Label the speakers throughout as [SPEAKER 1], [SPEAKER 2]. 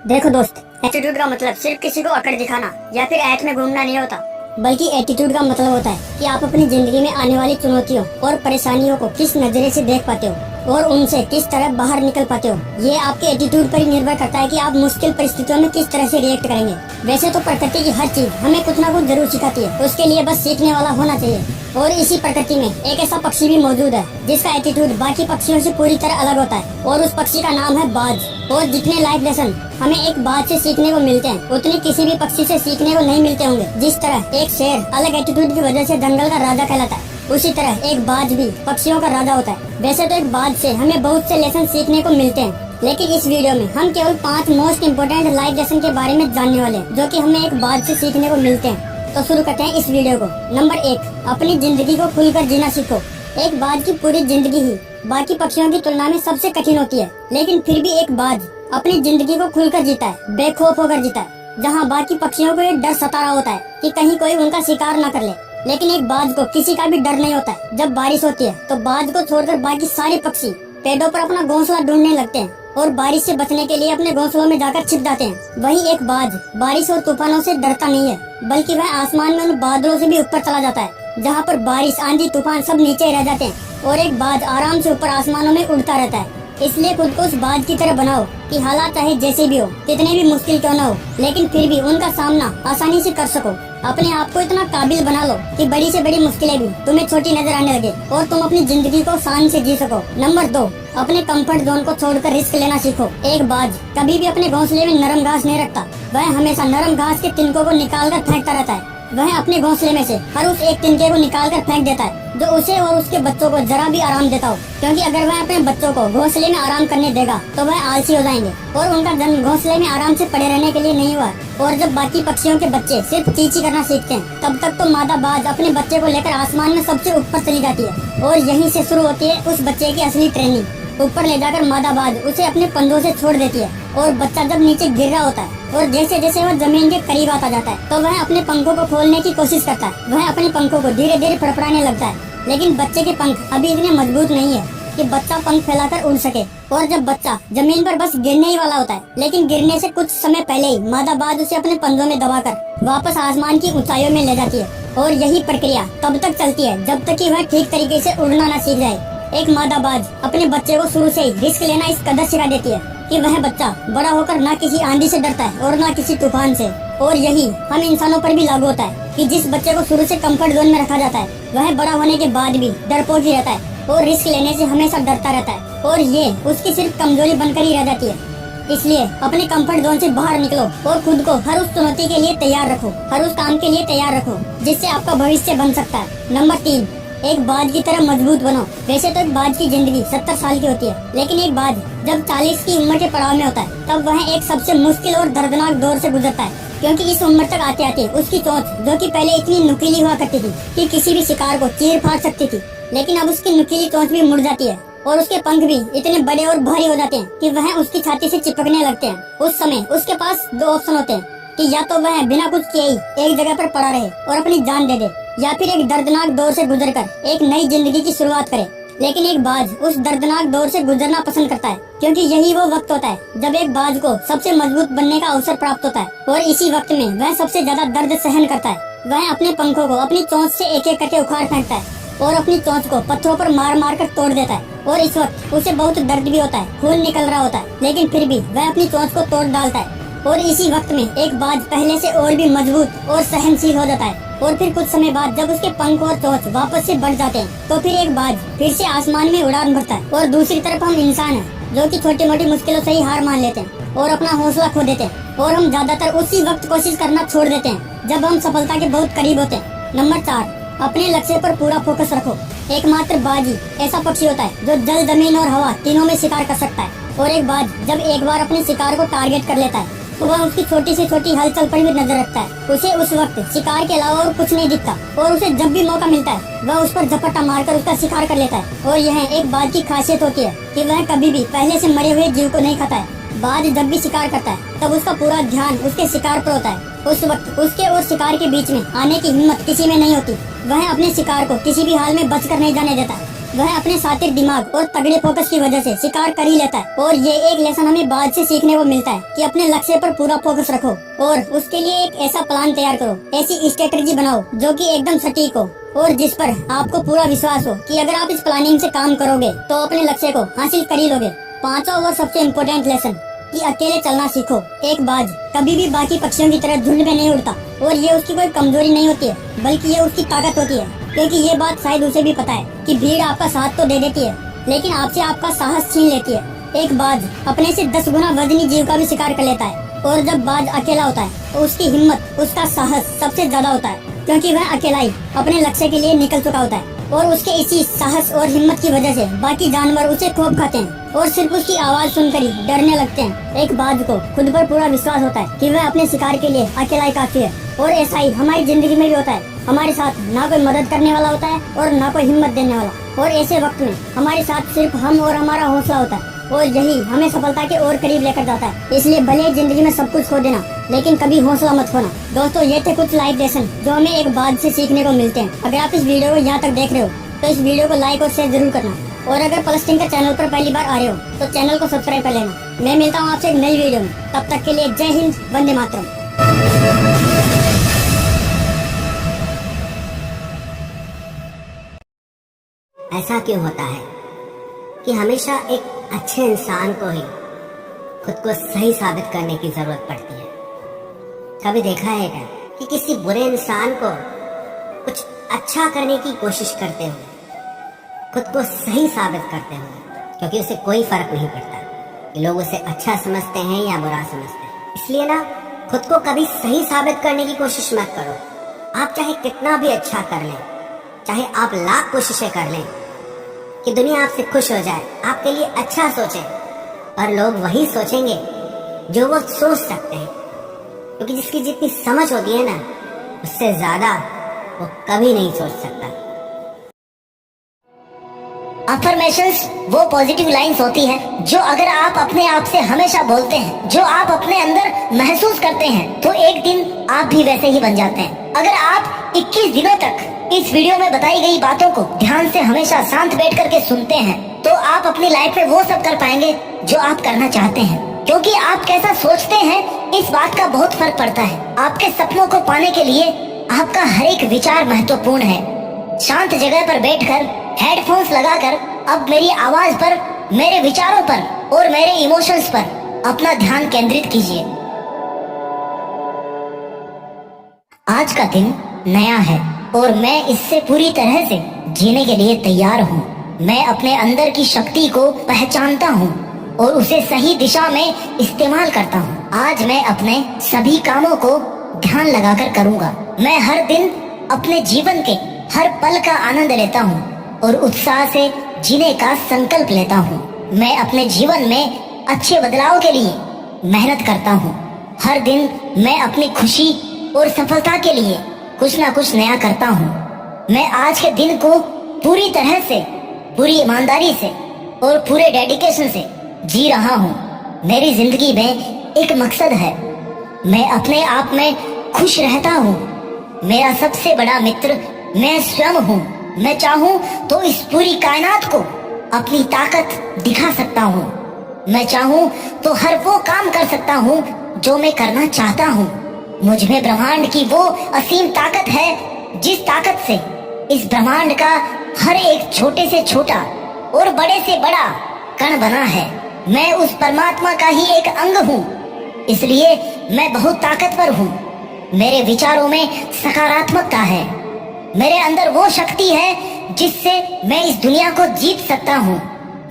[SPEAKER 1] देखो दोस्त, एटीट्यूड का मतलब सिर्फ किसी को अकड़ दिखाना या फिर ऐठ में घूमना नहीं होता, बल्कि एटीट्यूड का मतलब होता है कि आप अपनी जिंदगी में आने वाली चुनौतियों और परेशानियों को किस नजरिए से देख पाते हो और उनसे किस तरह बाहर निकल पाते हो। ये आपके एटीट्यूड पर ही निर्भर करता है कि आप मुश्किल परिस्थितियों में किस तरह से रिएक्ट करेंगे। वैसे तो प्रकृति की हर चीज हमें कुछ ना कुछ जरूर सिखाती है, उसके लिए बस सीखने वाला होना चाहिए। और इसी प्रकृति में एक ऐसा पक्षी भी मौजूद है जिसका एटीट्यूड बाकी पक्षियों से पूरी तरह अलग होता है, और उस पक्षी का नाम है बाज। और जितने लाइफ लेसन हमें एक बाज से सीखने को मिलते हैं, उतने किसी भी पक्षी से सीखने को नहीं मिलते होंगे। जिस तरह एक शेर अलग एटीट्यूड की वजह से जंगल का राजा कहलाता है, उसी तरह एक बाज भी पक्षियों का राजा होता है। वैसे तो एक बाज से हमें बहुत से लेसन सीखने को मिलते हैं, लेकिन इस वीडियो में हम केवल 5 मोस्ट इम्पोर्टेंट लाइफ लेसन के बारे में जानने वाले हैं, जो कि हमें एक बाज से सीखने को मिलते हैं। तो शुरू करते हैं इस वीडियो को। नंबर 1, अपनी जिंदगी को खुलकर जीना सीखो। एक बाज की पूरी जिंदगी ही बाकी पक्षियों की तुलना में सबसे कठिन होती है, लेकिन फिर भी एक बाज अपनी जिंदगी को खुलकर जीता है, बेखौफ होकर जीता है। जहाँ बाकी पक्षियों को ये डर सता रहा होता है कि कहीं कोई उनका शिकार न कर ले, लेकिन एक बाज को किसी का भी डर नहीं होता है। जब बारिश होती है तो बाज को छोड़कर बाकी सारे पक्षी पेड़ों पर अपना घोंसला ढूंढने लगते हैं और बारिश से बचने के लिए अपने घोंसलों में जाकर छिप जाते हैं। वहीं एक बाज बारिश और तूफानों से डरता नहीं है, बल्कि वह आसमान में उन बादलों से भी ऊपर चला जाता है, जहाँ पर बारिश, आंधी, तूफान सब नीचे रह जाते हैं और एक बाज आराम से ऊपर आसमानों में उड़ता रहता है। इसलिए खुद को उस बाज की तरह बनाओ कि हालात चाहे जैसे भी हो, कितने भी मुश्किल क्यों न हो, लेकिन फिर भी उनका सामना आसानी से कर सको। अपने आप को इतना काबिल बना लो कि बड़ी से बड़ी मुश्किलें भी तुम्हें छोटी नजर आने लगे और तुम अपनी जिंदगी को शान से जी सको। नंबर 2, अपने कंफर्ट जोन को छोड़कर रिस्क लेना सीखो। एक बाज कभी भी अपने घोंसले में नरम घास नहीं रखता, वह हमेशा नरम घास के तिनकों को निकाल कर फेंकता रहता है। वह अपने घोंसले में से हर उस एक तिनके को निकाल कर फेंक देता है जो उसे और उसके बच्चों को जरा भी आराम देता हो, क्योंकि अगर वह अपने बच्चों को घोंसले में आराम करने देगा तो वह आलसी हो जाएंगे और उनका जन्म घोंसले में आराम से पड़े रहने के लिए नहीं हुआ। और जब बाकी पक्षियों के बच्चे सिर्फ चींची करना सीखते हैं, तब तक तो मादा बाज अपने बच्चे को लेकर आसमान में सबसे ऊपर चली जाती है और यहीं से शुरू होती है उस बच्चे की असली ट्रेनिंग। ऊपर ले जाकर मादा बाज उसे अपने पंजों से छोड़ देती है और बच्चा जब नीचे गिर रहा होता है और जैसे जैसे वह जमीन के करीब आता जाता है तो वह अपने पंखों को खोलने की कोशिश करता है। वह अपने पंखों को धीरे धीरे फड़फड़ाने लगता है, लेकिन बच्चे के पंख अभी इतने मजबूत नहीं है कि बच्चा पंख फैलाकर उड़ सके। और जब बच्चा जमीन पर बस गिरने ही वाला होता है, लेकिन गिरने से कुछ समय पहले ही मादा बाज उसे अपने पंजों में दबाकर वापस आसमान की ऊंचाइयों में ले जाती है। और यही प्रक्रिया तब तक चलती है जब तक कि वह ठीक तरीके से उड़ना न सीख जाए। एक मादा बाज अपने बच्चे को शुरू से ही रिस्क लेना इस कदर सिखा देती है कि वह बच्चा बड़ा होकर ना किसी आंधी से डरता है और ना किसी तूफान से। और यही हम इंसानों पर भी लागू होता है कि जिस बच्चे को शुरू से कंफर्ट जोन में रखा जाता है, वह बड़ा होने के बाद भी डरपोक ही रहता है और रिस्क लेने से हमेशा डरता रहता है, और ये उसकी सिर्फ कमजोरी बनकर ही रह जाती है। इसलिए अपने कंफर्ट जोन से बाहर निकलो और खुद को हर उस चुनौती के लिए तैयार रखो, हर उस काम के लिए तैयार रखो जिससे आपका भविष्य बन सकता है। नंबर 3, एक बाज की तरह मजबूत बनो। वैसे तो एक बाज की जिंदगी 70 साल की होती है, लेकिन एक बाज जब 40 की उम्र के पड़ाव में होता है, तब वह एक सबसे मुश्किल और दर्दनाक दौर से गुजरता है, क्योंकि इस उम्र तक आते आते उसकी चोंच, जो कि पहले इतनी नुकीली हुआ करती थी कि किसी भी शिकार को चीर फाड़ सकती थी, लेकिन अब उसकी नुकीली चोंच भी मुड़ जाती है और उसके पंख भी इतने बड़े और भारी हो जाते हैं कि वह उसकी छाती से चिपकने लगते हैं। उस समय उसके पास 2 ऑप्शन होते हैं कि या तो वह बिना कुछ किए ही एक जगह पर पड़ा रहे और अपनी जान दे दे, या फिर एक दर्दनाक दौर से गुजरकर एक नई जिंदगी की शुरुआत करे। लेकिन एक बाज उस दर्दनाक दौर से गुजरना पसंद करता है, क्योंकि यही वो वक्त होता है जब एक बाज को सबसे मजबूत बनने का अवसर प्राप्त होता है और इसी वक्त में वह सबसे ज्यादा दर्द सहन करता है। वह अपने पंखों को अपनी चोंच से एक एक करके उखाड़ फेंकता है और अपनी चोंच को पत्थरों पर मार मार कर तोड़ देता है, और इस वक्त उसे बहुत दर्द भी होता है, खून निकल रहा होता है, लेकिन फिर भी वह अपनी चोंच को तोड़ डालता है। और इसी वक्त में एक बाज पहले से और भी मजबूत और सहनशील हो जाता है, और फिर कुछ समय बाद जब उसके पंख और चोंच वापस से बढ़ जाते हैं, तो फिर एक बाज फिर से आसमान में उड़ान भरता है। और दूसरी तरफ हम इंसान हैं जो कि छोटी मोटी मुश्किलों से ही हार मान लेते हैं और अपना हौसला खो देते हैं, और हम ज्यादातर उसी वक्त कोशिश करना छोड़ देते हैं जब हम सफलता के बहुत करीब होते हैं। नंबर 4, अपने लक्ष्य पर पूरा फोकस रखो। एकमात्र बाज ही ऐसा पक्षी होता है जो जल, जमीन और हवा तीनों में शिकार कर सकता है, और एक बाज जब एक बार अपने शिकार को टारगेट कर लेता है तो वह उसकी छोटी से छोटी हलचल पर भी नजर रखता है। उसे उस वक्त शिकार के अलावा और कुछ नहीं दिखता, और उसे जब भी मौका मिलता है वह उस पर झपट्टा मारकर उसका शिकार कर लेता है। और यह एक बाज की खासियत होती है कि वह कभी भी पहले से मरे हुए जीव को नहीं खाता है। बाज जब भी शिकार करता है तब उसका पूरा ध्यान उसके शिकार पर होता है। उस वक्त उसके और शिकार के बीच में आने की हिम्मत किसी में नहीं होती। वह अपने शिकार को किसी भी हाल में बचकर नहीं जाने देता। वह अपने शातिर दिमाग और तगड़े फोकस की वजह से शिकार कर ही लेता है। और ये एक लेसन हमें बाद से सीखने को मिलता है कि अपने लक्ष्य पर पूरा फोकस रखो और उसके लिए एक ऐसा प्लान तैयार करो, ऐसी स्ट्रेटेजी बनाओ जो कि एकदम सटीक हो और जिस पर आपको पूरा विश्वास हो कि अगर आप इस प्लानिंग से काम करोगे तो अपने लक्ष्य को हासिल कर ही लोगे। पांचवा और सबसे इम्पोर्टेंट लेसन कि अकेले चलना सीखो। एक बाज कभी भी बाकी पक्षियों की तरह झुंड में नहीं उड़ता और ये उसकी कोई कमजोरी नहीं होती है बल्कि ये उसकी ताकत होती है, क्योंकि ये बात शायद उसे भी पता है कि भीड़ आपका साथ तो दे देती है लेकिन आपसे आपका साहस छीन लेती है। एक बाज अपने से 10 गुना वजनी जीव का भी शिकार कर लेता है और जब बाज अकेला होता है तो उसकी हिम्मत, उसका साहस सबसे ज्यादा होता है, क्योंकि वह अकेला ही अपने लक्ष्य के लिए निकल चुका होता है और उसके इसी साहस और हिम्मत की वजह से बाकी जानवर उसे खौफ खाते हैं और सिर्फ उसकी आवाज सुनकर ही डरने लगते हैं। एक बाज को खुद पर पूरा विश्वास होता है कि वह अपने शिकार के लिए अकेला ही काफी है और ऐसा ही हमारी जिंदगी में भी होता है। हमारे साथ ना कोई मदद करने वाला होता है और ना कोई हिम्मत देने वाला, और ऐसे वक्त में हमारे साथ सिर्फ हम और हमारा हौसला होता है और यही हमें सफलता के और करीब लेकर जाता है। इसलिए भले ही जिंदगी में सब कुछ खो देना लेकिन कभी हौसला मत खोना। दोस्तों, ये थे कुछ लाइफ लेसन जो हमें एक बात से सीखने को मिलते हैं। अगर आप इस वीडियो को यहाँ तक देख रहे हो तो इस वीडियो को लाइक और शेयर जरूर करना, और अगर पलस्टिंग के चैनल पर पहली बार आ रहे हो तो चैनल को सब्सक्राइब कर लेना। मैं मिलता हूँ आपसे एक नई वीडियो में, तब तक के लिए जय हिंद, वंदे मातरम।
[SPEAKER 2] ऐसा क्यों होता है कि हमेशा एक अच्छे इंसान को ही खुद को सही साबित करने की जरूरत पड़ती है? कभी देखा है क्या कि किसी बुरे इंसान को कुछ अच्छा करने की कोशिश करते हुए, खुद को सही साबित करते हुए, क्योंकि उसे कोई फर्क नहीं पड़ता कि लोग उसे अच्छा समझते हैं या बुरा समझते हैं, इसलिए ना खुद को कभी सही साबित करने की कोशिश मत करो। आप चाहे कितना भी अच्छा कर लें, चाहे आप लाख कोशिशें कर लें कि दुनिया आपसे खुश हो जाए, आपके लिए अच्छा सोचे, पर लोग वही सोचेंगे जो वो सोच सकते हैं, क्योंकि जिसकी जितनी समझ होती है ना उससे ज्यादा वो कभी नहीं सोच सकता।
[SPEAKER 3] अफर्मेशंस वो पॉजिटिव लाइंस होती है जो अगर आप अपने आप से हमेशा बोलते हैं, जो आप अपने अंदर महसूस करते हैं, तो एक दिन आप भी वैसे ही बन जाते हैं। अगर आप 21 दिनों तक इस वीडियो में बताई गई बातों को ध्यान से हमेशा शांत बैठ करके सुनते हैं तो आप अपनी लाइफ में वो सब कर पाएंगे जो आप करना चाहते हैं, क्योंकि आप कैसा सोचते हैं इस बात का बहुत फर्क पड़ता है। आपके सपनों को पाने के लिए आपका हर एक विचार महत्वपूर्ण है। शांत जगह पर बैठकर हेडफोन्स लगाकर अब मेरी आवाज पर, मेरे विचारों पर और मेरे इमोशंस पर अपना ध्यान केंद्रित कीजिए। आज का दिन नया है और मैं इससे पूरी तरह से जीने के लिए तैयार हूँ। मैं अपने अंदर की शक्ति को पहचानता हूँ और उसे सही दिशा में इस्तेमाल करता हूँ। आज मैं अपने सभी कामों को ध्यान लगाकर करूँगा। मैं हर दिन अपने जीवन के हर पल का आनंद लेता हूँ और उत्साह से जीने का संकल्प लेता हूँ। मैं अपने जीवन में अच्छे बदलाव के लिए मेहनत करता हूँ। हर दिन मैं अपनी खुशी और सफलता के लिए कुछ ना कुछ नया करता हूँ। मैं आज के दिन को पूरी तरह से, पूरी ईमानदारी से और पूरे डेडिकेशन से जी रहा हूँ। मेरी जिंदगी में एक मकसद है। मैं अपने आप में खुश रहता हूँ। मेरा सबसे बड़ा मित्र मैं स्वयं हूँ। मैं चाहूँ तो इस पूरी कायनात को अपनी ताकत दिखा सकता हूँ। मैं चाहूँ तो हर वो काम कर सकता हूँ जो मैं करना चाहता हूँ। मुझ में ब्रह्मांड की वो असीम ताकत है जिस ताकत से इस ब्रह्मांड का हर एक छोटे से छोटा और बड़े से बड़ा कण बना है। मैं उस परमात्मा का ही एक अंग हूँ, इसलिए मैं बहुत ताकतवर हूँ। मेरे विचारों में सकारात्मकता है। मेरे अंदर वो शक्ति है जिससे मैं इस दुनिया को जीत सकता हूँ।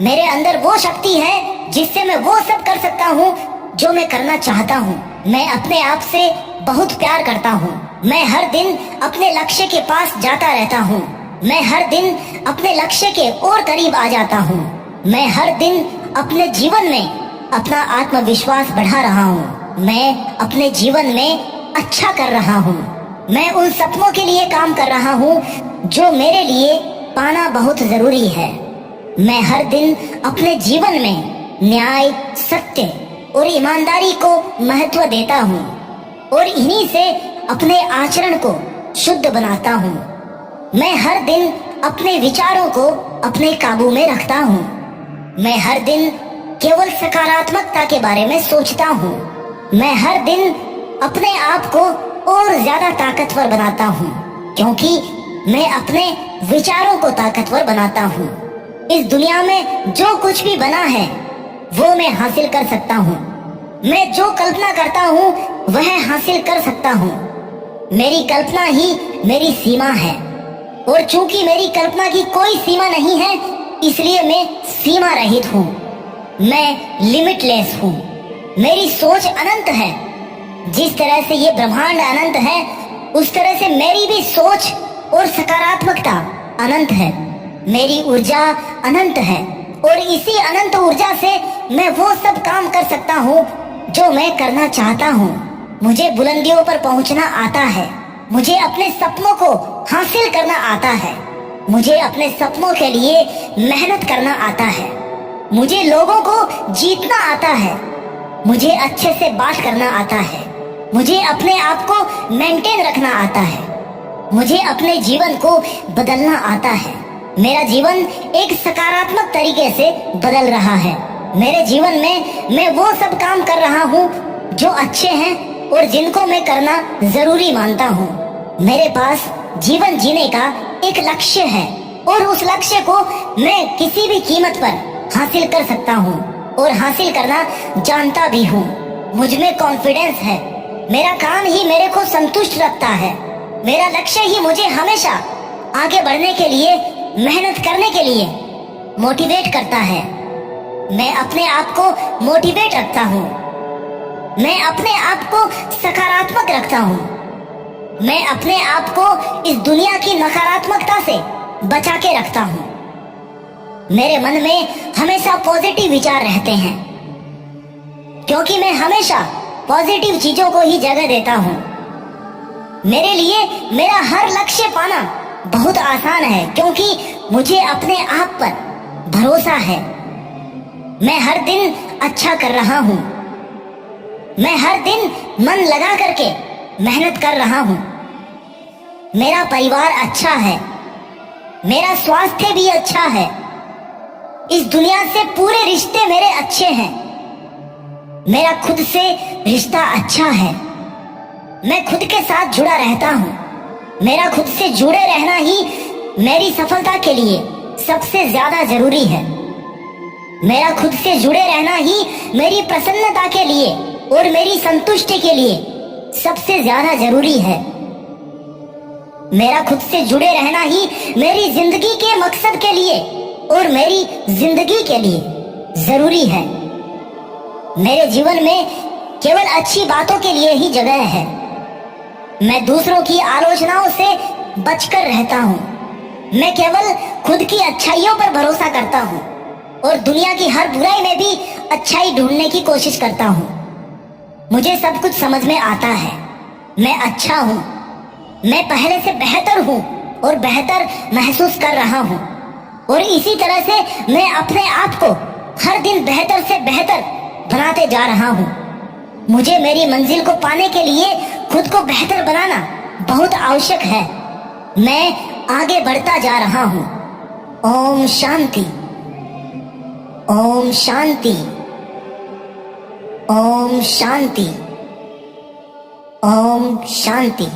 [SPEAKER 3] मेरे अंदर वो शक्ति है जिससे मैं वो सब कर सकता हूँ जो मैं करना चाहता हूँ। मैं अपने आप से बहुत प्यार करता हूँ। मैं हर दिन अपने लक्ष्य के पास जाता रहता हूँ। मैं हर दिन अपने लक्ष्य के और करीब आ जाता हूँ। मैं हर दिन अपने जीवन में अपना आत्मविश्वास बढ़ा रहा हूँ। मैं अपने जीवन में अच्छा कर रहा हूँ। मैं उन सपनों के लिए काम कर रहा हूँ जो मेरे लिए पाना बहुत जरूरी है। मैं हर दिन अपने जीवन में न्याय, सत्य और ईमानदारी को महत्व देता हूँ और इन्हीं से अपने आचरण को शुद्ध बनाता हूँ। मैं हर दिन अपने विचारों को अपने काबू में रखता हूँ। मैं हर दिन केवल सकारात्मकता के बारे में सोचता हूँ। मैं हर दिन अपने आप को और ज्यादा ताकतवर बनाता हूँ, क्योंकि मैं अपने विचारों को ताकतवर बनाता हूँ। इस दुनिया में जो कुछ भी बना है वो मैं हासिल कर सकता हूँ। मैं जो कल्पना करता हूँ वह हासिल कर सकता हूँ। मेरी कल्पना ही मेरी सीमा है, और चूंकि मेरी कल्पना की कोई सीमा नहीं है, इसलिए मैं सीमा रहित हूँ। मैं लिमिटलेस हूँ। मेरी सोच अनंत है। जिस तरह से ये ब्रह्मांड अनंत है, उस तरह से मेरी भी सोच और सकारात्मकता अनंत है। मेरी ऊर्जा अनंत है, और इसी अनंत ऊर्जा से मैं वो सब काम कर सकता हूँ जो मैं करना चाहता हूँ। मुझे बुलंदियों पर पहुँचना आता है। मुझे अपने सपनों को हासिल करना आता है। मुझे अपने सपनों के लिए मेहनत करना आता है। मुझे लोगों को जीतना आता है। मुझे अच्छे से बात करना आता है। मुझे अपने आप को मेंटेन रखना आता है। मुझे अपने जीवन को बदलना आता है। मेरा जीवन एक सकारात्मक तरीके से बदल रहा है। मेरे जीवन में मैं वो सब काम कर रहा हूँ जो अच्छे हैं और जिनको मैं करना जरूरी मानता हूँ। मेरे पास जीवन जीने का एक लक्ष्य है, और उस लक्ष्य को मैं किसी भी कीमत पर हासिल कर सकता हूँ, और हासिल करना जानता भी हूँ। मुझ में कॉन्फिडेंस है। मेरा काम ही मेरे को संतुष्ट रखता है। मेरा लक्ष्य ही मुझे हमेशा आगे बढ़ने के लिए, मेहनत करने के लिए मोटिवेट करता है। मैं अपने आप को मोटिवेट रखता हूँ। मैं अपने आप को सकारात्मक रखता हूँ। मैं अपने आप को इस दुनिया की नकारात्मकता से बचा के रखता हूँ। मेरे मन में हमेशा पॉजिटिव विचार रहते हैं, क्योंकि मैं हमेशा पॉजिटिव चीजों को ही जगह देता हूँ। मेरे लिए मेरा हर लक्ष्य पाना बहुत आसान है, क्योंकि मुझे अपने आप पर भरोसा है। मैं हर दिन अच्छा कर रहा हूँ। मैं हर दिन मन लगा करके मेहनत कर रहा हूँ। मेरा परिवार अच्छा है। मेरा स्वास्थ्य भी अच्छा है। इस दुनिया से पूरे रिश्ते मेरे अच्छे हैं। मेरा खुद से रिश्ता अच्छा है। मैं खुद के साथ जुड़ा रहता हूँ। मेरा खुद से जुड़े रहना ही मेरी सफलता के लिए सबसे ज्यादा जरूरी है। मेरा खुद से जुड़े रहना ही मेरी प्रसन्नता के लिए और मेरी संतुष्टि के लिए सबसे ज्यादा जरूरी है। मेरा खुद से जुड़े रहना ही मेरी जिंदगी के मकसद के लिए और मेरी जिंदगी के लिए जरूरी है। मेरे जीवन में केवल अच्छी बातों के लिए ही जगह है। मैं दूसरों की आलोचनाओं से बचकर रहता हूँ। मैं केवल खुद की अच्छाइयों पर भरोसा करता हूँ और दुनिया की हर बुराई में भी अच्छाई ढूंढने की कोशिश करता हूँ। मुझे सब कुछ समझ में आता है। मैं अच्छा हूँ। मैं पहले से बेहतर हूँ और बेहतर महसूस कर रहा हूँ, और इसी तरह से मैं अपने आप को हर दिन बेहतर से बेहतर बनाते जा रहा हूँ। मुझे मेरी मंजिल को पाने के लिए खुद को बेहतर बनाना बहुत आवश्यक है। मैं आगे बढ़ता जा रहा हूँ। ओम शांति, ओम शांति, ओम शांति, ओम शांति।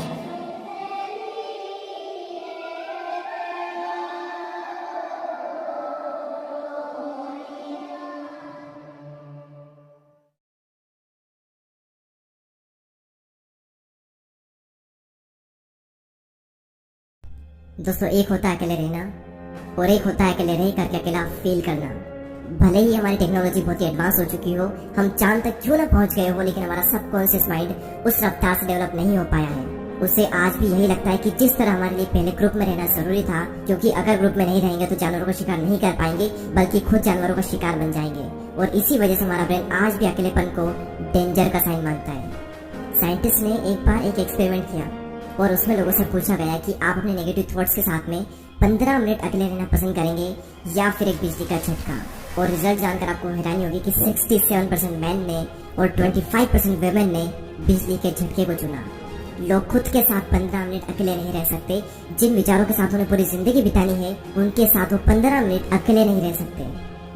[SPEAKER 2] दोस्तों, एक होता है अकेले रहना और एक होता है अकेले रह करके अकेला फील करना। भले ही हमारी टेक्नोलॉजी बहुत ही एडवांस हो चुकी हो, हम चांद तक क्यों ना पहुंच गए हो, लेकिन हमारा सबकॉन्शियस माइंड उस रफ्तार से डेवलप नहीं हो पाया है। उसे आज भी यही लगता है कि जिस तरह हमारे लिए पहले ग्रुप में रहना जरूरी था, क्योंकि अगर ग्रुप में नहीं रहेंगे तो जानवरों का शिकार नहीं कर पाएंगे, बल्कि खुद जानवरों का शिकार बन जाएंगे। और इसी वजह से हमारा ब्रेन आज भी अकेलेपन को डेंजर का साइन मानता है। साइंटिस्ट ने एक बार एक एक्सपेरिमेंट किया और उसमें लोगों से पूछा गया कि आप अपने नेगेटिव थॉट्स के साथ में 15 मिनट अकेले रहना पसंद करेंगे या फिर एक बिजली का झटका। और रिजल्ट जानकर आपको हैरानी होगी कि 67% मैन ने और 25% वुमेन ने बिजली के झटके को चुना। लोग खुद के साथ 15 मिनट अकेले नहीं रह सकते। जिन विचारों के साथ उन्हें पूरी जिंदगी बितानी है, उनके साथ वो 15 मिनट अकेले नहीं रह सकते।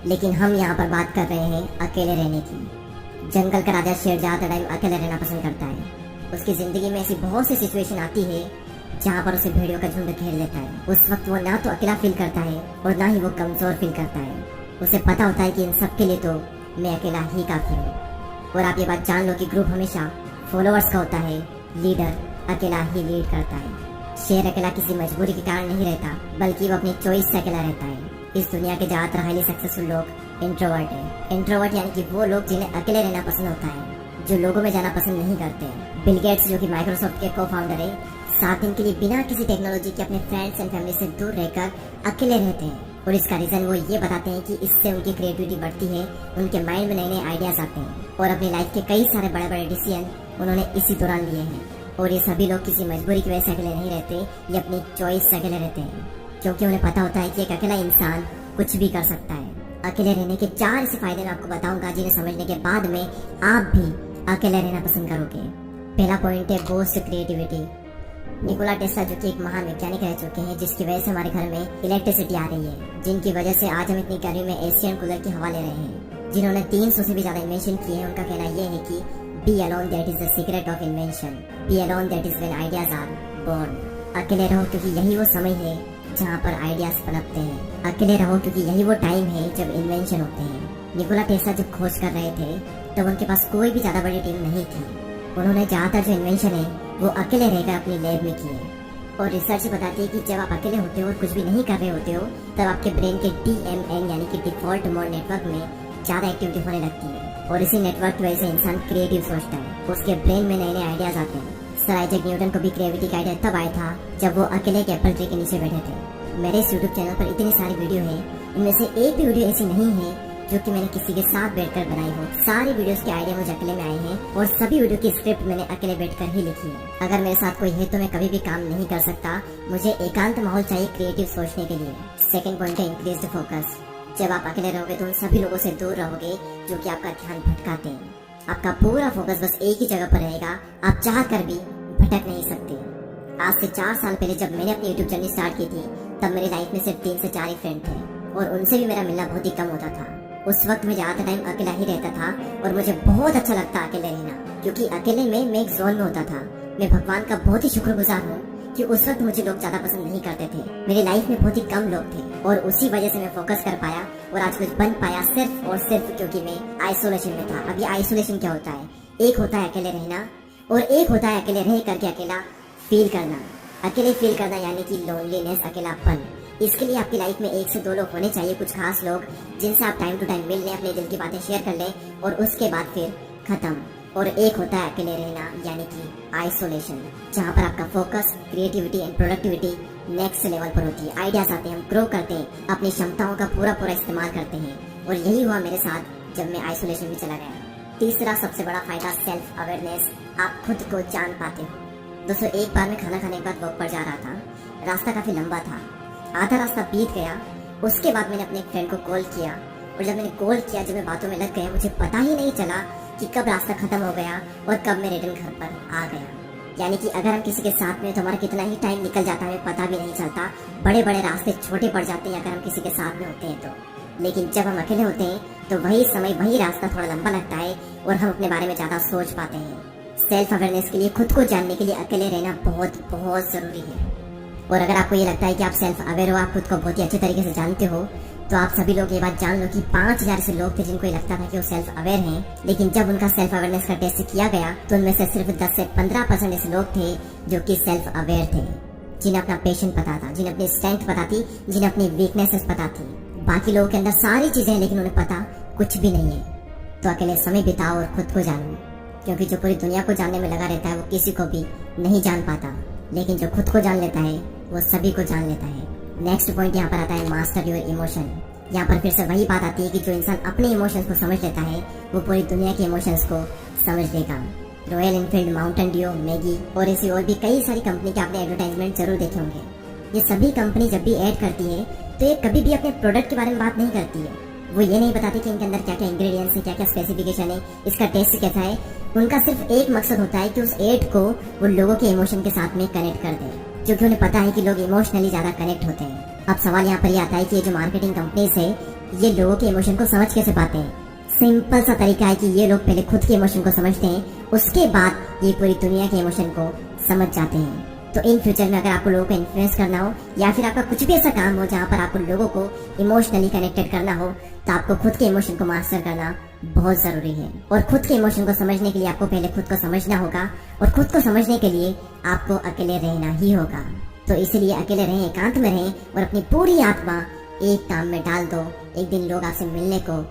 [SPEAKER 2] लेकिन हम यहाँ पर बात कर रहे हैं अकेले रहने की। जंगल का राजा शेर ज्यादा टाइम अकेले रहना पसंद करता है। उसकी जिंदगी में ऐसी बहुत सी सिचुएशन आती है जहाँ पर उसे भेड़ियों का झुंड घेर लेता है। उस वक्त वो ना तो अकेला फील करता है और ना ही वो कमजोर फील करता है। उसे पता होता है कि इन सब के लिए तो मैं अकेला ही काफी हूँ। और आप ये बात जान लो कि ग्रुप हमेशा फॉलोअर्स का होता है, लीडर अकेला ही लीड करता है। शेर अकेला किसी मजबूरी के कारण नहीं रहता, बल्कि वो अपनी चॉइस से अकेला रहता है। इस दुनिया के ज्यादातर हाईली सक्सेसफुल लोग इंट्रोवर्ट है। इंट्रोवर्ट यानी कि वो लोग जिन्हें अकेले रहना पसंद होता है, जो लोगों में जाना पसंद नहीं करते। बिल गेट्स जो कि माइक्रोसॉफ्ट के को फाउंडर है, 7 दिन के लिए बिना किसी टेक्नोलॉजी के अपने फ्रेंड्स एंड फैमिली से दूर रहकर अकेले रहते हैं। और इसका रीजन वो ये बताते हैं कि इससे उनकी क्रिएटिविटी बढ़ती है, उनके माइंड में नए नए आइडियाज आते हैं और अपनी लाइफ के कई सारे बड़े बड़े डिसीजन उन्होंने इसी दौरान लिए हैं। और ये सभी लोग किसी मजबूरी की वजह से अकेले नहीं रहते, ये अपनी चॉइस से अकेले रहते हैं, क्योंकि उन्हें पता होता है कि एक अकेला इंसान कुछ भी कर सकता है। अकेले रहने के 4 ऐसे फायदे मैं आपको बताऊंगा, जिन्हें समझने के बाद में आप भी अकेले रहना पसंद करोगे। पहला पॉइंट है बूस्ट क्रिएटिविटी। निकोला टेस्ला जो कि एक महान वैज्ञानिक रह चुके हैं, जिसकी वजह से हमारे घर में इलेक्ट्रिसिटी आ रही है, जिनकी वजह से आज हम इतनी गर्मी में एशियन कूलर की हवा ले रहे हैं, जिन्होंने 300 से भी ज्यादा इन्वेंशन किए हैं। उनका कहना यह है कि be alone that is the secret of invention, be alone that is when ideas are born. अकेले रहो क्योंकि यही वो समय है जहाँ पर आइडियाज पनपते हैं। अकेले रहो क्योंकि यही वो टाइम है जब इन्वेंशन होते हैं। निकोला टेस्ला जब खोज कर रहे थे तब उनके पास कोई भी ज्यादा बड़ी टीम नहीं थी। उन्होंने ज्यादातर जो इन्वेंशन है वो अकेले रहकर अपनी लैब में किए। और रिसर्च बताती है कि जब आप अकेले होते हो और कुछ भी नहीं कर रहे होते हो, तब आपके ब्रेन के DMN यानी कि डिफॉल्ट मोड नेटवर्क में ज्यादा एक्टिविटी होने लगती है। और इसी नेटवर्क की वजह से इंसान क्रिएटिव सोचता है, उसके ब्रेन में नए नए आइडियाज आते हैं। सर आइजैक न्यूटन को भी क्रिएटिविटी का आइडिया तब आया था जब वो अकेले एक एप्पल ट्री के नीचे बैठे थे। मेरे इस यूट्यूब चैनल पर इतनी सारी वीडियो है, इनमें से एक भी वीडियो ऐसी नहीं है जो कि मैंने किसी के साथ बैठकर बनाई हो। सारी वीडियोस के आइडिया मुझे अकेले में आए हैं और सभी वीडियो की स्क्रिप्ट मैंने अकेले बैठकर ही लिखी है। अगर मेरे साथ कोई है तो मैं कभी भी काम नहीं कर सकता। मुझे एकांत माहौल चाहिए क्रिएटिव सोचने के लिए। सेकंड पॉइंट है इंक्रीज्ड फोकस। जब आप अकेले रहोगे तो उन सभी लोगों से दूर रहोगे जो कि आपका ध्यान भटकाते हैं। आपका पूरा फोकस बस एक ही जगह पर रहेगा, आप चाह कर भी भटक नहीं सकते। आज से 4 साल पहले जब मैंने अपनी यूट्यूब जर्नी स्टार्ट की थी, तब मेरी लाइफ में सिर्फ 3 से 4 ही फ्रेंड थे और उनसे भी मेरा मिलना बहुत ही कम होता था। उस वक्त मैं ज्यादा टाइम अकेला ही रहता था और मुझे बहुत अच्छा लगता अकेले रहना, क्योंकि अकेले में मैं एक जोन में होता था। मैं भगवान का बहुत ही शुक्रगुजार हूँ कि उस वक्त मुझे लोग ज्यादा पसंद नहीं करते थे। मेरी लाइफ में बहुत ही कम लोग थे और उसी वजह से मैं फोकस कर पाया और आज कुछ बन पाया, सिर्फ और सिर्फ क्योंकि मैं आइसोलेशन में था। अब ये आइसोलेशन क्या होता है? एक होता है अकेले रहना और एक होता है अकेले रह करके अकेला फील करना। अकेले फील करना यानी कि लोनलीनेस, अकेलापन। इसके लिए आपकी लाइफ में 1 से 2 लोग होने चाहिए, कुछ खास लोग जिनसे आप टाइम टू टाइम मिल लें, अपने दिल की बातें शेयर कर लें और उसके बाद फिर खत्म। और एक होता है अकेले रहना यानी कि आइसोलेशन, जहाँ पर आपका focus, creativity and productivity next level पर होती है। आइडियाज आते हैं, हम ग्रो करते हैं, अपनी क्षमताओं का पूरा इस्तेमाल करते हैं। और यही हुआ मेरे साथ जब मैं आइसोलेशन में चला गया। तीसरा सबसे बड़ा फायदा सेल्फ अवेयरनेस। आप खुद को जान पाते हो। दोस्तों, एक बार मैं खाना खाने के बाद वॉक पर जा रहा था। रास्ता काफी लंबा था, आधा रास्ता बीत गया। उसके बाद मैंने अपने फ्रेंड को कॉल किया और जब मैंने कॉल किया, जब मैं बातों में लग गया, मुझे पता ही नहीं चला कि कब रास्ता खत्म हो गया और कब मैं रिटर्न घर पर आ गया। यानी कि अगर हम किसी के साथ में तो हमारा कितना ही टाइम निकल जाता है, हमें पता भी नहीं चलता। बड़े बड़े रास्ते छोटे पड़ जाते हैं अगर हम किसी के साथ में होते हैं तो। लेकिन जब हम अकेले होते हैं तो वही समय, वही रास्ता थोड़ा लंबा लगता है और हम अपने बारे में ज्यादा सोच पाते हैं। सेल्फ अवेयरनेस के लिए, खुद को जानने के लिए अकेले रहना बहुत जरूरी है। और अगर आपको ये लगता है कि आप सेल्फ अवेयर हो, आप खुद को बहुत ही अच्छे तरीके से जानते हो, तो आप सभी लोग ये बात जान लो कि 5000 से लोग थे जिनको ये लगता था कि वो सेल्फ अवेयर हैं, लेकिन जब उनका सेल्फ अवेयरनेस का टेस्ट किया गया तो उनमें से सिर्फ 10 से 15% ऐसे लोग थे जो कि सेल्फ अवेयर थे, जिन्हें अपना पेशेंट पता था, जिन्हें अपनी स्ट्रेंथ पता थी, जिन्हें अपनी वीकनेसेस पता थी। बाकी लोगों के अंदर सारी चीजें हैं लेकिन उन्हें पता कुछ भी नहीं है। तो अकेले समय बिताओ और खुद को जानो, क्योंकि जो पूरी दुनिया को जानने में लगा रहता है वो किसी को भी नहीं जान पाता, लेकिन जो खुद को जान लेता है वो सभी को जान लेता है। नेक्स्ट पॉइंट यहाँ पर आता है मास्टर योर इमोशन। यहाँ पर फिर से वही बात आती है कि जो इंसान अपने इमोशंस को समझ लेता है वो पूरी दुनिया के इमोशंस को समझ लेगा। Royal Enfield, Mountain Dew, Maggi और ऐसी और भी कई सारी कंपनी के आपने एडवर्टाइजमेंट जरूर देखे होंगे। ये सभी कंपनी जब भी ऐड करती है तो ये कभी भी अपने प्रोडक्ट के बारे में बात नहीं करती है, वो ये नहीं बताते कि इनके अंदर क्या क्या इंग्रेडिएंट्स है, क्या क्या स्पेसिफिकेशन है, इसका टेस्ट कैसा है। उनका सिर्फ एक मकसद होता है कि उस एड को वो लोगों के इमोशन के साथ में कनेक्ट कर दे, क्योंकि उन्हें पता है कि लोग इमोशनली ज्यादा कनेक्ट होते हैं। अब सवाल यहाँ पर ये आता है कि ये जो मार्केटिंग कंपनीज है ये लोगों के इमोशन को समझ कैसे पाते हैं। सिंपल सा तरीका है कि ये लोग पहले खुद के इमोशन को समझते हैं, उसके बाद ये पूरी दुनिया के इमोशन को समझ जाते हैं। तो इन फ्यूचर में अगर आपको लोगों को इन्फ्लुएंस करना हो या फिर आपका कुछ भी ऐसा काम हो जहाँ पर आपको लोगों को इमोशनली कनेक्टेड करना हो, तो आपको खुद के इमोशन को मास्टर करना बहुत जरूरी है। और खुद के इमोशन को समझने के लिए आपको पहले खुद को समझना होगा, और खुद को समझने के लिए आपको अकेले रहना ही होगा। तो इसीलिए अकेले रहें, एकांत में रहें और अपनी पूरी आत्मा एक काम में डाल दो। एक दिन लोग आपसे मिलने को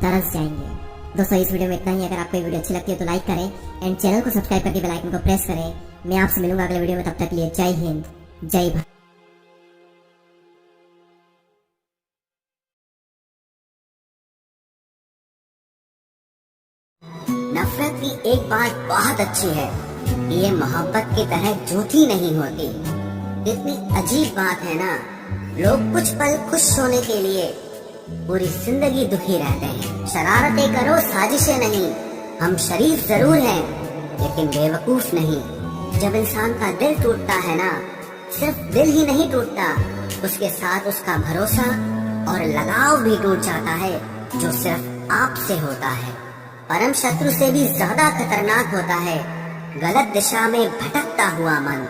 [SPEAKER 2] तरस जाएंगे। दोस्तों इस वीडियो में इतना ही। अगर आपको ये वीडियो अच्छी लगती है तो लाइक करें एंड चैनल को सब्सक्राइब करके बेल आइकन को प्रेस करें। मैं आपसे मिलूंगा अगले वीडियो में, तब तक के लिए जय हिंद, जय भारत।
[SPEAKER 3] नफरत की एक बात बहुत अच्छी है कि ये मोहब्बत की तरह झूठी नहीं होती। कितनी अजीब बात है ना, लोग कुछ पल खुश होने के लिए पूरी जिंदगी दुखी रहते हैं। शरारतें करो, साजिशें नहीं। हम शरीफ जरूर हैं लेकिन बेवकूफ नहीं। जब इंसान का दिल टूटता है ना, सिर्फ दिल ही नहीं टूटता, उसके साथ उसका भरोसा और लगाव भी टूट जाता है, जो सिर्फ आपसे होता है। परम शत्रु से भी ज्यादा खतरनाक होता है गलत दिशा में भटकता हुआ मन।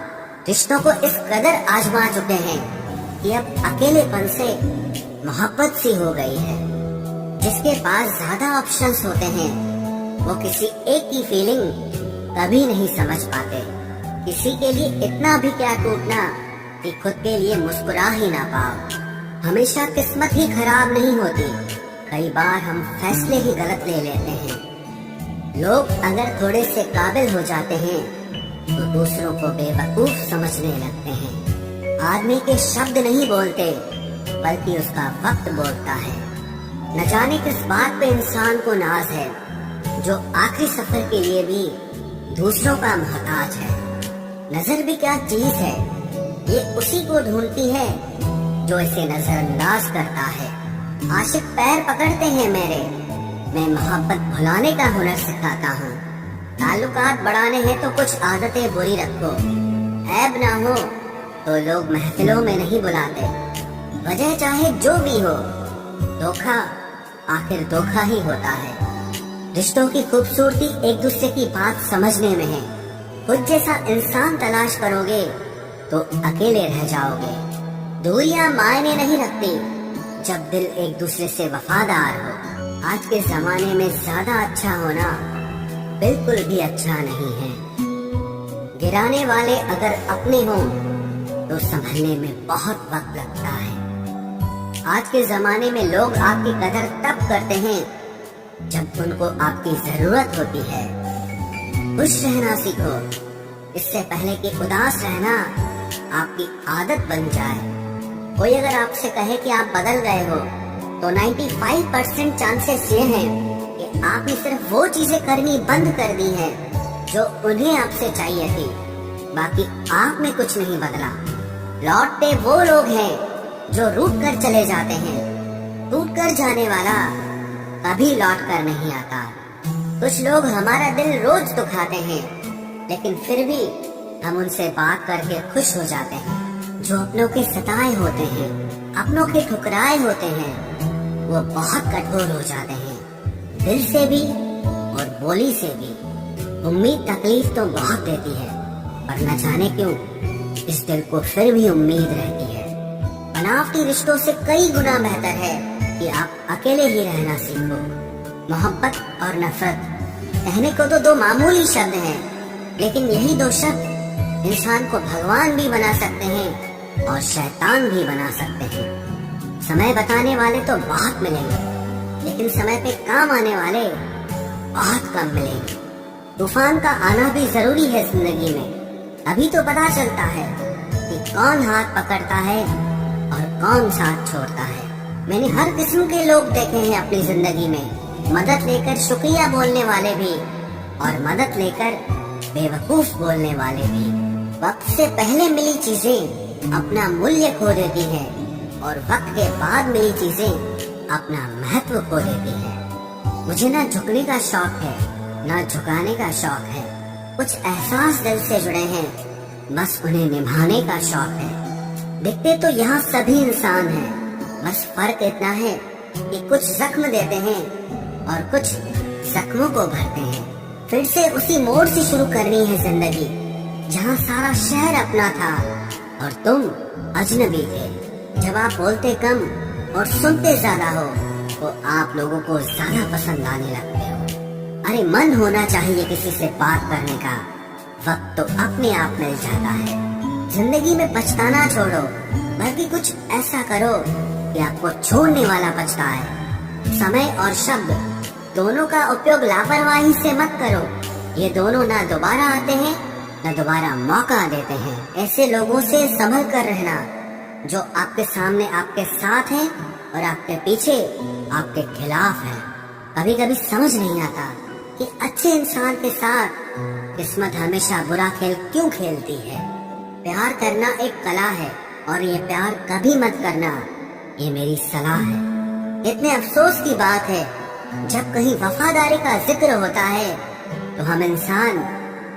[SPEAKER 3] रिश्तों को इस कदर आजमा चुके हैं कि अब अकेलेपन से मोहब्बत सी हो गई है। जिसके पास ज्यादा ऑप्शंस होते हैं वो किसी एक की फीलिंग कभी नहीं समझ पाते। किसी के लिए इतना भी क्या टूटना कि खुद के लिए मुस्कुरा ही ना पाओ। हमेशा किस्मत ही खराब नहीं होती, कई बार हम फैसले ही गलत ले लेते हैं। लोग अगर थोड़े से काबिल हो जाते हैं तो दूसरों को बेवकूफ समझने लगते हैं। आदमी के शब्द नहीं बोलते बल्कि उसका वक्त बोलता है। न जाने किस बात पे इंसान को नाज है, जो आखिरी सफर के लिए भी दूसरों का मोहताज है। नजर भी क्या चीज है, ये उसी को ढूंढती है जो इसे नजरअंदाज करता है। आशिक पैर पकड़ते हैं मेरे, मैं मोहब्बत भुलाने का हुनर सिखाता हूँ। ताल्लुकात बढ़ाने हैं तो कुछ आदतें बुरी रखो। ऐब ना हो तो लोग महफिलों में नहीं बुलाते। वजह चाहे जो भी हो, धोखा आखिर धोखा ही होता है। रिश्तों की खूबसूरती एक दूसरे की बात समझने में है। खुद जैसा इंसान तलाश करोगे तो अकेले रह जाओगे। दूरियां मायने नहीं रखती जब दिल एक दूसरे से वफादार हो। आज के जमाने में ज्यादा अच्छा होना बिल्कुल भी अच्छा नहीं है। गिराने वाले अगर अपने हों तो संभलने में बहुत वक्त लगता है। आज के जमाने में लोग आपकी कदर तब करते हैं जब उनको आपकी जरूरत होती है। खुश रहना सीखो, इससे पहले कि उदास रहना आपकी आदत बन जाए। कोई अगर आपसे कहे कि आप बदल गए हो तो 95% चांसेस ये हैं कि आपने सिर्फ वो चीजें करनी बंद कर दी है जो उन्हें आपसे चाहिए थी। बाकी आप में कुछ नहीं बदला। लौटते वो लोग हैं जो रूठ कर चले जाते हैं। टूट कर जाने वाला कभी लौट कर नहीं आता। कुछ लोग हमारा दिल रोज दुखाते हैं, लेकिन फिर भी हम उनसे बात करके खुश हो जाते हैं। जो अपनों के सताए होते हैं, अपनों के ठुकराए होते हैं, वो बहुत कठोर हो जाते हैं, दिल से भी और बोली से भी। उम्मीद तकलीफ तो बहुत देती है, पर न जाने क्यों इस दिल को फिर भी उम्मीद रहती है। बनावटी रिश्तों से कई गुना बेहतर है कि आप अकेले ही रहना सीखो। मोहब्बत और नफरत कहने को तो दो मामूली शब्द हैं, लेकिन यही दो शब्द इंसान को भगवान भी बना सकते हैं और शैतान भी बना सकते हैं। समय बताने वाले तो बहुत मिलेंगे, लेकिन समय पे काम आने वाले बहुत कम मिलेंगे। तूफान का आना भी जरूरी है जिंदगी में, अभी तो पता चलता है कि कौन हाथ पकड़ता है और कौन साथ छोड़ता है। मैंने हर किस्म के लोग देखे हैं अपनी जिंदगी में, मदद लेकर शुक्रिया बोलने वाले भी और मदद लेकर बेवकूफ बोलने वाले भी। वक्त से पहले मिली चीजें अपना मूल्य खो देती हैं और वक्त के बाद मिली चीजें
[SPEAKER 2] अपना महत्व खो देती है। मुझे ना झुकने का शौक है, ना झुकाने का शौक है। कुछ एहसास दिल से जुड़े हैं, बस उन्हें निभाने का शौक है। दिखते तो यहाँ सभी इंसान हैं, बस फर्क इतना है कि कुछ जख्म देते हैं और कुछ जख्मों को भरते हैं। फिर से उसी मोड़ से शुरू करनी है जिंदगी, जहाँ सारा शहर अपना था और तुम अजनबी थे। जब आप बोलते कम और सुनते ज्यादा हो तो आप लोगों को ज्यादा पसंद आने लगते हो। अरे मन होना चाहिए किसी से बात करने का, वक्त तो अपने आप मिल जाता है। जिंदगी में पछताना छोड़ो, बल्कि कुछ ऐसा करो कि आपको छोड़ने वाला पछताए। समय और शब्द दोनों का उपयोग लापरवाही से मत करो। ये दोनों ना दोबारा आते हैं, ना दोबारा मौका देते हैं। ऐसे लोगों से संभल कर रहना जो आपके सामने आपके साथ हैं और आपके पीछे आपके खिलाफ है। कभी कभी समझ नहीं आता कि अच्छे इंसान के साथ किस्मत हमेशा बुरा खेल क्यों खेलती है। प्यार करना एक कला है और ये प्यार कभी मत करना, ये मेरी सलाह है। इतने अफसोस की बात है, जब कहीं वफादारी का जिक्र होता है तो हम इंसान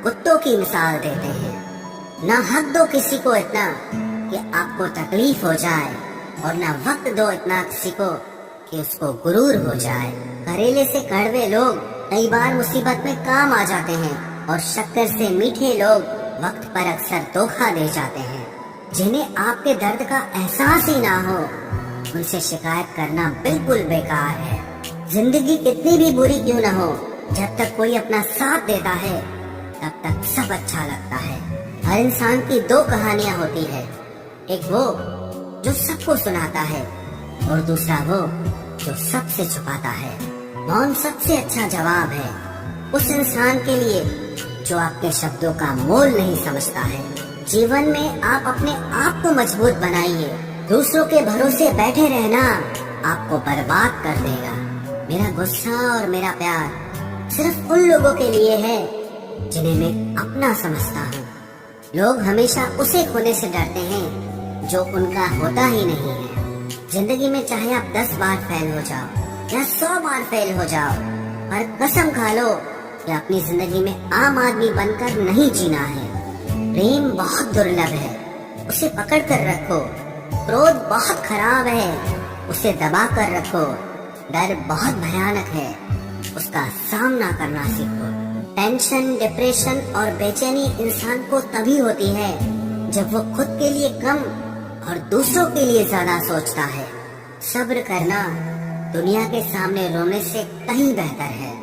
[SPEAKER 2] कुत्तों की मिसाल देते हैं। ना हक दो किसी को इतना कि आपको तकलीफ हो जाए, और ना वक्त दो इतना किसी को कि उसको गुरूर हो जाए। करेले से कड़वे लोग कई बार मुसीबत में काम आ जाते हैं, और शक्कर से मीठे लोग वक्त पर अक्सर धोखा दे जाते हैं। जिन्हें आपके दर्द का एहसास ही ना हो, उनसे शिकायत करना बिल्कुल बेकार है। जिंदगी कितनी भी बुरी क्यों ना हो, जब तक कोई अपना साथ देता है तब तक सब अच्छा लगता है। हर इंसान की दो कहानियां होती है, एक वो जो सबको सुनाता है और दूसरा वो जो सबसे छुपाता है। मौन सबसे अच्छा जवाब है उस इंसान के लिए जो आपके शब्दों का मोल नहीं समझता है। जीवन में आप अपने आप को मजबूत बनाइए। दूसरों के भरोसे बैठे रहना आपको बर्बाद कर देगा। मेरा गुस्सा और मेरा प्यार सिर्फ उन लोगों के लिए है जिन्हें मैं अपना समझता हूँ। लोग हमेशा उसे खोने से डरते हैं जो उनका होता ही नहीं है। जिंदगी में चाहे आप 10 बार फेल हो जाओ या 100 बार फेल हो जाओ, पर कसम खा लो कि अपनी जिंदगी में आम आदमी बनकर नहीं जीना है। प्रेम बहुत दुर्लभ है, उसे पकड़ कर रखो। क्रोध बहुत खराब है, उसे दबा कर रखो। डर बहुत भयानक है, उसका सामना करना सीखो। टेंशन, डिप्रेशन और बेचैनी इंसान को तभी होती है जब वो खुद के लिए कम और दूसरों के लिए ज्यादा सोचता है। सब्र करना दुनिया के सामने रोने से कहीं बेहतर है।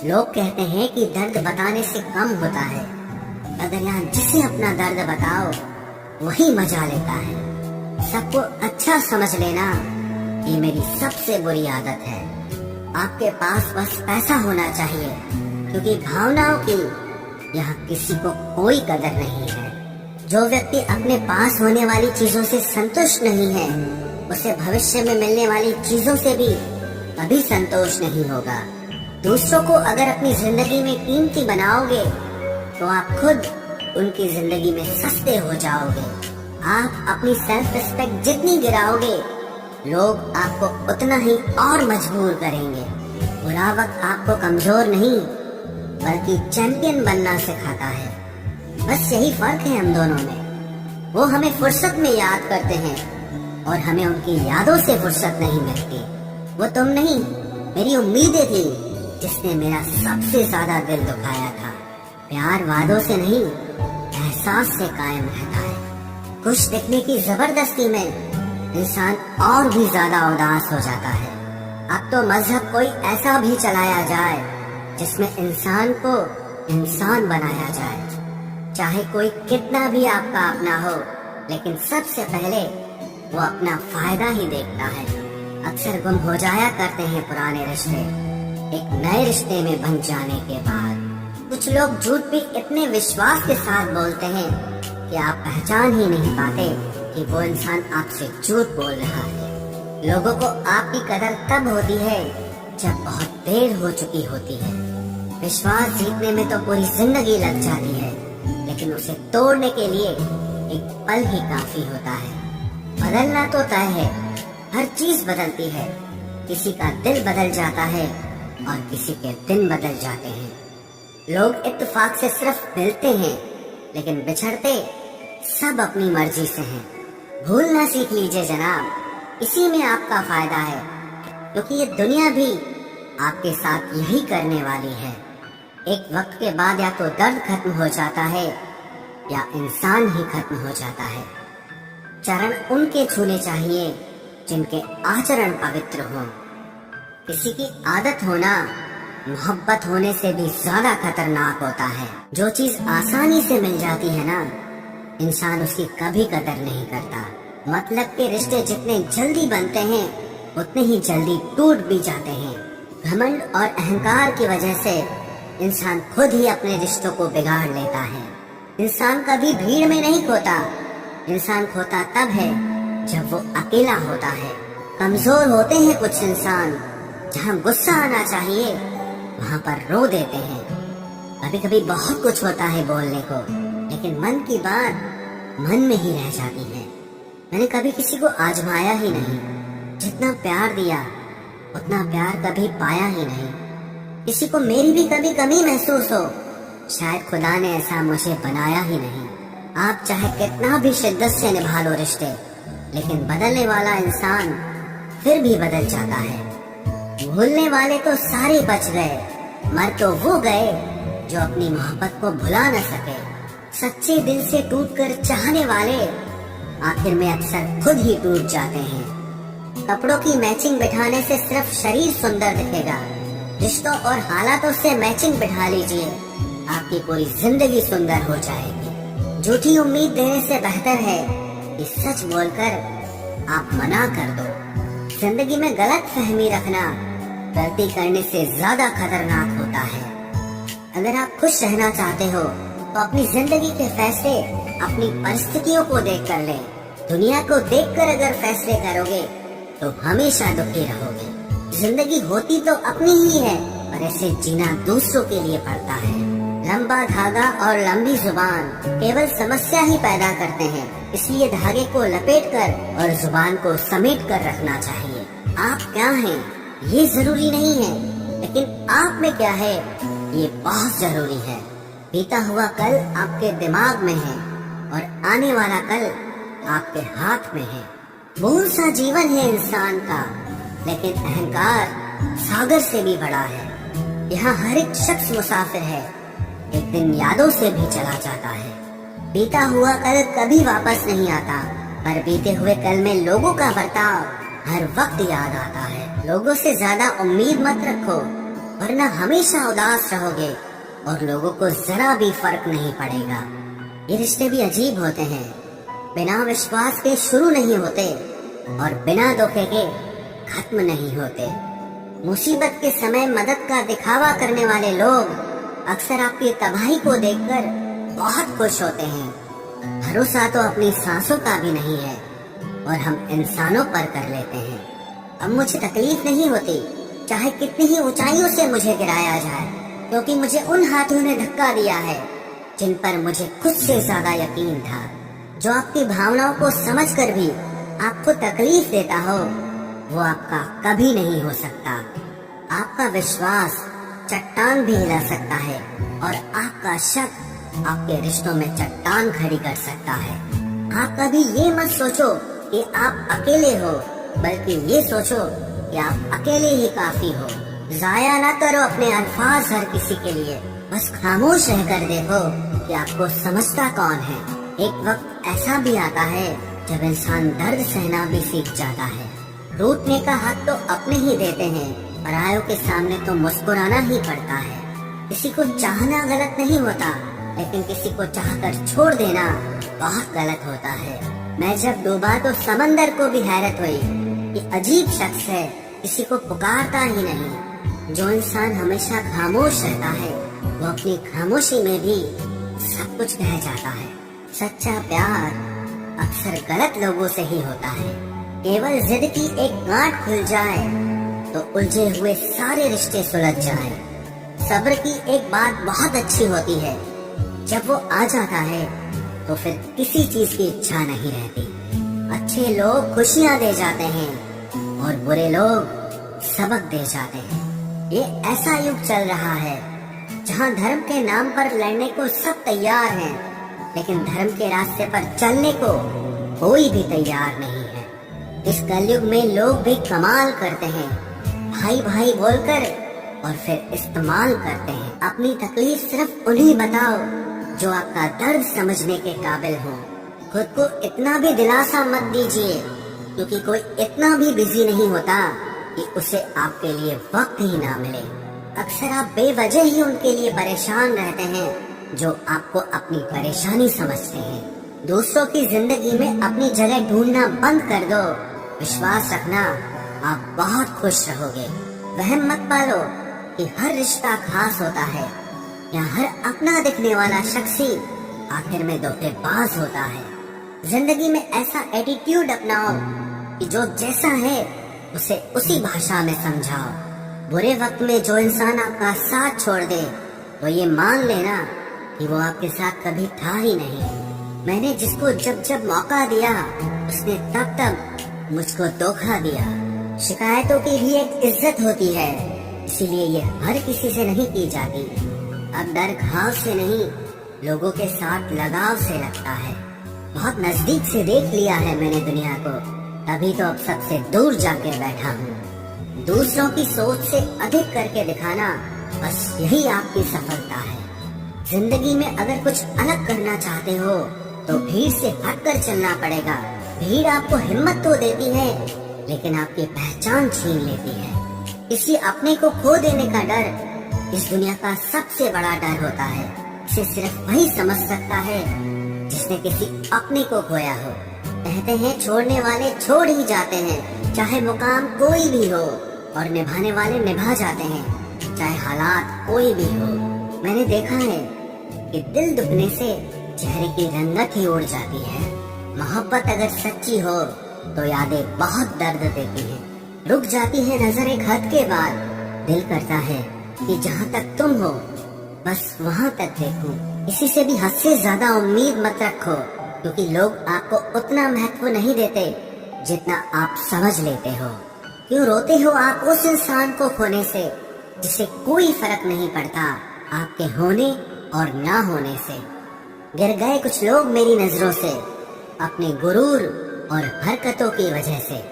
[SPEAKER 2] लोग कहते हैं कि दर्द बताने से कम होता है, अगर यहाँ जिसे अपना दर्द बताओ वही मजा लेता है। सबको अच्छा समझ लेना ये मेरी सबसे बुरी आदत है। आपके पास बस पैसा होना चाहिए, क्योंकि भावनाओं की यहाँ किसी को कोई कदर नहीं है। जो व्यक्ति अपने पास होने वाली चीजों से संतुष्ट नहीं है, उसे भविष्य में मिलने वाली चीजों से भी कभी संतोष नहीं होगा। दूसरों को अगर अपनी जिंदगी में कीमती बनाओगे तो आप खुद उनकी जिंदगी में सस्ते हो जाओगे। आप अपनी सेल्फ रिस्पेक्ट जितनी गिराओगे, लोग आपको उतना ही और मजबूर करेंगे। बुरा वक्त आपको कमजोर नहीं बल्कि चैंपियन बनना सिखाता है। बस यही फर्क है हम दोनों में। वो हमें फुर्सत में याद करते हैं और हमें उनकी यादों से फुर्सत नहीं मिलती। वो तुम नहीं, मेरी उम्मीदें थी जिसने मेरा सबसे ज्यादा दिल दुखाया था। प्यार वादों से नहीं, एहसास से कायम रहता है। खुश दिखने की जबरदस्ती में इंसान और भी ज्यादा उदास हो जाता है। अब तो मजहब कोई ऐसा भी चलाया जाए जिसमें इंसान को इंसान बनाया जाए। चाहे कोई कितना भी आपका अपना हो, लेकिन सबसे पहले वो अपना फायदा ही देखता है। अक्सर गुम हो जाया करते हैं पुराने रिश्ते एक नए रिश्ते में बन जाने के बाद। कुछ लोग झूठ भी इतने विश्वास के साथ बोलते हैं कि आप पहचान ही नहीं पाते कि वो इंसान आपसे झूठ बोल रहा है। लोगों को आपकी कदर तब होती है जब बहुत देर हो चुकी होती है। विश्वास जीतने में तो पूरी जिंदगी लग जाती है, लेकिन उसे तोड़ने के लिए एक पल ही काफी होता है। बदलना तो तय है, हर चीज बदलती है, किसी का दिल बदल जाता है और किसी के दिन बदल जाते हैं। लोग इत्तेफाक से सिर्फ मिलते हैं, लेकिन बिछड़ते सब अपनी मर्जी से हैं। भूलना सीख लीजिए जनाब, इसी में आपका फायदा है, क्योंकि ये दुनिया भी आपके साथ यही करने वाली है। एक वक्त के बाद या तो दर्द खत्म हो जाता है या इंसान ही खत्म हो जाता है। चरण उनके छूने चाहिए जिनके आचरण पवित्र हों। किसी की आदत होना मोहब्बत होने से भी ज्यादा खतरनाक होता है। जो चीज आसानी से मिल जाती है ना, इंसान उसकी कभी कदर नहीं करता। मतलब के रिश्ते जितने जल्दी बनते हैं उतने ही जल्दी टूट भी जाते हैं। घमंड और अहंकार की वजह से इंसान खुद ही अपने रिश्तों को बिगाड़ लेता है। इंसान कभी भीड़ में नहीं खोता, इंसान खोता तब है जब वो अकेला होता है। कमजोर होते हैं कुछ इंसान, जहाँ गुस्सा आना चाहिए वहाँ पर रो देते हैं। कभी कभी बहुत कुछ होता है बोलने को, लेकिन मन की बात मन में ही रह जाती है। मैंने कभी किसी को आजमाया ही नहीं, जितना प्यार दिया उतना प्यार कभी पाया ही नहीं। किसी को मेरी भी कभी कमी महसूस हो, शायद खुदा ने ऐसा मुझे बनाया ही नहीं। आप चाहे कितना भी शिद्दत से निभा लो रिश्ते, लेकिन बदलने वाला इंसान फिर भी बदल जाता है। भूलने वाले तो सारे बच गए, मर तो वो गए जो अपनी मोहब्बत को भुला न सके। सच्चे दिल से टूटकर चाहने वाले आखिर में अक्सर खुद ही टूट जाते हैं। कपड़ों की मैचिंग बिठाने से सिर्फ शरीर सुंदर दिखेगा, रिश्तों और हालातों से मैचिंग बिठा लीजिए, आपकी पूरी जिंदगी सुंदर हो जाएगी। झूठी उम्मीद देने से बेहतर है कि सच बोलकर आप मना कर दो। जिंदगी में गलत फहमी रखना गलती करने से ज्यादा खतरनाक होता है। अगर आप खुश रहना चाहते हो तो अपनी जिंदगी के फैसले अपनी परिस्थितियों को देख कर लें। दुनिया को देखकर अगर फैसले करोगे तो हमेशा दुखी रहोगे। जिंदगी होती तो अपनी ही है, पर ऐसे जीना दूसरों के लिए पड़ता है। लंबा धागा और लंबी जुबान केवल समस्या ही पैदा करते हैं, इसलिए धागे को लपेटकर और जुबान को समेट कर रखना चाहिए। आप क्या हैं ये जरूरी नहीं है, लेकिन आप में क्या है ये बहुत जरूरी है। बीता हुआ कल आपके दिमाग में है और आने वाला कल आपके हाथ में है। बहुत सा जीवन है इंसान का, लेकिन अहंकार सागर से भी बड़ा है। यहाँ हर एक शख्स मुसाफिर है, एक दिन यादों से भी चला जाता है। बीता हुआ कल कभी वापस नहीं आता, पर बीते हुए कल में लोगों का बर्ताव हर वक्त याद आता है। लोगों से ज्यादा उम्मीद मत रखो, वरना हमेशा उदास रहोगे और लोगों को जरा भी फर्क नहीं पड़ेगा। ये रिश्ते भी अजीब होते हैं, बिना विश्वास के शुरू नहीं होते और बिना धोखे के खत्म नहीं होते। मुसीबत के समय मदद का दिखावा करने वाले लोग अक्सर आपकी तबाही को देखकर बहुत खुश होते हैं। भरोसा तो अपनी सांसों का भी नहीं है और हम इंसानों पर कर लेते हैं। अब मुझे तकलीफ नहीं होती, चाहे कितनी ही ऊंचाइयों से मुझे गिराया जाए, क्योंकि मुझे उन हाथों ने धक्का दिया है जिन पर मुझे खुद से ज्यादा यकीन था। जो आपकी भावनाओं को समझकर भी आपको तकलीफ देता हो, वो आपका कभी नहीं हो सकता। आपका विश्वास चट्टान भी हिला सकता है और आपका शक आपके रिश्तों में चट्टान खड़ी कर सकता है। आप कभी ये मत सोचो कि आप अकेले हो, बल्कि ये सोचो कि आप अकेले ही काफी हो। जाया ना करो अपने अल्फाज हर किसी के लिए, बस खामोश रहकर देखो कि आपको समझता कौन है। एक वक्त ऐसा भी आता है जब इंसान दर्द सहना भी सीख जाता है। रूठने का हाथ तो अपने ही देते हैं, परायों के सामने तो मुस्कुराना ही पड़ता है। किसी को चाहना गलत नहीं होता, लेकिन किसी को चाहकर छोड़ देना बहुत गलत होता है। मैं जब डूबा तो समंदर को भी हैरत हुई कि अजीब शख्स है, किसी को पुकारता ही नहीं। जो इंसान हमेशा खामोश रहता है, वो अपनी खामोशी में भी सब कुछ कह जाता है। सच्चा प्यार अक्सर गलत लोगों से ही होता है। केवल जिद की एक गांठ खुल जाए तो उलझे हुए सारे रिश्ते सुलझ जाए। सब्र की एक बात बहुत अच्छी होती है, जब वो आ जाता है तो फिर किसी चीज की इच्छा नहीं रहती। अच्छे लोग खुशियाँ दे जाते हैं और बुरे लोग सबक दे जाते हैं। ये ऐसा युग चल रहा है जहाँ धर्म के नाम पर लड़ने को सब तैयार हैं, लेकिन धर्म के रास्ते पर चलने को कोई भी तैयार नहीं है। इस कलयुग में लोग भी कमाल करते हैं, भाई भाई बोलकर और फिर इस्तेमाल करते हैं। अपनी तकलीफ सिर्फ उन्हें बताओ जो आपका दर्द समझने के काबिल हो। खुद को इतना भी दिलासा मत दीजिए, क्योंकि कोई इतना भी बिजी नहीं होता कि उसे आपके लिए वक्त ही ना मिले। अक्सर आप बेवजह ही उनके लिए परेशान रहते हैं जो आपको अपनी परेशानी समझते हैं। दूसरों की जिंदगी में अपनी जगह ढूंढना बंद कर दो। विश्वास रखना, आप बहुत खुश रहोगे। वहम मत पालो कि हर रिश्ता खास होता है या हर अपना दिखने वाला शख्स ही आखिर में धोखेबाज होता है। जिंदगी में ऐसा एटीट्यूड अपनाओ कि जो जैसा है उसे उसी भाषा में समझाओ। बुरे वक्त में जो इंसान आपका साथ छोड़ दे तो ये मान लेना कि वो आपके साथ कभी था ही नहीं। मैंने जिसको जब जब मौका दिया उसने तब तब मुझको धोखा दिया। शिकायतों की भी एक इज्जत होती है, इसीलिए ये हर किसी से नहीं की जाती। अब डर घाव से नहीं, लोगों के साथ लगाव से लगता है। बहुत नजदीक से देख लिया है मैंने दुनिया को, तभी तो अब सबसे दूर जाकर बैठा हूँ। दूसरों की सोच से अधिक करके दिखाना, बस यही आपकी सफलता है। जिंदगी में अगर कुछ अलग करना चाहते हो तो भीड़ से हटकर चलना पड़ेगा। भीड़ आपको हिम्मत तो देती है, लेकिन आपकी पहचान छीन लेती है। इसलिए अपने को खो देने का डर इस दुनिया का सबसे बड़ा डर होता है। इसे सिर्फ वही समझ सकता है जिसने किसी अपने को खोया हो। कहते हैं छोड़ने वाले छोड़ ही जाते हैं, चाहे मुकाम कोई भी हो, और निभाने वाले निभा जाते हैं, चाहे हालात कोई भी हो। मैंने देखा है कि दिल दुखने से चेहरे की रंगत ही उड़ जाती है। मोहब्बत अगर सच्ची हो तो यादें बहुत दर्द देती हैं। रुक जाती है नजर एक हद के बाद। दिल करता है कि जहाँ तक तुम हो बस वहाँ तक देखूं। इसी से भी हद से ज्यादा उम्मीद मत रखो, क्योंकि लोग आपको उतना महत्व नहीं देते जितना आप समझ लेते हो। क्यों रोते हो आप उस इंसान को खोने से जिसे कोई फर्क नहीं पड़ता आपके होने और ना होने से। गिर गए कुछ लोग मेरी नजरों से अपने गुरूर और हरकतों की वजह से।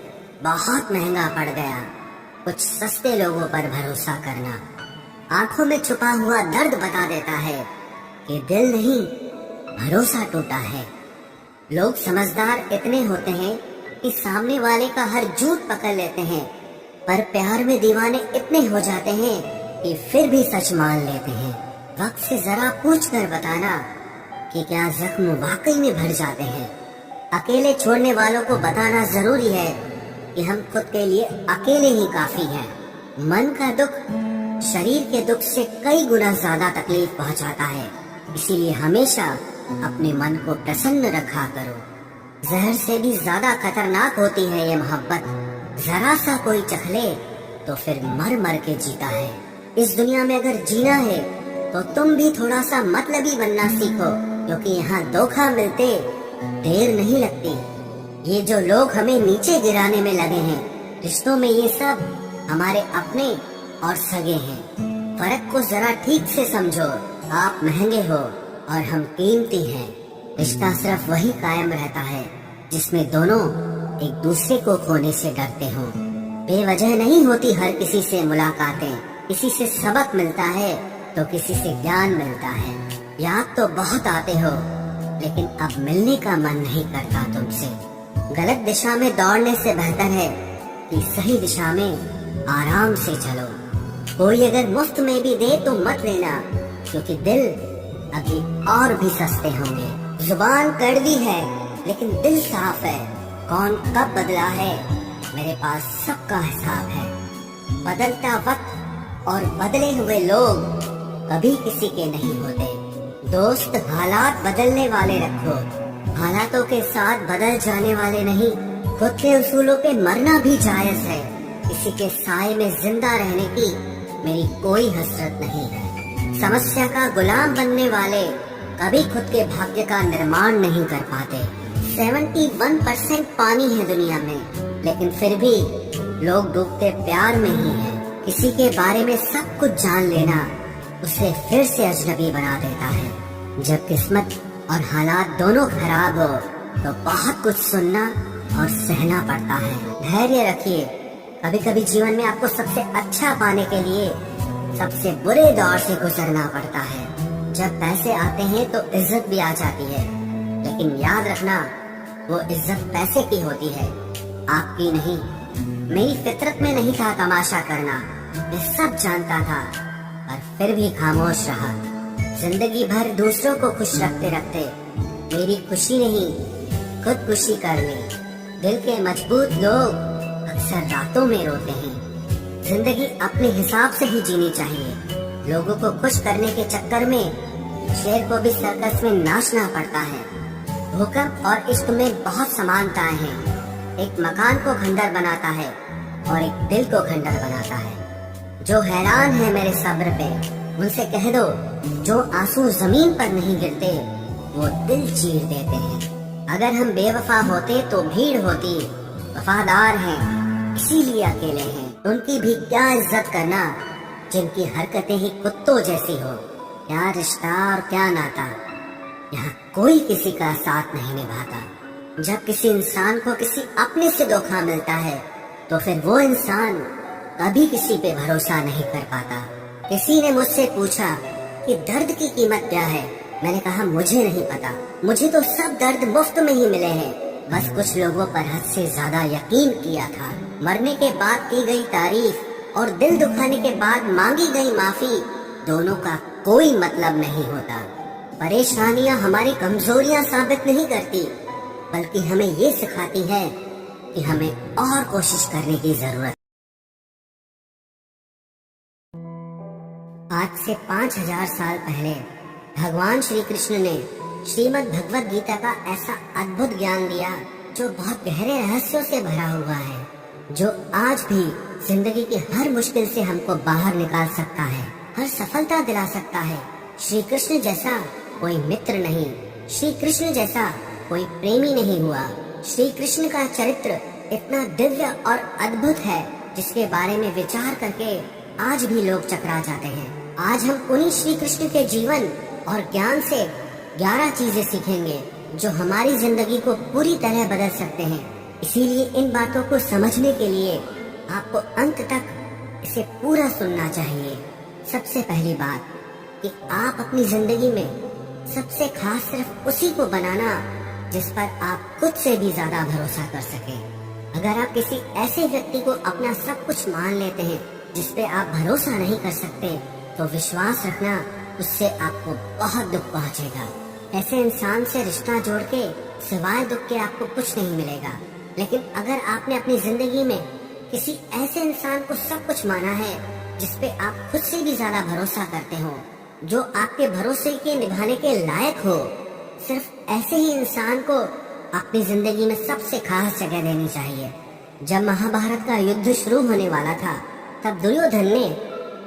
[SPEAKER 2] बहुत महंगा पड़ गया कुछ सस्ते लोगों पर भरोसा करना। आंखों में छुपा हुआ दर्द बता देता है कि दिल नहीं, भरोसा टूटा है। लोग समझदार इतने होते हैं कि सामने वाले का हर झूठ पकड़ लेते हैं, पर प्यार में दीवाने इतने हो जाते हैं कि फिर भी सच मान लेते हैं। वक्त से जरा पूछ कर बताना कि क्या जख्म वाकई में भर जाते हैं। अकेले छोड़ने वालों को बताना जरूरी है कि हम खुद के लिए अकेले ही काफी हैं। मन का दुख शरीर के दुख से कई गुना ज्यादा तकलीफ पहुंचाता है, इसीलिए हमेशा अपने मन को प्रसन्न रखा करो। जहर से भी ज्यादा खतरनाक होती है ये मोहब्बत। जरा सा कोई चखले तो फिर मर मर के जीता है। इस दुनिया में अगर जीना है तो तुम भी थोड़ा सा मतलबी बनना सीखो, क्योंकि यहाँ धोखा मिलते देर नहीं लगती। ये जो लोग हमें नीचे गिराने में लगे हैं, रिश्तों में ये सब हमारे अपने और सगे हैं। फर्क को जरा ठीक से समझो। आप महंगे हो और हम कीमती हैं। रिश्ता सिर्फ वही कायम रहता है जिसमें दोनों एक दूसरे को खोने से डरते हो। बेवजह नहीं होती हर किसी से मुलाकातें। किसी से सबक मिलता है तो किसी से ज्ञान मिलता है। याद तो बहुत आते हो, लेकिन अब मिलने का मन नहीं करता तुमसे। गलत दिशा में दौड़ने से बेहतर है कि सही दिशा में आराम से चलो। कोई अगर मुफ्त में भी दे तो मत लेना, क्योंकि दिल अभी और भी सस्ते होंगे। जुबान कड़वी है लेकिन दिल साफ है। कौन कब बदला है मेरे पास सबका हिसाब है। बदलता वक्त और बदले हुए लोग कभी किसी के नहीं होते। दोस्त हालात बदलने वाले रखो, हालातों के साथ बदल जाने वाले नहीं। खुद के उसूलों पे मरना भी जायज है। किसी के साए में जिंदा रहने की मेरी कोई हसरत नहीं है। समस्या का गुलाम बनने वाले कभी खुद के भाग्य का निर्माण नहीं कर पाते। 71% पानी है दुनिया में, लेकिन फिर भी लोग डूबते प्यार में ही हैं। किसी के बारे में सब कुछ जान लेना उसे फिर से अजनबी बना देता है। जब किस्मत और हालात दोनों खराब हो तो बहुत कुछ सुनना और सहना पड़ता है। धैर्य रखिए, कभी कभी जीवन में आपको सबसे अच्छा पाने के लिए सबसे बुरे दौर से गुजरना पड़ता है। जब पैसे आते हैं तो इज्जत भी आ जाती है, लेकिन याद रखना वो इज्जत पैसे की होती है, आपकी नहीं। मेरी फितरत में नहीं था तमाशा करना, मैं सब जानता था, पर फिर भी खामोश रहा। जिंदगी भर दूसरों को खुश रखते रखते मेरी खुशी नहीं खुदकुशी कर ली। दिल के मजबूत लोग अक्सर रातों में रोते हैं। जिंदगी अपने हिसाब से ही जीनी चाहिए। लोगों को खुश करने के चक्कर में शेर को भी सर्कस में नाचना पड़ता है। भूकंप और इश्क में बहुत समानताएं हैं। एक मकान को खंडर बनाता है और एक दिल को खंडर बनाता है। जो हैरान है मेरे सब्र पे, उनसे कह दो जो आंसू जमीन पर नहीं गिरते वो दिल चीर देते हैं। अगर हम बेवफा होते तो भीड़ होती, वफादार हैं इसीलिए अकेले हैं। उनकी भी क्या इज्जत करना जिनकी हरकतें ही कुत्तों जैसी हो। क्या रिश्ता और क्या नाता, यहाँ कोई किसी का साथ नहीं निभाता। जब किसी इंसान को किसी अपने से धोखा मिलता है तो फिर वो इंसान कभी किसी पे भरोसा नहीं कर पाता। किसी ने मुझसे पूछा कि दर्द की कीमत क्या है, मैंने कहा मुझे नहीं पता, मुझे तो सब दर्द मुफ्त में ही मिले हैं। बस कुछ लोगों पर हद से ज्यादा यकीन किया था। मरने के बाद की गई तारीफ और दिल दुखाने के बाद मांगी गई माफी, दोनों का कोई मतलब नहीं होता। परेशानियां हमारी कमजोरियां साबित नहीं करती, बल्कि हमें ये सिखाती है कि हमें और कोशिश करने की जरूरत। आज से 5000 साल पहले भगवान श्री कृष्ण ने श्रीमद् भगवत गीता का ऐसा अद्भुत ज्ञान दिया जो बहुत गहरे रहस्यों से भरा हुआ है, जो आज भी जिंदगी की हर मुश्किल से हमको बाहर निकाल सकता है, हर सफलता दिला सकता है। श्री कृष्ण जैसा कोई मित्र नहीं, श्री कृष्ण जैसा कोई प्रेमी नहीं हुआ। श्री कृष्ण का चरित्र इतना दिव्य और अद्भुत है जिसके बारे में विचार करके आज भी लोग चकरा जाते हैं। आज हम उन्हीं श्री कृष्ण के जीवन और ज्ञान से 11 चीजें सीखेंगे जो हमारी जिंदगी को पूरी तरह बदल सकते हैं। इसीलिए इन बातों को समझने के लिए आपको अंत तक इसे पूरा सुनना चाहिए। सबसे पहली बात कि आप अपनी जिंदगी में सबसे खास सिर्फ उसी को बनाना जिस पर आप खुद से भी ज्यादा भरोसा कर सके। अगर आप किसी ऐसे व्यक्ति को अपना सब कुछ मान लेते हैं जिस पे आप भरोसा नहीं कर सकते, तो विश्वास रखना उससे आपको बहुत दुख पहुंचेगा। ऐसे इंसान से रिश्ता जोड़ के सिवाय दुख के आपको कुछ नहीं मिलेगा। लेकिन अगर आपने अपनी जिंदगी में किसी ऐसे इंसान को सब कुछ माना है जिसपे आप खुद से भी ज्यादा भरोसा करते हो, जो आपके भरोसे के निभाने के लायक हो, सिर्फ ऐसे ही इंसान को अपनी जिंदगी में सबसे खास जगह देनी चाहिए। जब महाभारत का युद्ध शुरू होने वाला था, तब दुर्योधन ने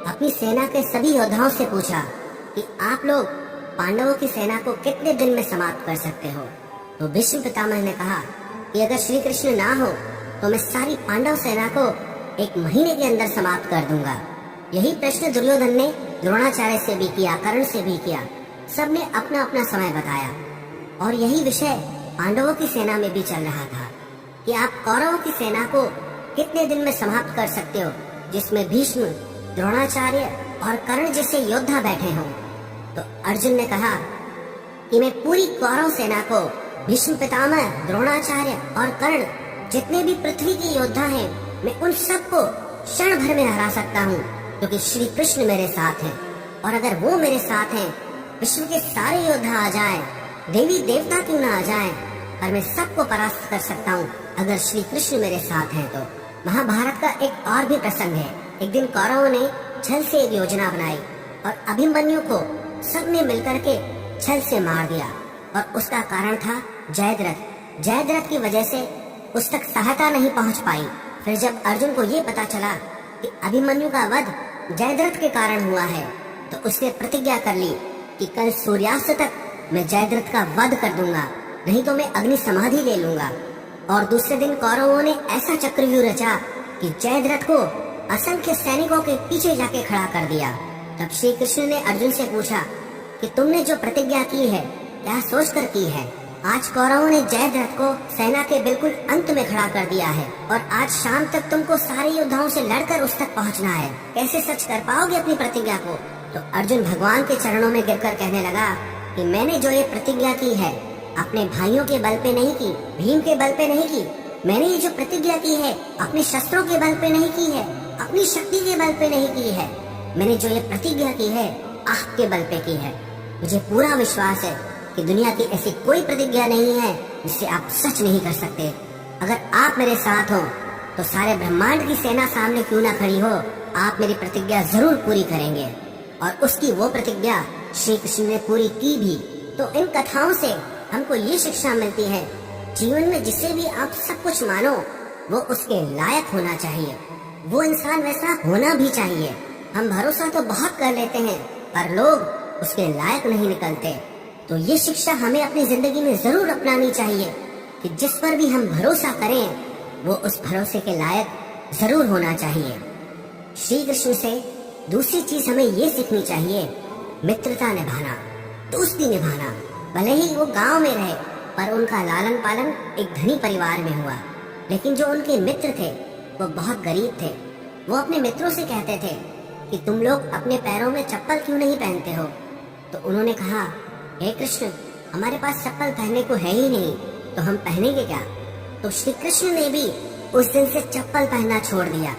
[SPEAKER 2] अपनी सेना के सभी योद्धाओं से पूछा कि आप लोग पांडवों की सेना को कितने दिन में समाप्त कर सकते हो। तो भीष्म पितामह ने कहा कि अगर श्री कृष्ण ना हो तो मैं सारी पांडव सेना को 1 महीने के अंदर समाप्त कर दूंगा। यही प्रश्न दुर्योधन ने द्रोणाचार्य से भी किया, कर्ण से भी किया। सबने अपना अपना समय बताया और यही विषय पांडवों की सेना में भी चल रहा था कि आप कौरवों की सेना को कितने दिन में समाप्त कर सकते हो, जिसमें भीष्म, द्रोणाचार्य और कर्ण जैसे योद्धा बैठे हों। तो अर्जुन ने कहा कि मैं पूरी कौरव सेना को भीष्म पितामह, द्रोणाचार्य और कर्ण जितने भी पृथ्वी के योद्धा हैं, मैं उन सबको क्षण भर में हरा सकता हूँ, क्योंकि श्री कृष्ण मेरे साथ हैं। और अगर वो मेरे साथ हैं, विश्व के सारे योद्धा आ जाएं, देवी देवता क्यों ना आ जाएं, पर मैं सबको परास्त कर सकता हूँ अगर श्री कृष्ण मेरे साथ हैं तो। महाभारत का एक और भी प्रसंग है। एक दिन कौरवों ने छल से एक योजना बनाई और अभिमन्यु को सबने मिलकर के छल से मार दिया, और उसका कारण था जयद्रथ। जयद्रथ की वजह से उस तक सहायता नहीं पहुंच पाई। फिर जब अर्जुन को ये पता चला कि अभिमन्यु का वध जयद्रथ के कारण हुआ है, तो उसने प्रतिज्ञा कर ली कि कल सूर्यास्त तक मैं जयद्रथ का वध कर दूंगा, नहीं तो मैं अग्नि समाधि ले लूंगा। और दूसरे दिन कौरवों ने ऐसा चक्रव्यूह रचा कि जयद्रथ को असंख्य सैनिकों के पीछे जाके खड़ा कर दिया। तब श्री कृष्ण ने अर्जुन से पूछा कि तुमने जो प्रतिज्ञा की है क्या सोचकर की है? आज कौरवों ने जयद्रथ को सेना के बिल्कुल अंत में खड़ा कर दिया है और आज शाम तक तुमको सारे योद्धाओं से लड़कर उस तक पहुंचना है। कैसे सच कर पाओगे अपनी प्रतिज्ञा को? तो अर्जुन भगवान के चरणों में गिरकर कहने लगा कि मैंने जो ये प्रतिज्ञा की है अपने भाइयों के बल पे नहीं की, भीम के बल पे नहीं की। मैंने ये जो प्रतिज्ञा की है अपने शस्त्रों के बल पे नहीं की है, अपनी शक्ति के बल पे नहीं की है। मैंने जो ये प्रतिज्ञा की है आपके बल पे की है। मुझे पूरा विश्वास है कि दुनिया की ऐसी कोई प्रतिज्ञा नहीं है जिसे आप सच नहीं कर सकते। अगर आप मेरे साथ हो तो सारे ब्रह्मांड की सेना सामने क्यों ना खड़ी हो, आप मेरी प्रतिज्ञा जरूर पूरी करेंगे। और उसकी वो प्रतिज्ञा श्री कृष्ण ने पूरी की भी। तो इन कथाओं से हमको ये शिक्षा मिलती है, जीवन में जिसे भी आप सब कुछ मानो वो उसके लायक होना चाहिए, वो इंसान वैसा होना भी चाहिए। हम भरोसा तो बहुत कर लेते हैं पर लोग उसके लायक नहीं निकलते। तो ये शिक्षा हमें अपनी जिंदगी में जरूर अपनानी चाहिए कि जिस पर भी हम भरोसा करें वो उस भरोसे के लायक जरूर होना चाहिए। श्री कृष्ण से दूसरी चीज हमें ये सीखनी चाहिए, मित्रता निभाना, दोस्ती निभाना। भले ही वो गांव में रहे पर उनका लालन पालन एक धनी परिवार में हुआ, लेकिन जो उनके मित्र थे वो बहुत गरीब थे। वो अपने मित्रों से कहते थे कि तुम लोग अपने पैरों में चप्पल क्यों नहीं पहनते हो? तो उन्होंने कहा, हे कृष्ण, हमारे पास चप्पल पहनने को है ही नहीं, तो हम पहनेंगे क्या? तो श्री कृष्ण ने भी उस दिन से चप्पल पहनना छोड़ दिया।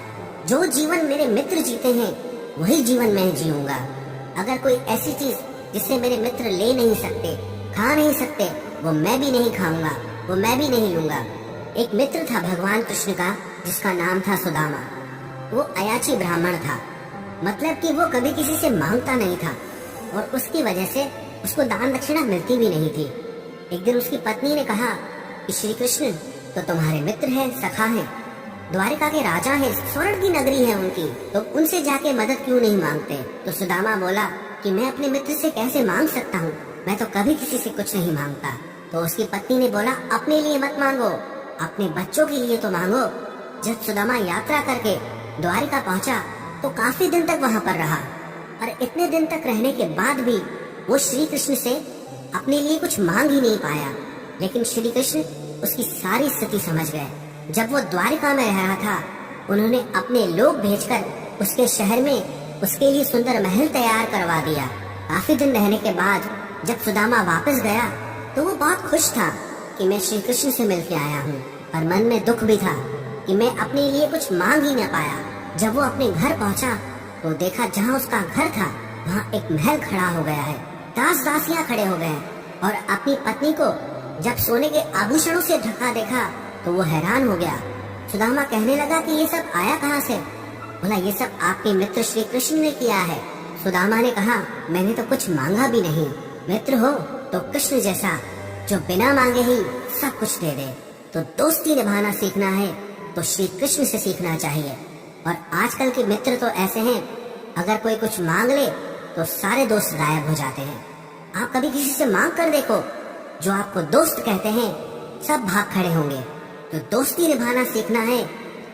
[SPEAKER 2] जो जीवन मेरे मित्र जीते हैं वही जीवन मैं जीऊंगा। अगर कोई ऐसी चीज जिसे मेरे मित्र ले नहीं सकते, खा नहीं सकते, वो मैं भी नहीं खाऊंगा, वो मैं भी नहीं लूंगा। एक मित्र था भगवान कृष्ण का जिसका नाम था सुदामा। वो अयाची ब्राह्मण था, मतलब कि वो कभी किसी से मांगता नहीं था और उसकी वजह से उसको दान दक्षिणा मिलती भी नहीं थी। एक दिन उसकी पत्नी ने कहा कि श्री कृष्ण तो तुम्हारे मित्र हैं, सखा हैं, द्वारिका के राजा हैं, स्वर्ण की नगरी है उनकी, तो उनसे जाके मदद क्यों नहीं मांगते? तो सुदामा बोला कि मैं अपने मित्र से कैसे मांग सकता हूँ, मैं तो कभी किसी से कुछ नहीं मांगता। तो उसकी पत्नी ने बोला, अपने लिए मत मांगो, अपने बच्चों के लिए तो मांगो। जब सुदामा यात्रा करके द्वारिका पहुँचा तो काफी दिन तक वहाँ पर रहा और इतने दिन तक रहने के बाद भी वो श्री कृष्ण से अपने लिए कुछ मांग ही नहीं पाया। लेकिन श्री कृष्ण उसकी सारी स्थिति समझ गए। जब वो द्वारिका में रह रहा था उन्होंने अपने लोग भेजकर उसके शहर में उसके लिए सुंदर महल तैयार करवा दिया। काफी दिन रहने के बाद जब सुदामा वापस गया तो वो बहुत खुश था कि मैं श्री कृष्ण से मिलके आया हूँ, पर मन में दुख भी था कि मैं अपने लिए कुछ मांग ही न पाया। जब वो अपने घर पहुँचा तो देखा जहाँ उसका घर था वहाँ एक महल खड़ा हो गया है, दास दासियाँ खड़े हो गए और अपनी पत्नी को जब सोने के आभूषणों से ढका देखा तो वो हैरान हो गया। सुदामा कहने लगा कि ये सब आया कहाँ से? बोला, ये सब आपके मित्र श्री कृष्ण ने किया है। सुदामा ने कहा, मैंने तो कुछ मांगा भी नहीं। मित्र हो तो कृष्ण जैसा जो बिना मांगे ही सब कुछ दे दे। तो दोस्ती निभाना सीखना है तो श्री कृष्ण से सीखना चाहिए। और आजकल के मित्र तो ऐसे हैं, अगर कोई कुछ मांग ले तो सारे दोस्त गायब हो जाते हैं। आप कभी किसी से मांग कर देखो, जो आपको दोस्त कहते हैं सब भाग खड़े होंगे। तो दोस्ती निभाना सीखना है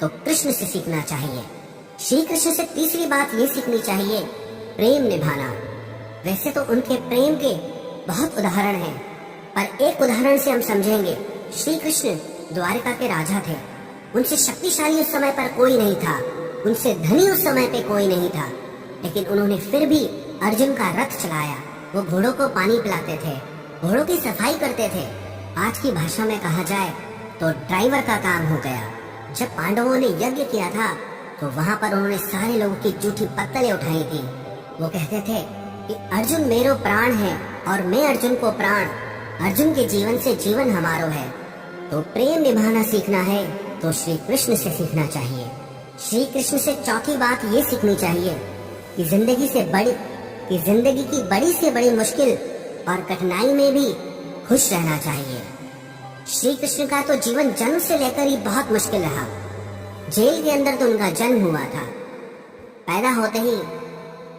[SPEAKER 2] तो कृष्ण से सीखना चाहिए। श्री कृष्ण से तीसरी बात ये सीखनी चाहिए, प्रेम निभाना। वैसे तो उनके प्रेम के बहुत उदाहरण हैं, पर एक उदाहरण से हम समझेंगे। श्री कृष्ण द्वारिका के राजा थे, उनसे शक्तिशाली उस समय पर कोई नहीं था, उनसे धनी उस समय पे कोई नहीं था, लेकिन उन्होंने फिर भी अर्जुन का रथ चलाया। वो घोड़ों को पानी पिलाते थे, घोड़ों की सफाई करते थे। आज की भाषा में कहा जाए तो ड्राइवर का काम हो गया। जब पांडवों ने यज्ञ किया था तो वहाँ पर उन्होंने सारे लोगों की जूठी पत्तलें उठाई थी। वो कहते थे कि अर्जुन मेरो प्राण है और मैं अर्जुन को प्राण, अर्जुन के जीवन से जीवन हमारो है। तो प्रेम निभाना सीखना है तो श्री कृष्ण से सीखना चाहिए। श्री कृष्ण से चौथी बात ये सीखनी चाहिए कि जिंदगी की बड़ी से बड़ी मुश्किल और कठिनाई में भी खुश रहना चाहिए। श्री कृष्ण का तो जीवन जन्म से लेकर ही बहुत मुश्किल रहा। जेल के अंदर तो उनका जन्म हुआ था। पैदा होते ही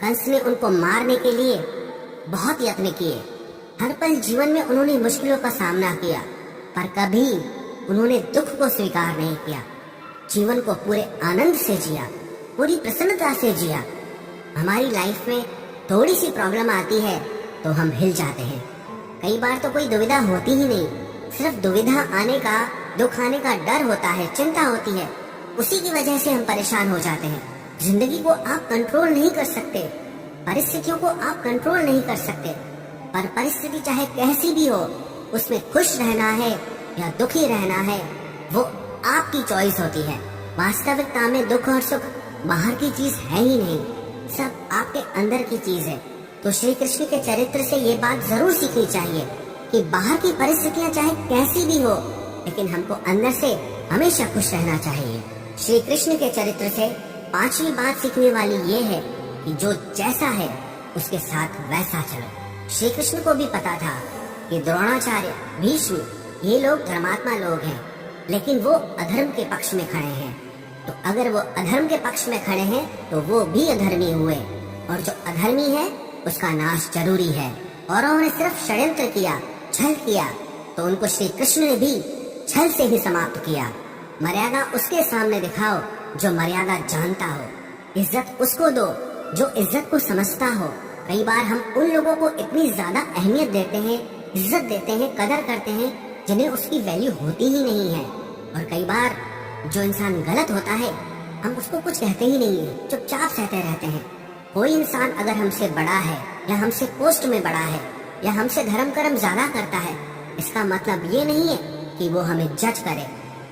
[SPEAKER 2] कंस ने उनको मारने के लिए बहुत यत्न किए। हर पल जीवन में उन्होंने मुश्किलों का सामना किया, पर कभी उन्होंने दुख को स्वीकार नहीं किया। जीवन को पूरे आनंद से जिया, पूरी प्रसन्नता से जिया। हमारी लाइफ में थोड़ी सी प्रॉब्लम आती है तो हम हिल जाते हैं। कई बार तो कोई दुविधा होती ही नहीं, सिर्फ दुविधा आने का, दुख आने का डर होता है, चिंता होती है, उसी की वजह से हम परेशान हो जाते हैं। जिंदगी को आप कंट्रोल नहीं कर सकते, परिस्थितियों को आप कंट्रोल नहीं कर सकते, पर परिस्थिति चाहे कैसी भी हो, उसमें खुश रहना है या दुखी रहना है, वो आपकी चॉइस होती है। वास्तविकता में दुख और सुख बाहर की चीज है ही नहीं, सब आपके अंदर की चीज है। तो श्री कृष्ण के चरित्र से ये बात जरूर सीखनी चाहिए कि बाहर की परिस्थितियां चाहे कैसी भी हो, लेकिन हमको अंदर से हमेशा खुश रहना चाहिए। श्री कृष्ण के चरित्र से पांचवी बात सीखने वाली ये है कि जो जैसा है उसके साथ वैसा चलो। श्री कृष्ण को भी पता था कि द्रोणाचार्य, भीष्म, ये लोग धर्मात्मा लोग हैं, लेकिन वो अधर्म के पक्ष में खड़े हैं। तो अगर वो अधर्म के पक्ष में खड़े हैं तो वो भी अधर्मी हुए, और जो अधर्मी है उसका नाश जरूरी है। और उन्होंने सिर्फ षड्यंत्र किया, छल किया, तो उनको श्री कृष्ण ने भी छल से ही समाप्त किया। मर्यादा उसके सामने दिखाओ जो मर्यादा जानता हो, इज्जत उसको दो जो इज्जत को समझता हो। कई बार हम उन लोगों को इतनी ज्यादा अहमियत देते हैं, इज्जत देते हैं, कदर करते हैं, जिन्हें उसकी वैल्यू होती ही नहीं है। और कई बार जो इंसान गलत होता है हम उसको कुछ कहते ही नहीं है, चुपचाप सहते रहते हैं। कोई इंसान अगर हमसे बड़ा है या हमसे पोस्ट में बड़ा है या हमसे धर्म कर्म ज्यादा करता है, इसका मतलब ये नहीं है कि वो हमें जज करे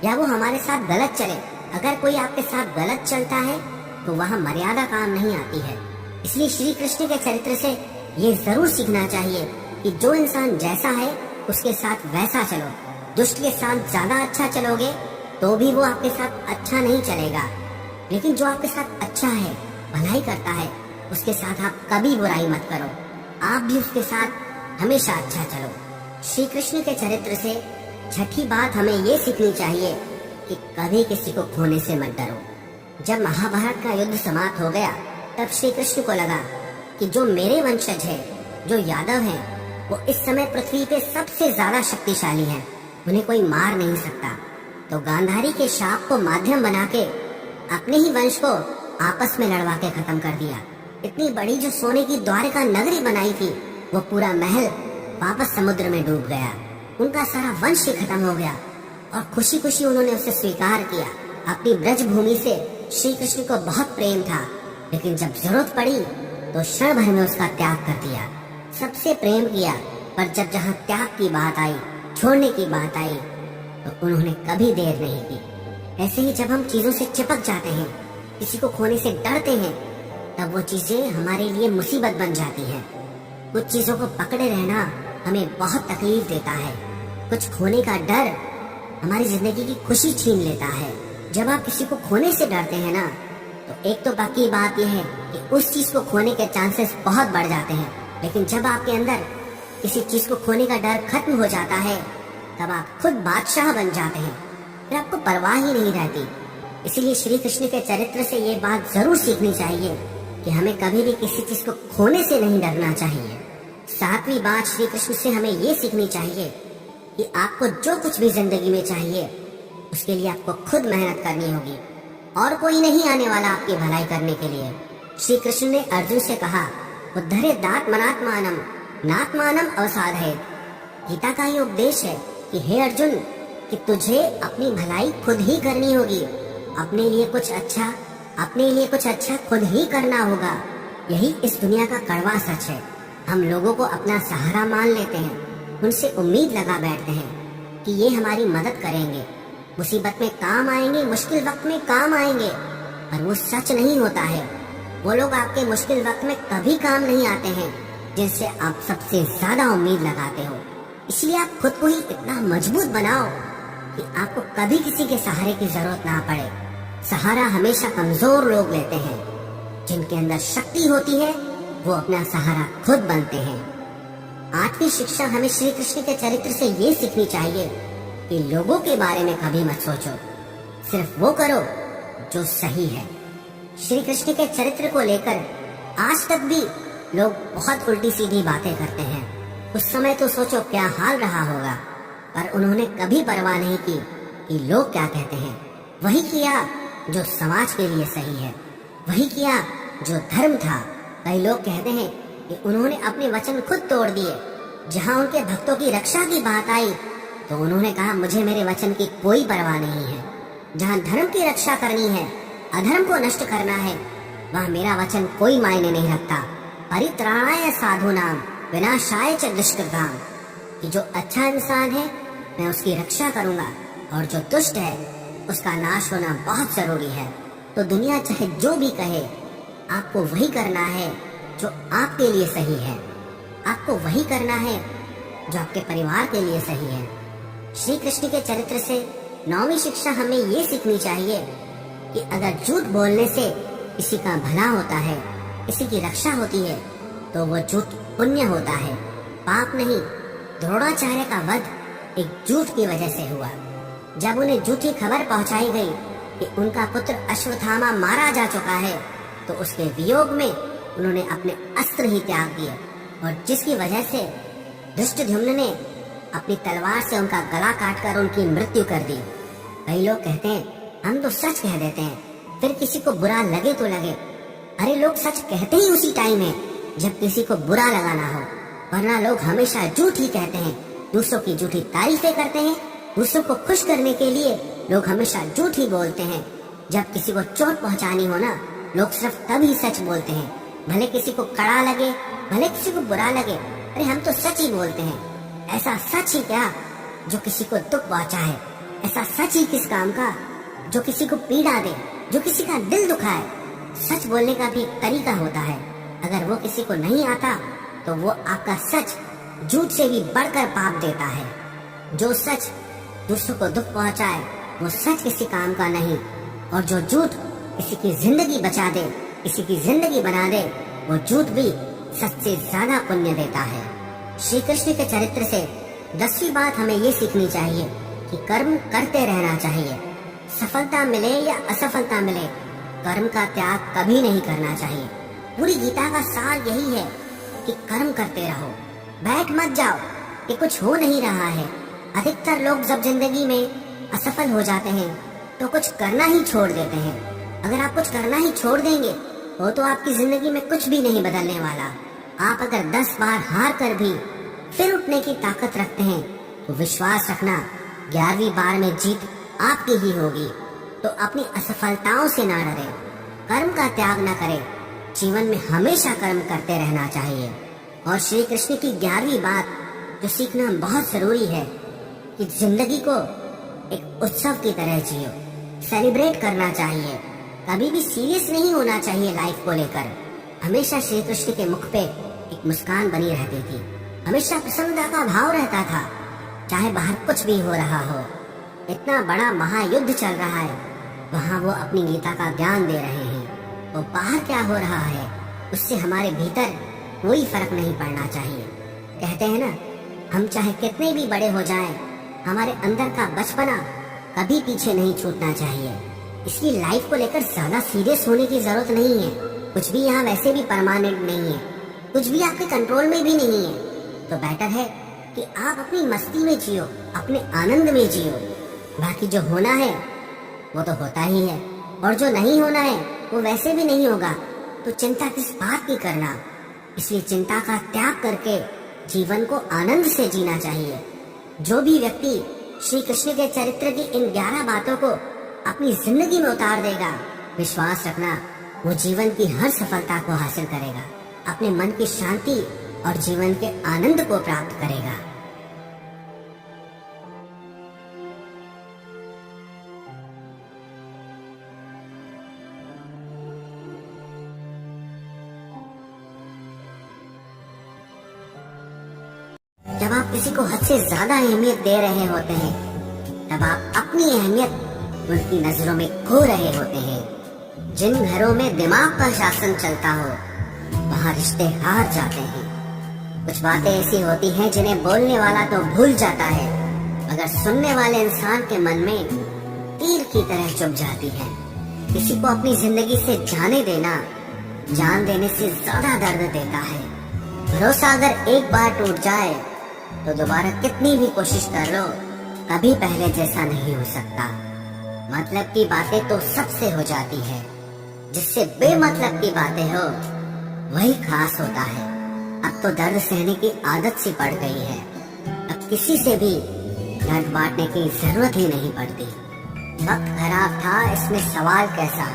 [SPEAKER 2] या वो हमारे साथ गलत चले। अगर कोई आपके साथ गलत चलता है तो वहाँ मर्यादा काम नहीं आती है। इसलिए श्री कृष्ण के चरित्र से ये जरूर सीखना चाहिए कि जो इंसान जैसा है उसके साथ वैसा चलो। दुष्ट के साथ ज्यादा अच्छा चलोगे तो भी वो आपके साथ अच्छा नहीं चलेगा, लेकिन जो आपके साथ अच्छा है, भलाई करता है, उसके साथ आप कभी बुराई मत करो, आप भी उसके साथ हमेशा अच्छा चलो। श्री कृष्ण के चरित्र से छठी बात हमें ये सीखनी चाहिए कि कभी किसी को खोने से मत डरो। जब महाभारत का युद्ध समाप्त हो गया तब श्री कृष्ण को लगा कि जो मेरे वंशज है, जो यादव हैं, वो इस समय पृथ्वी पे सबसे ज्यादा शक्तिशाली हैं, उन्हें कोई मार नहीं सकता। तो गांधारी के शाप को माध्यम बना के अपने ही वंश को आपस में लड़वा के खत्म कर दिया। इतनी बड़ी जो सोने की द्वारिका नगरी बनाई थी, वो पूरा महल वापस समुद्र में डूब गया। उनका सारा वंश ही खत्म हो गया और खुशी खुशी उन्होंने उसे स्वीकार किया। अपनी ब्रज भूमि से श्री कृष्ण को बहुत प्रेम था, लेकिन जब जरूरत पड़ी तो क्षण भर में उसका त्याग कर दिया। सबसे प्रेम किया, पर जब जहाँ त्याग की बात आई, छोड़ने की बात आई, तो उन्होंने कभी देर नहीं की। ऐसे ही जब हम चीजों से चिपक जाते हैं, किसी को खोने से डरते हैं, तब वो चीजें हमारे लिए मुसीबत बन जाती हैं। कुछ चीजों को पकड़े रहना हमें बहुत तकलीफ देता है। कुछ खोने का डर हमारी जिंदगी की खुशी छीन लेता है। जब आप किसी को खोने से डरते हैं ना, तो एक तो बाकी बात यह है कि उस चीज को खोने के चांसेस बहुत बढ़ जाते हैं, लेकिन जब आपके अंदर किसी चीज को खोने का डर खत्म हो जाता है, तब आप खुद बादशाह बन जाते हैं, फिर आपको परवाह ही नहीं रहती। इसीलिए श्री कृष्ण के चरित्र से ये बात जरूर सीखनी चाहिए कि हमें कभी भी किसी चीज को खोने से नहीं डरना चाहिए। सातवीं बात श्री कृष्ण से हमें ये सीखनी चाहिए कि आपको जो कुछ भी जिंदगी में चाहिए, उसके लिए आपको खुद मेहनत करनी होगी, और कोई नहीं आने वाला आपकी भलाई करने के लिए। श्री कृष्ण ने अर्जुन से कहा, उद्धरेदात्मनात्मानम नात्मानम अवसाधयेत्। गीता का ये उपदेश है कि हे अर्जुन, कि तुझे अपनी भलाई खुद ही करनी होगी, अपने लिए कुछ अच्छा खुद ही करना होगा। यही इस दुनिया का कड़वा सच है। हम लोगों को अपना सहारा मान लेते हैं, उनसे उम्मीद लगा बैठते हैं कि ये हमारी मदद करेंगे, मुसीबत में काम आएंगे, मुश्किल वक्त में काम आएंगे, पर वो सच नहीं होता है। वो लोग आपके मुश्किल वक्त में कभी काम नहीं आते हैं जिनसे आप सबसे ज्यादा उम्मीद लगाते हो। इसलिए आप खुद को ही इतना मजबूत बनाओ कि आपको कभी किसी के सहारे की जरूरत ना पड़े। सहारा हमेशा कमजोर लोग लेते हैं, जिनके अंदर शक्ति होती है वो अपना सहारा खुद बनते हैं। आठवीं शिक्षा हमें श्री कृष्ण के चरित्र से ये सीखनी चाहिए कि लोगों के बारे में कभी मत सोचो, सिर्फ वो करो जो सही है। श्री कृष्ण के चरित्र को लेकर आज तक भी लोग बहुत उल्टी सीधी बातें करते हैं। उस समय तो सोचो क्या हाल रहा होगा, पर उन्होंने कभी परवाह नहीं की कि लोग क्या कहते हैं। वही किया जो समाज के लिए सही है, वही किया जो धर्म था। कई लोग कहते हैं कि उन्होंने अपने वचन खुद तोड़ दिए। जहां उनके भक्तों की रक्षा की बात आई तो उन्होंने कहा मुझे मेरे वचन की कोई परवाह नहीं है। जहां धर्म की रक्षा करनी है, अधर्म को नष्ट करना है, वहां मेरा वचन कोई मायने नहीं रखता। परित्राणाय साधूनाम विनाशाय च दुष्कृताम, कि जो अच्छा इंसान है मैं उसकी रक्षा करूंगा और जो दुष्ट है उसका नाश होना बहुत जरूरी है। तो दुनिया चाहे जो भी कहे, आपको वही करना है जो आपके लिए सही है। आपको वही करना है जो आपके परिवार के लिए सही है। श्री कृष्ण के चरित्र से 9वीं शिक्षा हमें ये सीखनी चाहिए कि अगर झूठ बोलने से किसी का भला होता है, किसी की रक्षा होती है, तो वो झूठ पुण्य होता है, पाप नहीं। द्रोणाचार्य का वध एक झूठ की वजह से हुआ। जब उन्हें झूठी खबर पहुंचाई गई कि उनका पुत्र अश्वत्थामा मारा जा चुका है, तो उसके वियोग में उन्होंने अपने अस्त्र ही त्याग दिए, और जिसकी वजह से धृष्टद्युम्न ने अपनी तलवार से उनका गला काटकर उनकी मृत्यु कर दी। कई लोग कहते हैं हम तो सच कह देते हैं, फिर किसी को बुरा लगे तो लगे। अरे लोग सच कहते ही उसी टाइम है जब किसी को बुरा लगाना हो, वरना लोग हमेशा झूठ ही कहते हैं। दूसरों की झूठी तारीफें करते हैं। दूसरों को खुश करने के लिए लोग हमेशा झूठ ही बोलते हैं। जब किसी को चोट पहुंचानी हो ना, लोग सिर्फ तभी सच बोलते हैं, भले किसी को कड़ा लगे, भले किसी को बुरा लगे। अरे हम तो सच ही बोलते हैं। ऐसा सच ही क्या जो किसी को दुख पहुंचाए, ऐसा सच ही किस काम का जो किसी को पीड़ा दे, जो किसी का दिल दुखाए। सच बोलने का भी एक तरीका होता है। अगर वो किसी को नहीं आता तो वो आपका सच झूठ से भी बढ़कर पाप देता है। जो सच दूसरों को दुख पहुंचाए वो सच किसी काम का नहीं, और जो झूठ किसी की जिंदगी बचा दे, किसी की जिंदगी बना दे, वो झूठ भी सच से ज्यादा पुण्य देता है। श्री कृष्ण के चरित्र से 10वीं बात हमें ये सीखनी चाहिए कि कर्म करते रहना चाहिए। सफलता मिले या असफलता मिले, कर्म का त्याग कभी नहीं करना चाहिए। पूरी गीता का सार यही है कि कर्म करते रहो, बैठ मत जाओ कि कुछ हो नहीं रहा है। अधिकतर लोग जब जिंदगी में असफल हो जाते हैं तो कुछ करना ही छोड़ देते हैं। अगर आप कुछ करना ही छोड़ देंगे तो आपकी जिंदगी में कुछ भी नहीं बदलने वाला। आप अगर 10 बार हार कर भी फिर उठने की ताकत रखते हैं तो विश्वास रखना 11वीं बार में जीत आपकी ही होगी। तो अपनी असफलताओं से ना डरे, कर्म का त्याग ना करें, जीवन में हमेशा कर्म करते रहना चाहिए। और श्री कृष्ण की 11वीं बात जो सीखना बहुत जरूरी है कि जिंदगी को एक उत्सव की तरह जियो, सेलिब्रेट करना चाहिए। कभी भी सीरियस नहीं होना चाहिए लाइफ को लेकर। हमेशा श्री कृष्ण के मुख पे एक मुस्कान बनी रहती थी, हमेशा प्रसन्नता का भाव रहता था, चाहे बाहर कुछ भी हो रहा हो। इतना बड़ा महायुद्ध चल रहा है, वहाँ वो अपनी गीता का ज्ञान दे रहे हैं। तो बाहर क्या हो रहा है उससे हमारे भीतर कोई फर्क नहीं पड़ना चाहिए। कहते हैं ना, हम चाहे कितने भी बड़े हो जाएं, हमारे अंदर का बचपना कभी पीछे नहीं छूटना चाहिए। इसलिए लाइफ को लेकर ज्यादा सीरियस होने की जरूरत नहीं है। कुछ भी यहाँ वैसे भी परमानेंट नहीं है, कुछ भी आपके कंट्रोल में भी नहीं है। तो बेटर है कि आप अपनी मस्ती में जियो, अपने आनंद में जियो। बाकी जो होना है वो तो होता ही है, और जो नहीं होना है वो वैसे भी नहीं होगा। तो चिंता किस बात की करना। इसलिए चिंता का त्याग करके जीवन को आनंद से जीना चाहिए। जो भी व्यक्ति श्री कृष्ण के चरित्र की इन 11 बातों को अपनी जिंदगी में उतार देगा, विश्वास रखना वो जीवन की हर सफलता को हासिल करेगा, अपने मन की शांति और जीवन के आनंद को प्राप्त करेगा। जब आप किसी को हद से ज्यादा अहमियत दे रहे होते हैं, तब आप अपनी अहमियत उनकी नजरों में खो रहे होते हैं। जिन घरों में दिमाग का शासन चलता हो, वहाँ रिश्ते हार जाते हैं। कुछ बातें ऐसी होती हैं जिन्हें बोलने वाला तो भूल जाता है, मगर सुनने वाले इंसान के मन में तीर की तरह चुभ जाती है। किसी को अपनी जिंदगी से जाने देना जान देने से ज्यादा दर्द देता है। भरोसा अगर एक बार टूट जाए तो दोबारा कितनी भी कोशिश कर लो, कभी पहले जैसा नहीं हो सकता। मतलब की बातें तो सबसे हो जाती है, जिससे बेमतलब की बातें हो वही खास होता है। अब तो दर्द सहने की आदत सी पड़ गई है, अब किसी से भी दर्द बांटने की जरूरत ही नहीं पड़ती। वक्त खराब था, इसमें सवाल कैसा,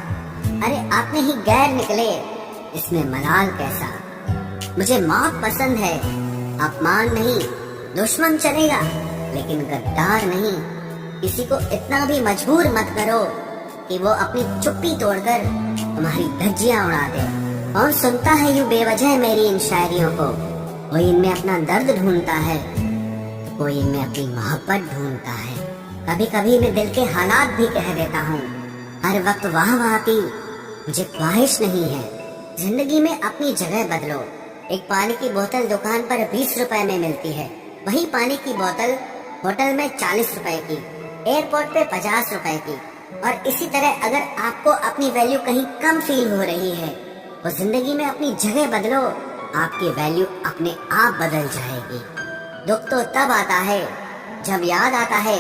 [SPEAKER 2] अरे आपने ही गैर निकले, इसमें मलाल कैसा। मुझे मौत पसंद है, अपमान नहीं, दुश्मन चलेगा लेकिन गद्दार नहीं। किसी को इतना भी मजबूर मत करो कि वो अपनी चुप्पी तोड़कर तुम्हारी धज्जियां उड़ा दे। कौन सुनता है यूं बेवजह मेरी इन शायरियों को? कोई इनमें अपना दर्द ढूंढता है, तो कोई इनमें अपनी मोहब्बत ढूंढता है। कभी कभी मैं दिल के हालात भी कह देता हूँ। हर वक्त वाह वाह की मुझे ख्वाहिश नहीं है। जिंदगी में अपनी जगह बदलो। एक पानी की बोतल दुकान पर 20 रुपए में मिलती है, वही पानी की बोतल होटल में 40 रुपए की, एयरपोर्ट पे 50 रुपए की। और इसी तरह अगर आपको अपनी वैल्यू कहीं कम फील हो रही है तो जिंदगी में अपनी जगह बदलो, आपकी वैल्यू अपने आप बदल जाएगी। दुख तो तब आता है जब याद आता है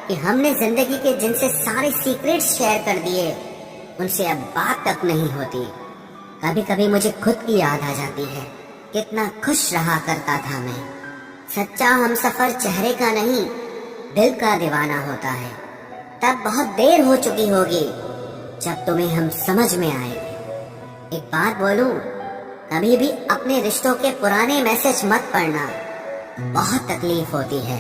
[SPEAKER 2] कि हमने जिंदगी के जिनसे सारे सीक्रेट्स शेयर कर दिए उनसे अब बात तक नहीं होती। कभी कभी मुझे खुद की याद आ जाती है, कितना खुश रहा करता था मैं। सच्चा हमसफर चेहरे का नहीं दिल का दीवाना होता है। तब बहुत देर हो चुकी होगी जब तुम्हें हम समझ में आए। एक बात बोलूं, कभी भी अपने रिश्तों के पुराने मैसेज मत पढ़ना, बहुत तकलीफ होती है।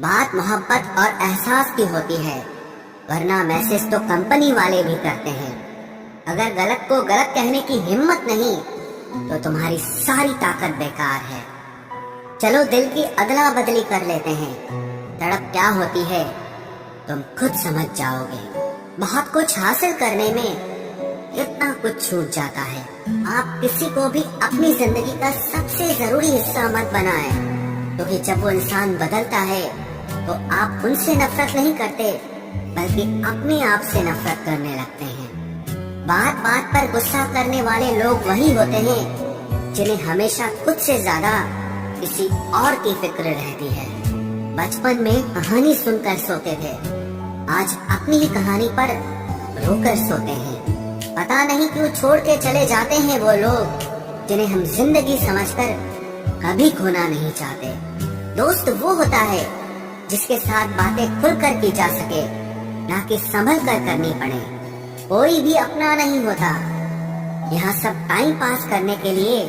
[SPEAKER 2] बात मोहब्बत और एहसास की होती है, वरना मैसेज तो कंपनी वाले भी करते हैं। अगर गलत को गलत कहने की हिम्मत नहीं तो तुम्हारी सारी ताकत बेकार है। चलो दिल की अदला बदली कर लेते हैं, तड़प क्या होती है तुम खुद समझ जाओगे। बहुत कुछ हासिल करने में इतना कुछ छूट जाता है। आप किसी को भी अपनी जिंदगी का सबसे जरूरी हिस्सा मत बनाएं, क्योंकि जब वो इंसान बदलता है तो आप उनसे नफरत नहीं करते बल्कि अपने आप से नफरत करने लगते हैं। बात बात पर गुस्सा करने वाले लोग वही होते हैं जिन्हें हमेशा खुद से ज्यादा किसी और की फिक्र रहती है। बचपन में कहानी सुनकर सोते थे, आज अपनी ही कहानी पर रोकर सोते हैं। पता नहीं क्यों छोड़ के चले जाते हैं वो लोग जिन्हें हम जिंदगी समझकर कभी खोना नहीं चाहते। दोस्त वो होता है जिसके साथ बातें खुलकर की जा सके, ना कि संभल कर करनी पड़े। कोई भी अपना नहीं होता, यहाँ सब टाइम पास करने के लिए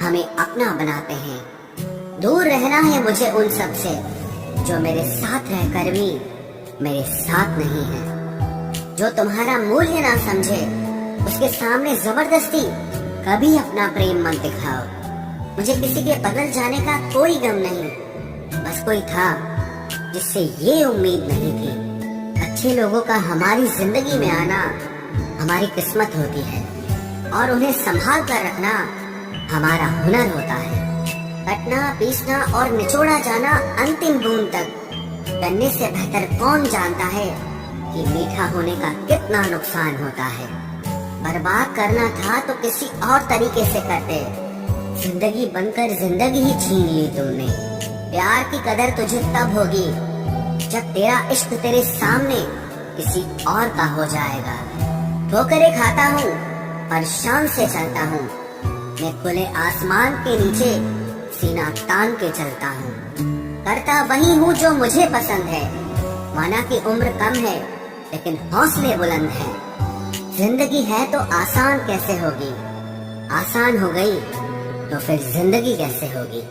[SPEAKER 2] हमें अपना बनाते हैं। दूर रहना है मुझे उन सब से जो मेरे साथ रहकर भी मेरे साथ नहीं है। जो तुम्हारा मूल्य ना समझे उसके सामने जबरदस्ती कभी अपना प्रेम मत दिखाओ। मुझे किसी के बदल जाने का कोई गम नहीं, बस कोई था जिससे ये उम्मीद नहीं थी। अच्छे लोगों का हमारी जिंदगी में आना हमारी किस्मत होती है और उन्हें संभाल कर रखना हमारा हुनर होता है। कटना, पीसना और निचोड़ा जाना अंतिम बूंद तक करने से बेहतर कौन जानता है कि मीठा होने का कितना नुकसान होता है। बर्बाद करना था तो किसी और तरीके से करते, जिंदगी बनकर जिंदगी ही छीन ली तुमने। प्यार की कदर तुझे तब होगी जब तेरा इश्क तेरे सामने किसी और का हो जाएगा। ठोकरें खाता हूँ पर शान से चलता हूँ, मैं खुले आसमान के नीचे सीना तान के चलता हूँ। करता वही हूँ जो मुझे पसंद है, माना कि उम्र कम है लेकिन हौसले बुलंद है। जिंदगी है तो आसान कैसे होगी, आसान हो गई तो फिर जिंदगी कैसे होगी।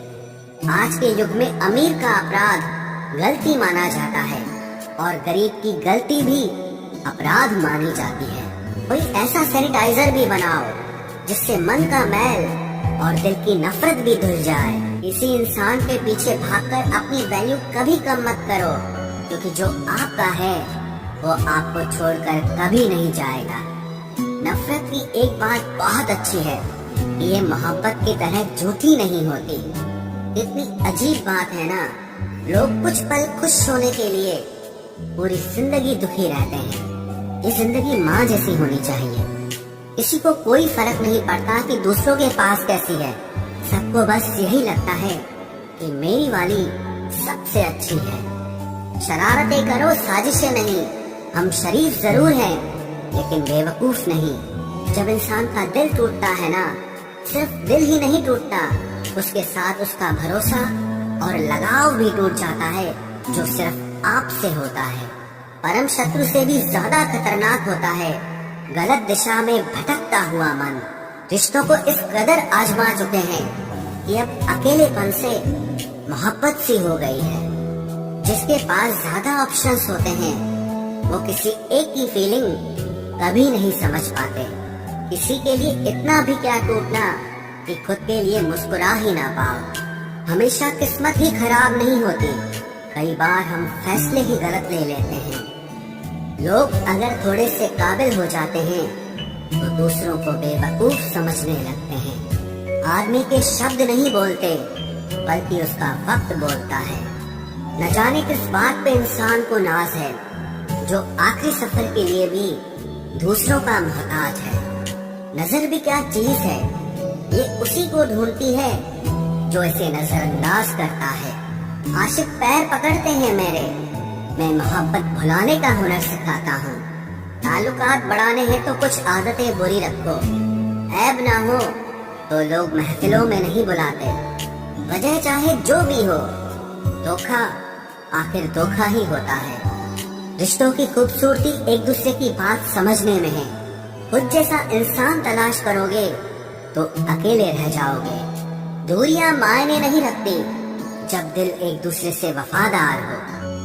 [SPEAKER 2] आज के युग में अमीर का अपराध गलती माना जाता है और गरीब की गलती भी अपराध मानी जाती है। कोई ऐसा सैनिटाइजर भी बनाओ जिससे मन का मैल और दिल की नफरत भी धुल जाए। किसी इंसान के पीछे भागकर अपनी वैल्यू कभी कम मत करो, क्योंकि जो आपका है वो आपको छोड़कर कभी नहीं जाएगा। नफरत की एक बात बहुत अच्छी है, ये मोहब्बत की तरह झूठी नहीं होती। इतनी अजीब बात है ना, लोग कुछ पल खुश होने के लिए पूरी जिंदगी दुखी रहते हैं। ये जिंदगी माँ जैसी होनी चाहिए। किसी को कोई फर्क नहीं पड़ता कि दूसरों के पास कैसी है, सबको बस यही लगता है कि मेरी वाली सबसे अच्छी है। शरारतें करो, साजिशें नहीं, हम शरीफ जरूर हैं, लेकिन बेवकूफ नहीं। जब इंसान का दिल टूटता है ना, सिर्फ दिल ही नहीं टूटता, उसके साथ उसका भरोसा और लगाव भी टूट जाता है, जो सिर्फ आपसे होता है। परम शत्रु से भी ज्यादा खतरनाक होता है गलत दिशा में भटकता हुआ मन। रिश्तों को इस कदर आजमा चुके हैं कि अब अकेलेपन से मोहब्बत सी हो गई है। जिसके पास ज्यादा ऑप्शंस होते हैं, वो किसी एक की फीलिंग कभी नहीं समझ पाते। किसी के लिए इतना भी क्या टूटना कि खुद के लिए मुस्कुरा ही ना पाओ। हमेशा किस्मत ही खराब नहीं होती, कई बार हम फैसले ही गलत ले लेते हैं। लोग अगर थोड़े से काबिल हो जाते हैं तो दूसरों को बेवकूफ समझने लगते हैं। आदमी के शब्द नहीं बोलते, बल्कि उसका वक्त बोलता है। न जाने किस बात पे इंसान को नाज है, जो आखिरी सफर के लिए भी दूसरों का मोहताज है। नजर भी क्या चीज है, ये उसी को ढूंढती है जो इसे नजरअंदाज करता है। आशिक पैर पकड़ते हैं मेरे, मैं मोहब्बत भुलाने का हुनर सिखाता हूँ। ताल्लुकात बढ़ाने हैं तो कुछ आदतें बुरी रखो, ऐब ना हो तो लोग महफिलों में नहीं बुलाते। वजह चाहे जो भी हो, धोखा आखिर धोखा ही होता है। रिश्तों की खूबसूरती एक दूसरे की बात समझने में है। खुद जैसा इंसान तलाश करोगे तो अकेले रह जाओगे। दूरियां मायने नहीं रखती जब दिल एक दूसरे से वफादार हो।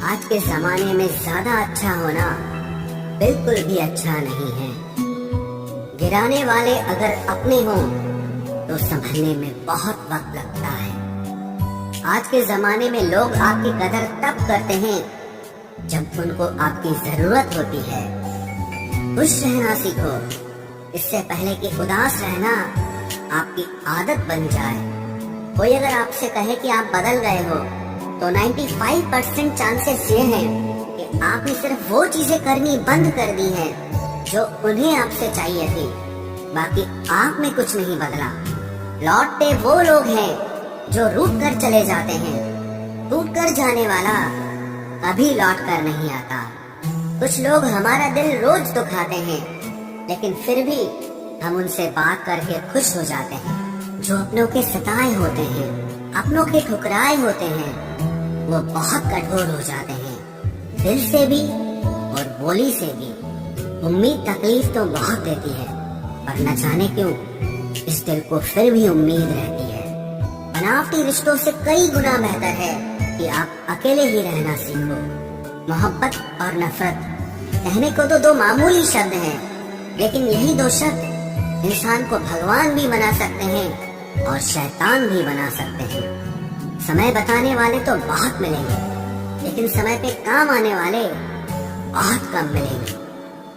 [SPEAKER 2] आज के जमाने में ज्यादा अच्छा होना बिल्कुल भी अच्छा नहीं है। गिराने वाले अगर अपने हों तो संभलने में बहुत वक्त लगता है। आज के जमाने में लोग आपकी कदर तब करते हैं जब उनको आपकी जरूरत होती है। खुश रहना सीखो, इससे पहले कि उदास रहना आपकी आदत बन जाए। कोई अगर आपसे कहे कि आप बदल गए हो, तो 95% चांसेस ये हैं कि आपने सिर्फ वो चीजें करनी बंद कर दी हैं जो उन्हें आपसे चाहिए थी। बाकी आप में कुछ नहीं बदला। लौटते वो लोग हैं जो रूठ कर चले जाते हैं। टूट कर जाने वाला कभी लौट कर नहीं आता। कुछ लोग हमारा दिल रोज दुखाते हैं, लेकिन फिर भी हम उनसे बात करके खुश हो जाते हैं। जो अपनों के सताए होते हैं, अपनों के ठुकराए होते हैं, वो बहुत कठोर हो जाते हैं, दिल से भी और बोली से भी। उम्मीद तकलीफ तो बहुत देती है, पर न जाने क्यों इस दिल को फिर भी उम्मीद रहती है। बनावटी रिश्तों से कई गुना बेहतर है कि आप अकेले ही रहना सीखो। मोहब्बत और नफरत कहने को तो दो मामूली शब्द हैं, लेकिन यही दो शब्द इंसान को भगवान भी बना सकते हैं और शैतान भी बना सकते हैं। समय बताने वाले तो बहुत मिलेंगे, लेकिन समय पे काम आने वाले बहुत कम मिलेंगे।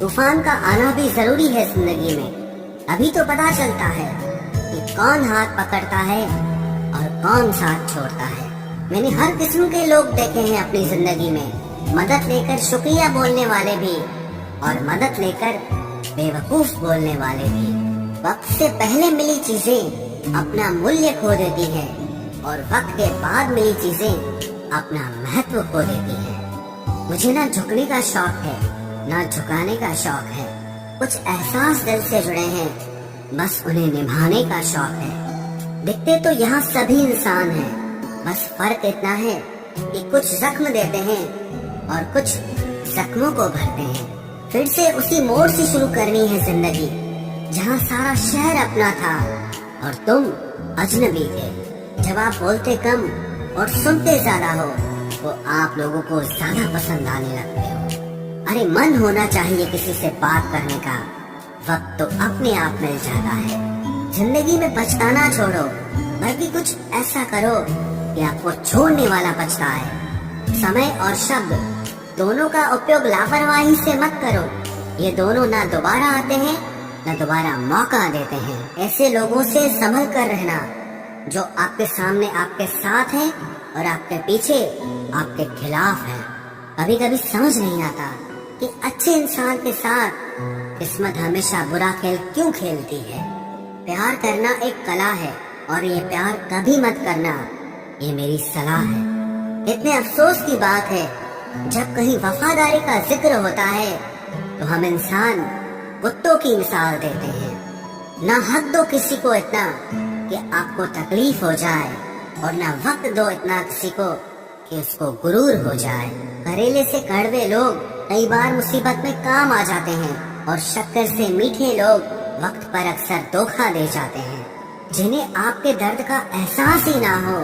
[SPEAKER 2] तूफान का आना भी जरूरी है जिंदगी में, अभी तो पता चलता है कि कौन हाथ पकड़ता है और कौन साथ छोड़ता है। मैंने हर किस्म के लोग देखे हैं अपनी जिंदगी में, मदद लेकर शुक्रिया बोलने वाले भी और मदद लेकर बेवकूफ बोलने वाले भी। वक्त से पहले मिली चीजें अपना मूल्य खो देती है और वक्त के बाद मिली चीजें अपना महत्व खो देती है। मुझे ना झुकने का शौक है, ना झुकाने का शौक है। कुछ एहसास दिल से जुड़े हैं, बस उन्हें निभाने का शौक है। दिखते तो यहाँ सभी इंसान हैं, बस फर्क इतना है कि कुछ जख्म देते हैं और कुछ जख्मों को भरते हैं। फिर से उसी मोड़ से शुरू करनी है जिंदगी, जहाँ सारा शहर अपना था और तुम अजनबी थे। जब आप बोलते कम और सुनते ज्यादा हो, तो आप लोगों को ज्यादा पसंद आने लगते हो। अरे मन होना चाहिए किसी से बात करने का, वक्त तो अपने आप मिल जाता है। जिंदगी में पछताना छोड़ो, बल्कि कुछ ऐसा करो कि आपको छोड़ने वाला पछताए। समय और शब्द दोनों का उपयोग लापरवाही से मत करो, ये दोनों ना दोबारा आते हैं न दोबारा मौका देते हैं। ऐसे लोगों से संभल कर रहना जो आपके सामने आपके साथ हैं और आपके पीछे आपके खिलाफ हैं। कभी कभी समझ नहीं आता कि अच्छे इंसान के साथ किस्मत हमेशा बुरा खेल क्यों खेलती है। प्यार करना एक कला है और ये प्यार कभी मत करना, ये मेरी सलाह है। इतने अफसोस की बात है जब कहीं वफादारी का जिक्र होता है तो हम इंसान कुत्तों की मिसाल देते हैं। ना हक दो किसी को इतना कि आपको तकलीफ हो जाए, और ना वक्त दो इतना किसी को कि उसको गुरूर हो जाए। करेले से कड़वे लोग कई बार मुसीबत में काम आ जाते हैं, और शक्कर से मीठे लोग वक्त पर अक्सर धोखा दे जाते हैं। जिन्हें आपके दर्द का एहसास ही ना हो,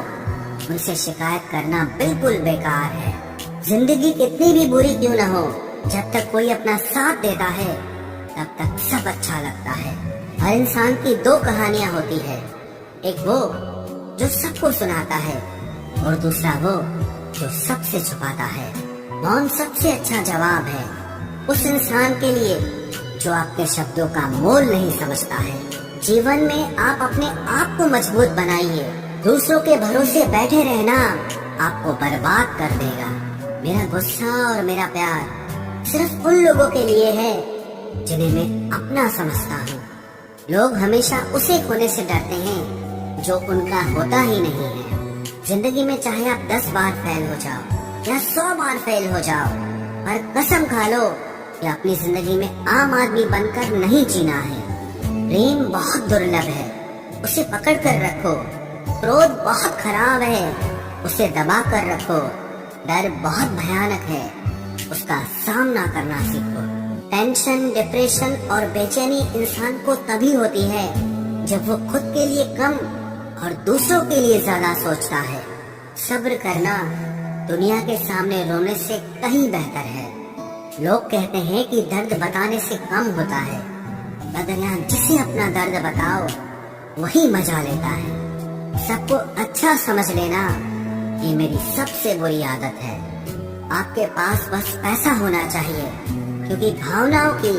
[SPEAKER 2] उनसे शिकायत करना बिल्कुल बेकार है। जिंदगी कितनी भी बुरी क्यों ना हो, जब तक कोई अपना साथ देता है तब तक सब अच्छा लगता है। हर इंसान की दो कहानियां होती है, एक वो जो सबको सुनाता है, और दूसरा वो जो सबसे छुपाता है। मौन सबसे अच्छा जवाब है उस इंसान के लिए जो आपके शब्दों का मोल नहीं समझता है। जीवन में आप अपने आप को मजबूत बनाइए। दूसरों के भरोसे बैठे रहना आपको बर्बाद कर देगा। मेरा गुस्सा और मेरा प्यार सिर्फ उन लोगों के लिए है जिन्हें मैं अपना समझता हूँ। लोग हमेशा उसे खोने से डरते हैं जो उनका होता ही नहीं है। जिंदगी में चाहे आप 10 बार फेल हो जाओ या 100 बार फेल हो जाओ, पर कसम खा लो कि अपनी जिंदगी में आम आदमी बनकर नहीं जीना है। प्रेम बहुत दुर्लभ है, उसे पकड़ कर रखो। क्रोध बहुत खराब है, उसे दबा कर रखो। डर बहुत भयानक है, उसका सामना करना सीखो। टेंशन, डिप्रेशन और बेचैनी इंसान को तभी होती है जब वो खुद के लिए कम और दूसरों के लिए ज्यादा सोचता है। सब्र करना दुनिया के सामने रोने से कहीं बेहतर है। लोग कहते हैं कि दर्द बताने से कम होता है, मगर यहाँ जिसे अपना दर्द बताओ वही मजा लेता है। सबको अच्छा समझ लेना ये मेरी सबसे बुरी आदत है। आपके पास बस पैसा होना चाहिए, क्योंकि भावनाओं की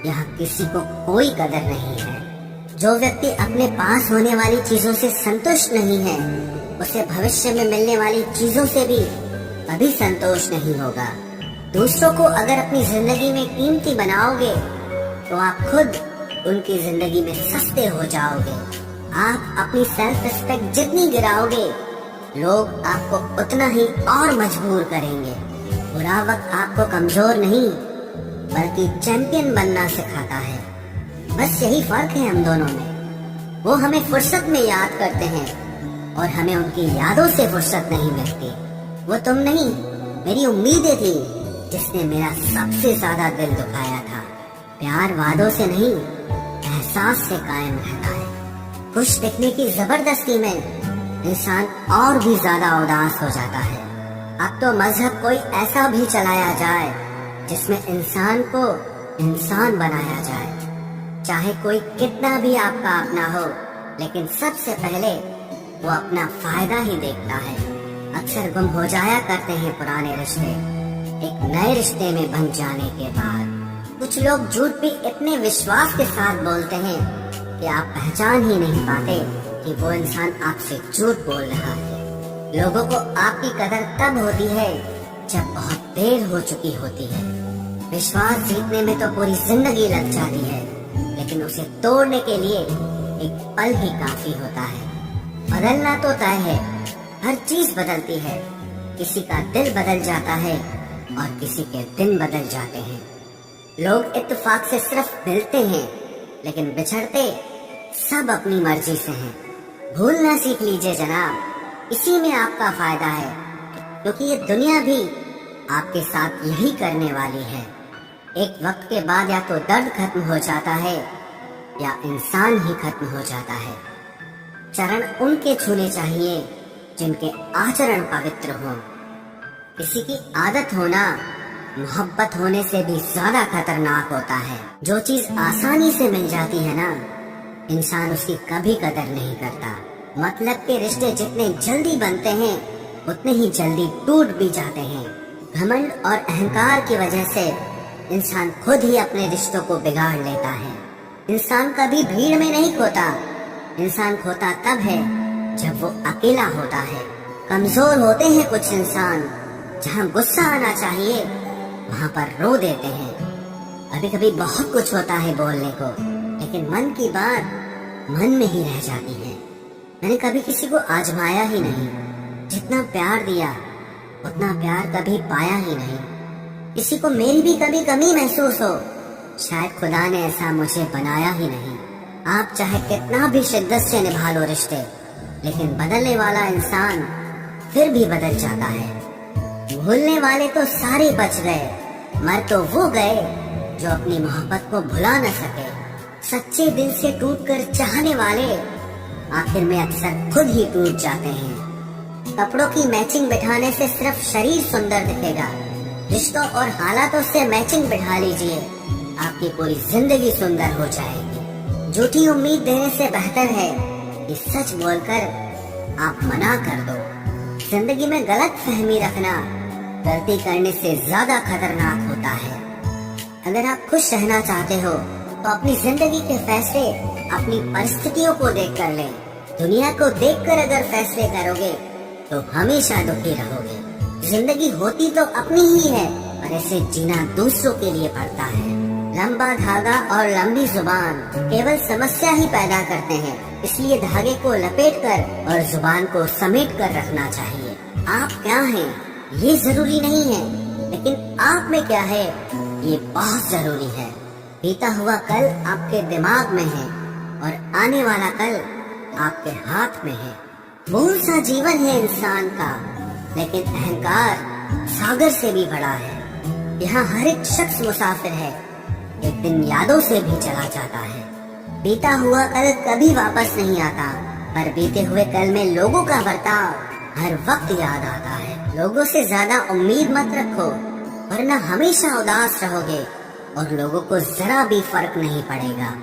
[SPEAKER 2] यहाँ किसी को कोई कदर नहीं है। जो व्यक्ति अपने पास होने वाली चीजों से संतुष्ट नहीं है, उसे भविष्य में मिलने वाली चीजों से भी कभी संतोष नहीं होगा। दूसरों को अगर अपनी जिंदगी में कीमती बनाओगे तो आप खुद उनकी जिंदगी में सस्ते हो जाओगे। आप अपनी सेल्फ रिस्पेक्ट जितनी गिराओगे, लोग आपको उतना ही और मजबूर करेंगे। बुरा वक्त आपको कमजोर नहीं बल्कि चैंपियन बनना सिखाता है। बस यही फर्क है हम दोनों में। वो हमें फुर्सत में याद करते हैं और हमें उनकी यादों से फुर्सत नहीं मिलती। वो तुम नहीं, मेरी उम्मीदें थी जिसने मेरा सबसे ज्यादा दिल दुखाया था। प्यार वादों से नहीं, एहसास से कायम रहता है। खुश दिखने की जबरदस्ती में इंसान और भी ज्यादा उदास हो जाता है। अब तो मजहब कोई ऐसा भी चलाया जाए जिसमें इंसान को इंसान बनाया जाए। चाहे कोई कितना भी आपका अपना हो, लेकिन सबसे पहले वो अपना फायदा ही देखता है। अक्सर गुम हो जाया करते हैं पुराने रिश्ते एक नए रिश्ते में बन जाने के बाद। कुछ लोग झूठ भी इतने विश्वास के साथ बोलते हैं कि आप पहचान ही नहीं पाते कि वो इंसान आपसे झूठ बोल रहा है। लोगों को आपकी कदर तब होती है जब बहुत देर हो चुकी होती है। विश्वास जीतने में तो पूरी जिंदगी लग जाती है, लेकिन उसे तोड़ने के लिए एक पल ही काफी होता है। बदलना तो तय है, हर चीज बदलती है। किसी का दिल बदल जाता है और किसी के दिन बदल जाते हैं। लोग इत्तेफाक से सिर्फ मिलते हैं, लेकिन बिछड़ते सब अपनी मर्जी से हैं। भूलना सीख लीजिए जनाब, इसी में आपका फायदा है, क्योंकि ये दुनिया भी आपके साथ यही करने वाली है। एक वक्त के बाद या तो दर्द खत्म हो जाता है या इंसान ही खत्म हो जाता है। चरण उनके छूने चाहिए जिनके आचरण पवित्र हों। किसी की आदत होना मोहब्बत होने से भी ज्यादा खतरनाक होता है। जो चीज आसानी से मिल जाती है ना, इंसान उसकी कभी कदर नहीं करता। मतलब के रिश्ते जितने जल्दी बनते हैं उतने ही जल्दी टूट भी जाते हैं। घमंड और अहंकार की वजह से इंसान खुद ही अपने रिश्तों को बिगाड़ लेता है। इंसान कभी भीड़ में नहीं खोता, इंसान खोता तब है जब वो अकेला होता है। कमजोर होते हैं कुछ इंसान, जहाँ गुस्सा आना चाहिए वहाँ पर रो देते हैं। कभी कभी बहुत कुछ होता है बोलने को, लेकिन मन की बात मन में ही रह जाती है। मैंने कभी किसी को आजमाया ही नहीं। जितना प्यार दिया उतना प्यार कभी पाया ही नहीं। किसी को मेरी भी कभी कमी महसूस हो, शायद खुदा ने ऐसा मुझे बनाया ही नहीं। आप चाहे कितना भी शिद्दत से निभा लो रिश्ते, लेकिन बदलने वाला इंसान फिर भी बदल जाता है। भूलने वाले तो सारे बच गए, मर तो वो गए जो अपनी मोहब्बत को भुला न सके। सच्चे दिल से टूटकर चाहने वाले आखिर में अक्सर खुद ही टूट जाते हैं। कपड़ों की मैचिंग बिठाने से सिर्फ शरीर सुंदर दिखेगा, रिश्तों और हालातों से मैचिंग बिठा लीजिए, आपकी पूरी जिंदगी सुंदर हो जाएगी। झूठी उम्मीद देने से बेहतर है कि सच बोलकर आप मना कर दो। जिंदगी में गलत फहमी रखना गलती करने से ज्यादा खतरनाक होता है। अगर आप खुश रहना चाहते हो तो अपनी जिंदगी के फैसले अपनी परिस्थितियों को देख कर लें। दुनिया को देखकर अगर फैसले करोगे तो हमेशा दुखी रहोगे। जिंदगी होती तो अपनी ही है, पर ऐसे जीना दूसरों के लिए पड़ता है। लंबा धागा और लंबी जुबान केवल समस्या ही पैदा करते हैं, इसलिए धागे को लपेट कर और जुबान को समेट कर रखना चाहिए। आप क्या हैं ये जरूरी नहीं है, लेकिन आप में क्या है ये बहुत जरूरी है। बीता हुआ कल आपके दिमाग में है और आने वाला कल आपके हाथ में है। भूल सा जीवन है इंसान का, लेकिन अहंकार सागर से भी बड़ा है। यहाँ हर एक शख्स मुसाफिर है, एक दिन यादों से भी चला जाता है। बीता हुआ कल कभी वापस नहीं आता, पर बीते हुए कल में लोगों का बर्ताव हर वक्त याद आता है। लोगों से ज्यादा उम्मीद मत रखो, वरना हमेशा उदास रहोगे और लोगों को जरा भी फर्क नहीं पड़ेगा।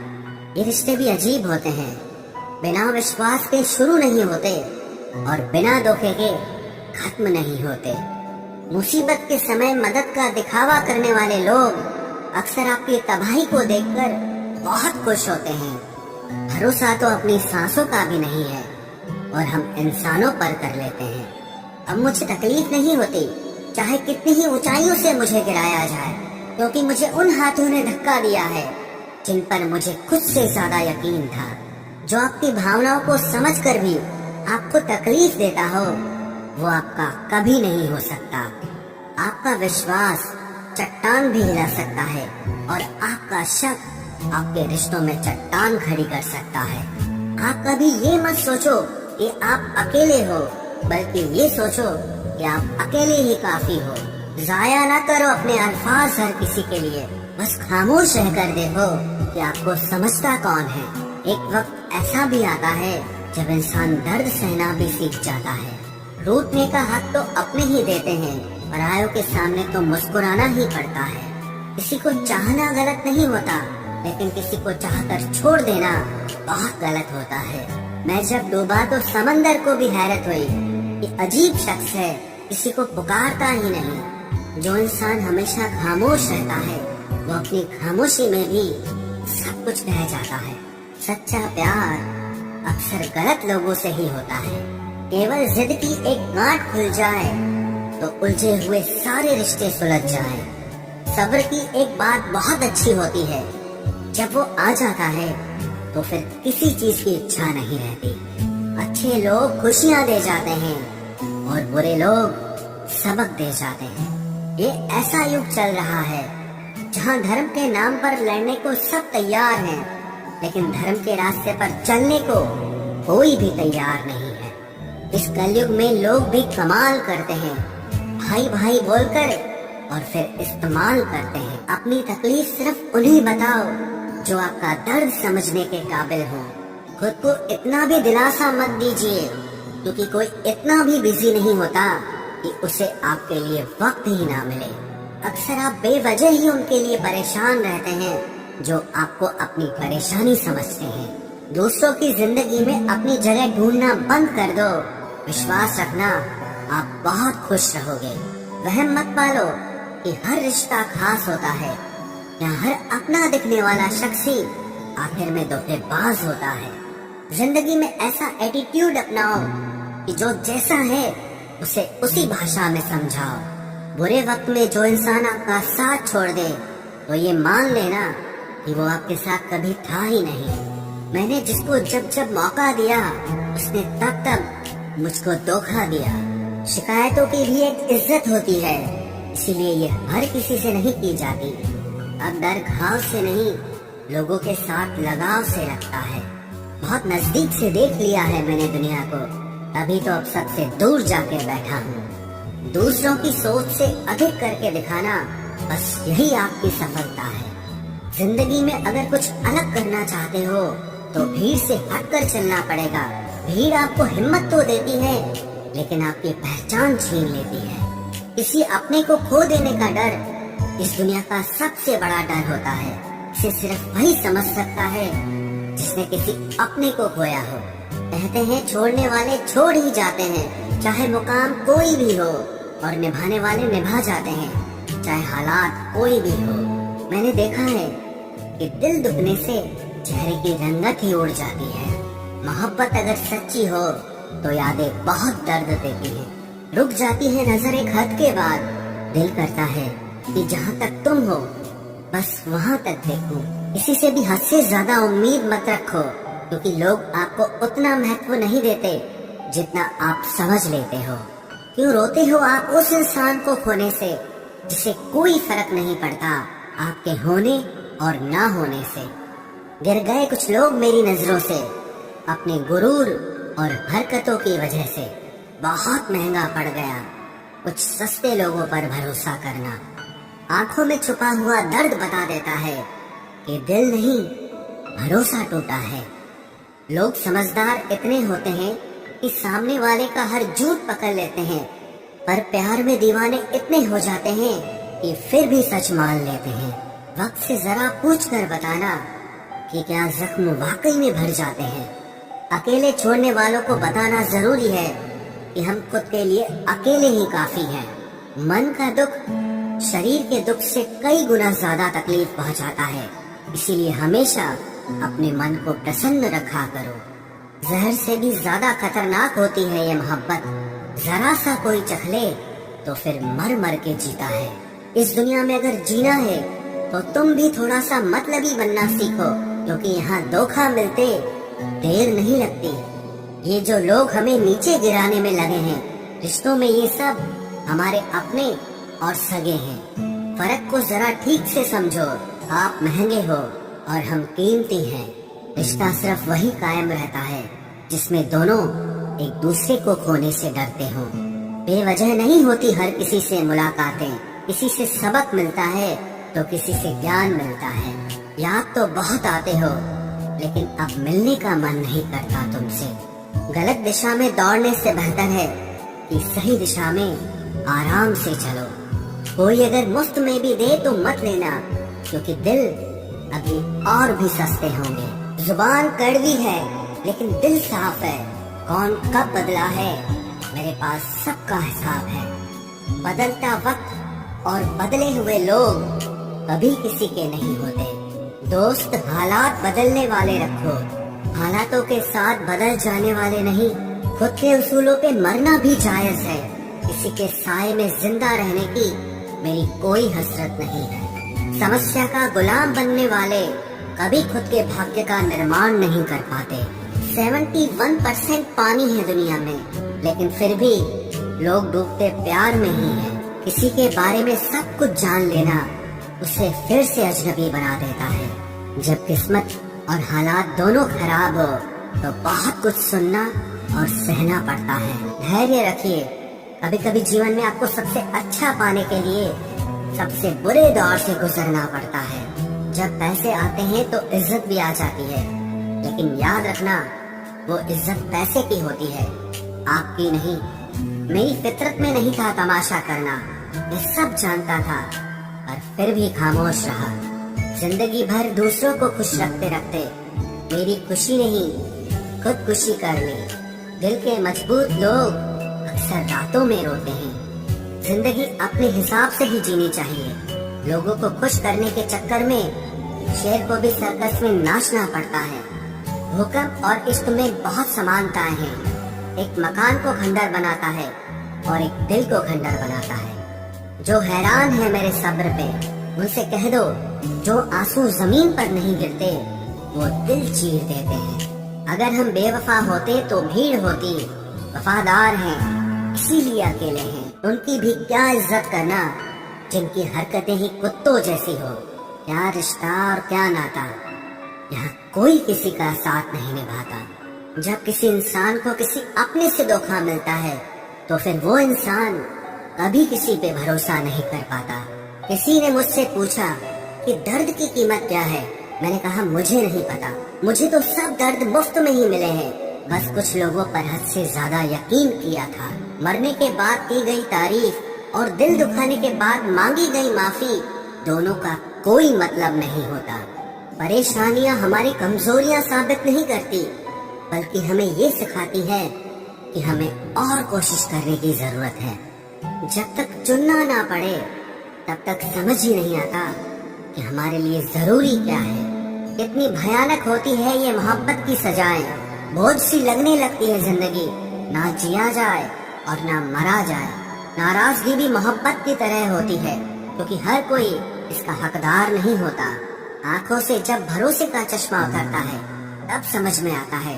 [SPEAKER 2] ये रिश्ते भी अजीब होते हैं, बिना विश्वास के शुरू नहीं होते और बिना धोखे के खत्म नहीं होते। मुसीबत के समय मदद का दिखावा करने वाले लोग अक्सर आपकी तबाही को देखकर बहुत खुश होते हैं। भरोसा तो अपनी सांसों का भी नहीं है और हम इंसानों पर कर लेते हैं। अब मुझे तकलीफ नहीं होती, चाहे कितनी ही ऊंचाइयों से मुझे गिराया जाए, क्योंकि मुझे उन हाथों ने धक्का दिया है जिन पर मुझे खुद से ज्यादा यकीन था। जो आपकी भावनाओं को समझकर भी आपको तकलीफ देता हो, वो आपका कभी नहीं हो सकता। आपका विश्वास चट्टान भी हिला सकता है और आपका शक आपके रिश्तों में चट्टान खड़ी कर सकता है। आप कभी ये मत सोचो कि आप अकेले हो, बल्कि ये सोचो कि आप अकेले ही काफी हो। जाया ना करो अपने अल्फाज हर किसी के लिए, बस खामोश रहकर देखो कि आपको समझता कौन है। एक वक्त ऐसा भी आता है जब इंसान दर्द सहना भी सीख जाता है। रूठने का हक तो अपने ही देते हैं, परायों के सामने तो मुस्कुराना ही पड़ता है। किसी को चाहना गलत नहीं होता, लेकिन किसी को चाहकर छोड़ देना बहुत गलत होता है। मैं जब डूबा तो समंदर को भी हैरत हुई कि अजीब शख्स है, किसी को पुकारता ही नहीं। जो इंसान हमेशा खामोश रहता है, वो अपनी खामोशी में भी सब कुछ कह जाता है। सच्चा प्यार अक्सर गलत लोगों से ही होता है। केवल जिद की एक गांठ खुल जाए तो उलझे हुए सारे रिश्ते सुलझ जाएं। सब्र की एक बात बहुत अच्छी होती है, जब वो आ जाता है तो फिर किसी चीज की इच्छा नहीं रहती। अच्छे लोग खुशियां दे जाते हैं और बुरे लोग सबक दे जाते हैं। ये ऐसा युग चल रहा है जहाँ धर्म के नाम पर लड़ने को सब तैयार हैं, लेकिन धर्म के रास्ते पर चलने को कोई भी तैयार नहीं है। इस कलयुग में लोग भी कमाल करते हैं, भाई भाई बोलकर और फिर इस्तेमाल करते हैं। अपनी तकलीफ सिर्फ उन्हें बताओ जो आपका दर्द समझने के काबिल हो। खुद को इतना भी दिलासा मत दीजिए, क्योंकि कोई इतना भी बिजी नहीं होता कि उसे आपके लिए वक्त ही ना मिले। अक्सर आप बेवजह ही उनके लिए परेशान रहते हैं जो आपको अपनी परेशानी समझते हैं। दूसरों की जिंदगी में अपनी जगह ढूंढना बंद कर दो। विश्वास रखना, आप बहुत खुश रहोगे। वहम मत पालो कि हर रिश्ता खास होता है या हर अपना दिखने वाला शख्स ही आखिर में धोखेबाज होता है। जिंदगी में ऐसा एटीट्यूड अपनाओ कि जो जैसा है उसे उसी भाषा में समझाओ। बुरे वक्त में जो इंसान आपका साथ छोड़ दे तो ये मान लेना कि वो आपके साथ कभी था ही नहीं। मैंने जिसको जब जब मौका दिया उसने तब तब मुझको धोखा दिया। शिकायतों की भी एक इज्जत होती है, इसीलिए ये हर किसी से नहीं की जाती। अब डर घाव से नहीं, लोगों के साथ लगाव से लगता है। बहुत नजदीक से देख लिया है मैंने दुनिया को, अभी तो अब सबसे दूर जाके बैठा हूँ। दूसरों की सोच से अधिक करके दिखाना, बस यही आपकी सफलता है। जिंदगी में अगर कुछ अलग करना चाहते हो तो भीड़ से हटकर चलना पड़ेगा। भीड़ आपको हिम्मत तो देती है, लेकिन आपकी पहचान छीन लेती है। किसी अपने को खो देने का डर इस दुनिया का सबसे बड़ा डर होता है। इसे सिर्फ वही समझ सकता है जिसने किसी अपने को खोया हो। कहते हैं छोड़ने वाले छोड़ ही जाते हैं, चाहे मुकाम कोई भी हो, और निभाने वाले निभा जाते हैं, चाहे हालात कोई भी हो। मैंने देखा है कि दिल दुखने से चेहरे की रंगत ही उड़ जाती है। मोहब्बत अगर सच्ची हो तो यादें बहुत दर्द देती हैं। रुक जाती है नजर एक हद के बाद। दिल करता है कि जहाँ तक तुम हो बस वहाँ तक देखूं। किसी से भी हद से ज्यादा उम्मीद मत रखो, क्योंकि लोग आपको उतना महत्व नहीं देते जितना आप समझ लेते हो। क्यों रोते हो आप उस इंसान को खोने से जिसे कोई फर्क नहीं पड़ता आपके होने और ना होने से। गिर गए कुछ लोग मेरी नजरों से अपने गुरूर और हरकतों की वजह से। बहुत महंगा पड़ गया कुछ सस्ते लोगों पर भरोसा करना। आंखों में छुपा हुआ दर्द बता देता है कि दिल नहीं, भरोसा टूटा है। लोग समझदार इतने होते हैं कि सामने वाले का हर झूठ पकड़ लेते हैं, पर प्यार में दीवाने इतने हो जाते हैं कि फिर भी सच मान लेते हैं। वक्त से जरा पूछ कर बताना कि क्या जख्म वाकई में भर जाते हैं। अकेले छोड़ने वालों को बताना जरूरी है कि हम खुद के लिए अकेले ही काफी हैं। मन का दुख शरीर के दुख से कई गुना ज्यादा तकलीफ पहुंचाता है, इसीलिए हमेशा अपने मन को प्रसन्न रखा करो। जहर से भी ज्यादा खतरनाक होती है ये मोहब्बत। जरा सा कोई चख ले तो फिर मर मर के जीता है। इस दुनिया में अगर जीना है तो तुम भी थोड़ा सा मतलबी बनना सीखो, क्योंकि यहाँ धोखा मिलते देर नहीं लगती। ये जो लोग हमें नीचे गिराने में लगे हैं, रिश्तों में ये सब हमारे अपने और सगे हैं। फर्क को जरा ठीक से समझो। आप महंगे हो और हम कीमती हैं। रिश्ता सिर्फ वही कायम रहता है जिसमें दोनों एक दूसरे को खोने से डरते हो। बेवजह नहीं होती हर किसी से मुलाकातें। किसी से सबक मिलता है तो किसी से ज्ञान मिलता है। याद तो बहुत आते हो, लेकिन अब मिलने का मन नहीं करता तुमसे। गलत दिशा में दौड़ने से बेहतर है कि सही दिशा में आराम से चलो। कोई अगर मुफ्त में भी दे तो मत लेना, क्योंकि दिल अभी और भी सस्ते होंगे। जुबान कड़वी है लेकिन दिल साफ है। कौन कब बदला है मेरे पास सबका हिसाब है। बदलता वक्त और बदले हुए लोग कभी किसी के नहीं होते। दोस्त हालात बदलने वाले रखो, हालातों के साथ बदल जाने वाले नहीं। खुद के उसूलों पे मरना भी जायज है। किसी के साए में जिंदा रहने की मेरी कोई हसरत नहीं है। समस्या का गुलाम बनने वाले कभी खुद के भाग्य का निर्माण नहीं कर पाते। 71% पानी है दुनिया में, लेकिन फिर भी लोग डूबते प्यार में ही हैं। किसी के बारे में सब कुछ जान लेना उसे फिर से अजनबी बना देता है। जब किस्मत और हालात दोनों खराब हो तो बहुत कुछ सुनना और सहना पड़ता है। धैर्य रखिए। कभी कभी जीवन में आपको सबसे अच्छा पाने के लिए सबसे बुरे दौर से गुजरना पड़ता है। जब पैसे आते हैं तो इज्जत भी आ जाती है, लेकिन याद रखना वो इज्जत पैसे की होती है, आपकी नहीं। मेरी फितरत में नहीं था तमाशा करना, मैं सब जानता था, पर फिर भी खामोश रहा। जिंदगी भर दूसरों को खुश रखते रखते मेरी खुशी नहीं खुद खुशी कर ली। दिल के मजबूत लोग अक्सर रातों में रोते हैं। जिंदगी अपने हिसाब से ही जीनी चाहिए। लोगों को खुश करने के चक्कर में शेर को भी सर्कस में नाचना पड़ता है। भूकंप और इश्क में बहुत समानताएं हैं। एक मकान को खंडर बनाता है और एक दिल को खंडर बनाता है। जो हैरान है मेरे सब्र पे, उनसे कह दो जो आंसू जमीन पर नहीं गिरते वो दिल चीर देते हैं। अगर हम बेवफा होते तो भीड़ होती। वफादार हैं इसीलिए अकेले हैं। उनकी भी क्या इज्जत करना जिनकी हरकतें ही कुत्तों जैसी हो। क्या रिश्ता और क्या नाता, यहाँ कोई किसी का साथ नहीं निभाता। जब किसी इंसान को किसी अपने से धोखा मिलता है तो फिर वो इंसान कभी किसी पे भरोसा नहीं कर पाता। किसी ने मुझसे पूछा कि दर्द की कीमत क्या है। मैंने कहा मुझे नहीं पता, मुझे तो सब दर्द मुफ्त में ही मिले हैं। बस कुछ लोगों पर हद से ज्यादा यकीन किया था। मरने के बाद की गई तारीफ और दिल दुखाने के बाद मांगी गई माफी, दोनों का कोई मतलब नहीं होता। परेशानियां हमारी कमजोरियां साबित नहीं करती, बल्कि हमें ये सिखाती है कि हमें और कोशिश करने की जरूरत है। जब तक चुनना ना पड़े तब तक समझ ही नहीं आता कि हमारे लिए जरूरी क्या है। कितनी भयानक होती है ये मोहब्बत की सजाएं। बोझ सी लगने लगती है जिंदगी, ना जिया जाए और ना मरा जाए। नाराजगी भी मोहब्बत की तरह होती है, क्योंकि हर कोई इसका हकदार नहीं होता। आंखों से जब भरोसे का चश्मा उतरता है तब समझ में आता है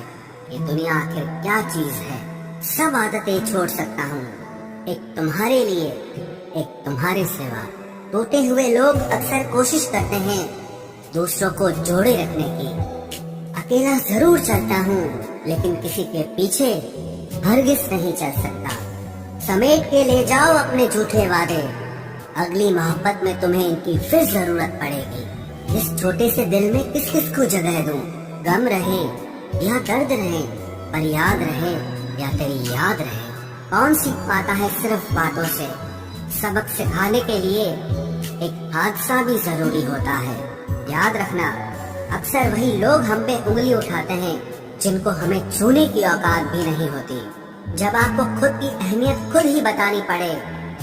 [SPEAKER 2] ये दुनिया आखिर क्या चीज है। सब आदतें छोड़ सकता हूँ, एक तुम्हारे लिए, एक तुम्हारे सिवा। टूटे हुए लोग अक्सर कोशिश करते हैं दूसरों को जोड़े रखने की। अकेला जरूर चलता हूँ, लेकिन किसी के पीछे हरगिज नहीं चल सकता। समेट के ले जाओ अपने झूठे वादे, अगली मोहब्बत में तुम्हें इनकी फिर जरूरत पड़ेगी। इस छोटे से दिल में किस किस को जगह दूं? गम रहे या दर्द रहे, पर याद रहे या तेरी याद रहे। कौन सीख पाता है सिर्फ बातों से? सबक सिखाने के लिए एक हादसा भी जरूरी होता है। याद रखना, अक्सर वही लोग हम पे उंगली उठाते हैं जिनको हमें छूने की औकात भी नहीं होती। जब आपको खुद की अहमियत खुद ही बतानी पड़े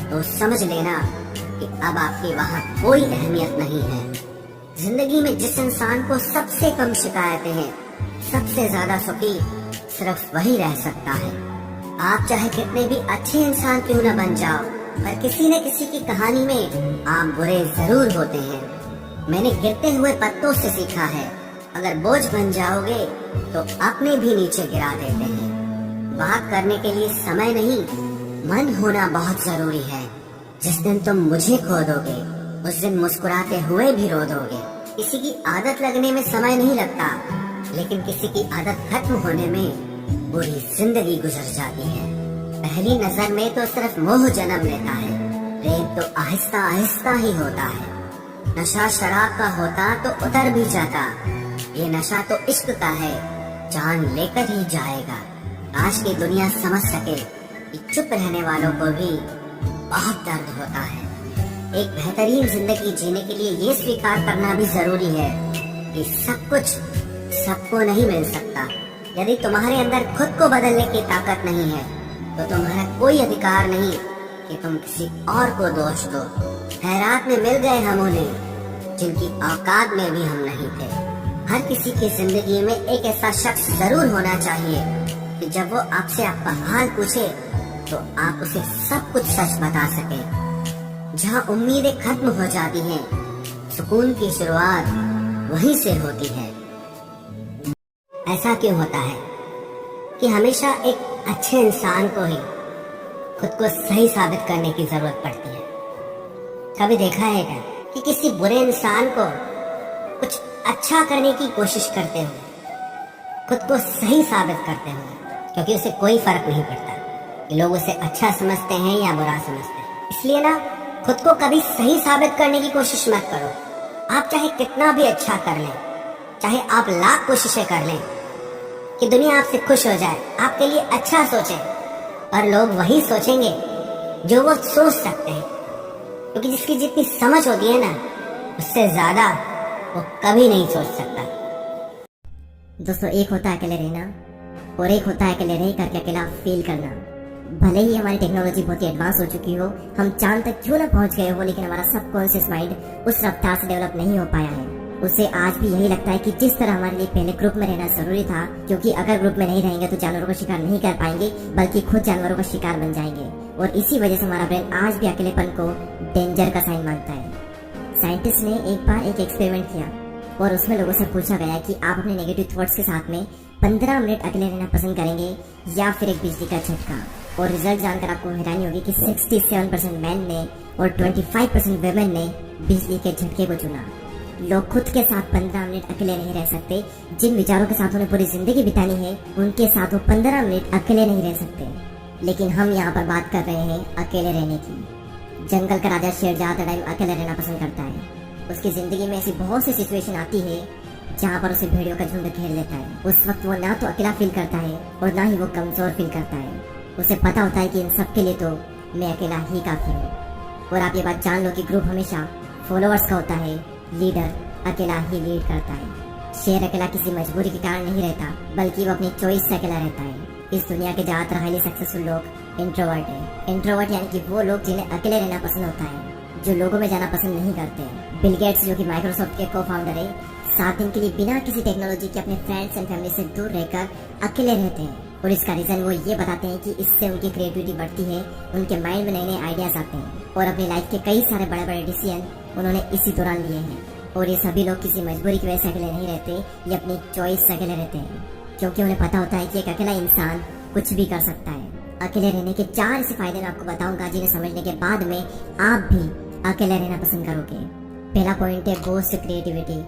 [SPEAKER 2] तो समझ लेना कि अब आपकी वहाँ कोई अहमियत नहीं है। जिंदगी में जिस इंसान को सबसे कम शिकायतें हैं, सबसे ज्यादा सुखी सिर्फ वही रह सकता है। आप चाहे कितने भी अच्छे इंसान क्यों न बन जाओ, पर किसी न किसी की कहानी में आप बुरे जरूर होते हैं। मैंने गिरते हुए पत्तों से सीखा है, अगर बोझ बन जाओगे तो अपने भी नीचे गिरा देते हैं। बात करने के लिए समय नहीं, मन होना बहुत जरूरी है। जिस दिन तुम मुझे खो दोगे उस दिन मुस्कुराते हुए भी रो दोगे। किसी की आदत लगने में समय नहीं लगता, लेकिन किसी की आदत खत्म होने में पूरी जिंदगी गुजर जाती है। पहली नजर में तो सिर्फ मोह जन्म लेता है, प्रेम तो आहिस्ता आहिस्ता ही होता है। नशा शराब का होता तो उतर भी जाता, ये नशा तो इश्क का है, जान लेकर ही जाएगा। आज की दुनिया समझ सके कि चुप रहने वालों को भी बहुत दर्द होता है। एक बेहतरीन जिंदगी जीने के लिए ये स्वीकार करना भी जरूरी है कि सब कुछ सबको नहीं मिल सकता। यदि तुम्हारे अंदर खुद को बदलने की ताकत नहीं है तो तुम्हारा कोई अधिकार नहीं कि तुम किसी और को दोष दो। खैरात में मिल गए हम उन्हें जिनकी औकात में भी हम नहीं थे। हर किसी की जिंदगी में एक ऐसा शख्स जरूर होना चाहिए कि जब वो आपसे आपका हाल पूछे तो आप उसे सब कुछ सच बता सके। जहाँ उम्मीदें खत्म हो जाती हैं, सुकून की शुरुआत वहीं से होती है। ऐसा क्यों होता है कि हमेशा एक अच्छे इंसान को ही खुद को सही साबित करने की जरूरत पड़ती है? कभी देखा है क्या कि किसी बुरे इंसान को कुछ अच्छा करने की कोशिश करते हुए, खुद को सही साबित करते हुए, क्योंकि उसे कोई फर्क नहीं पड़ता कि लोग उसे अच्छा समझते हैं या बुरा समझते हैं। इसलिए ना, खुद को कभी सही साबित करने की कोशिश मत करो। आप चाहे कितना भी अच्छा कर लें, चाहे आप लाख कोशिशें कर लें कि दुनिया आपसे खुश हो जाए, आपके लिए अच्छा सोचे, पर लोग वही सोचेंगे जो वो सोच सकते हैं, क्योंकि जिसकी जितनी समझ होती है ना, उससे ज्यादा वो कभी नहीं सोच सकता।
[SPEAKER 4] दोस्तों, एक होता है अकेले रहना और एक होता है अकेले रह करके अकेला फील करना। भले ही हमारी टेक्नोलॉजी बहुत ही एडवांस हो चुकी हो, हम चांद तक क्यों ना पहुंच गए हो, लेकिन हमारा सबकॉन्शियस माइंड उस रफ्तार से डेवलप नहीं हो पाया है। उसे आज भी यही लगता है कि जिस तरह हमारे लिए पहले ग्रुप में रहना जरूरी था, क्योंकि अगर ग्रुप में नहीं रहेंगे तो जानवरों का शिकार नहीं कर पाएंगे, बल्कि खुद जानवरों का शिकार बन जाएंगे। और इसी वजह से हमारा ब्रेन आज भी अकेलेपन को डेंजर का साइन मानता है। साइंटिस्ट ने एक बार एक एक्सपेरिमेंट किया और उसमें लोगों से पूछा गया कि आप अपने नेगेटिव थॉट्स के साथ में 15 मिनट अकेले रहना पसंद करेंगे या फिर एक बिजली का झटका। और रिजल्ट जानकर आपको हैरानी होगी कि 67% मैन ने और 25% वुमेन ने बिजली के झटके को चुना। लोग खुद के साथ 15 मिनट अकेले नहीं रह सकते। जिन विचारों के साथ उन्हें पूरी जिंदगी बितानी है, उनके साथ वो 15 मिनट अकेले नहीं रह सकते। लेकिन हम यहाँ पर बात कर रहे हैं अकेले रहने की। जंगल का राजा शेर ज्यादा टाइम अकेले रहना पसंद करता है। उसकी जिंदगी में ऐसी बहुत सी सिचुएशन आती है जहाँ पर उसे भेड़ियों का झुंड घेर लेता है। उस वक्त वो ना तो अकेला फील करता है और ना ही वो कमजोर फील करता है। उसे पता होता है कि इन सब के लिए तो मैं अकेला ही काफी हूँ। और आप ये बात जान लो कि ग्रुप हमेशा फॉलोअर्स का होता है, लीडर अकेला ही लीड करता है। शेर अकेला किसी मजबूरी के कारण नहीं रहता, बल्कि वो अपनी चॉइस से अकेला रहता है। इस दुनिया के ज्यादातर हाईली सक्सेसफुल लोग इंट्रोवर्ट है। इंट्रोवर्ट यानी कि वो लोग जिन्हें अकेले रहना पसंद होता है, जो लोगों में जाना पसंद नहीं करते। बिल गेट्स जो कि माइक्रोसॉफ्ट के को फाउंडर है, 7 दिन के लिए बिना किसी टेक्नोलॉजी के अपने फ्रेंड्स एंड फैमिली से दूर रहकर अकेले रहते हैं। और इसका रीजन वो ये बताते हैं कि इससे उनकी क्रिएटिविटी बढ़ती है, उनके माइंड में नए नए आइडियाज आते हैं और अपनी लाइफ के कई सारे बड़े बड़े डिसीजन उन्होंने इसी दौरान लिए हैं। और ये सभी लोग किसी मजबूरी की वजह से अकेले नहीं रहते, ये अपनी चॉइस से अकेले रहते हैं, क्योंकि उन्हें पता होता है कि एक अकेला इंसान कुछ भी कर सकता है। अकेले रहने के 4 ऐसे फायदे मैं आपको बताऊंगा जिन्हें समझने के बाद में आप भी अकेले रहना पसंद करोगे। पहला पॉइंट है बूस्ट क्रिएटिविटी।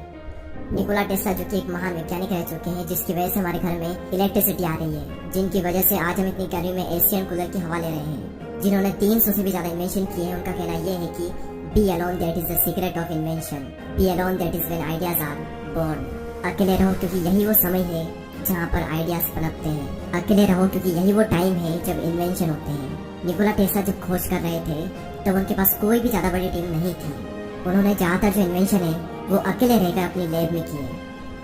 [SPEAKER 4] निकोला टेस्ला जो कि एक महान वैज्ञानिक रह चुके हैं, जिसकी वजह से हमारे घर में इलेक्ट्रिसिटी आ रही है, जिनकी वजह से आज हम इतनी गर्मी में एशियन कूलर की हवा ले रहे हैं, जिन्होंने 300 से भी ज्यादा इन्वेंशन किए हैं। उनका कहना यह है कि be alone that is the secret of invention, be alone that is when ideas are born. अकेले रहो क्योंकि यही वो समय है जहाँ पर आइडियाज पनपते हैं। अकेले रहो क्योंकि यही वो टाइम है जब इन्वेंशन होते हैं। निकोला टेस्ला जब खोज कर रहे थे तब उनके पास कोई भी ज्यादा बड़ी टीम नहीं थी। उन्होंने ज्यादातर जो इन्वेंशन है वो अकेले रहकर अपनी लैब में किए।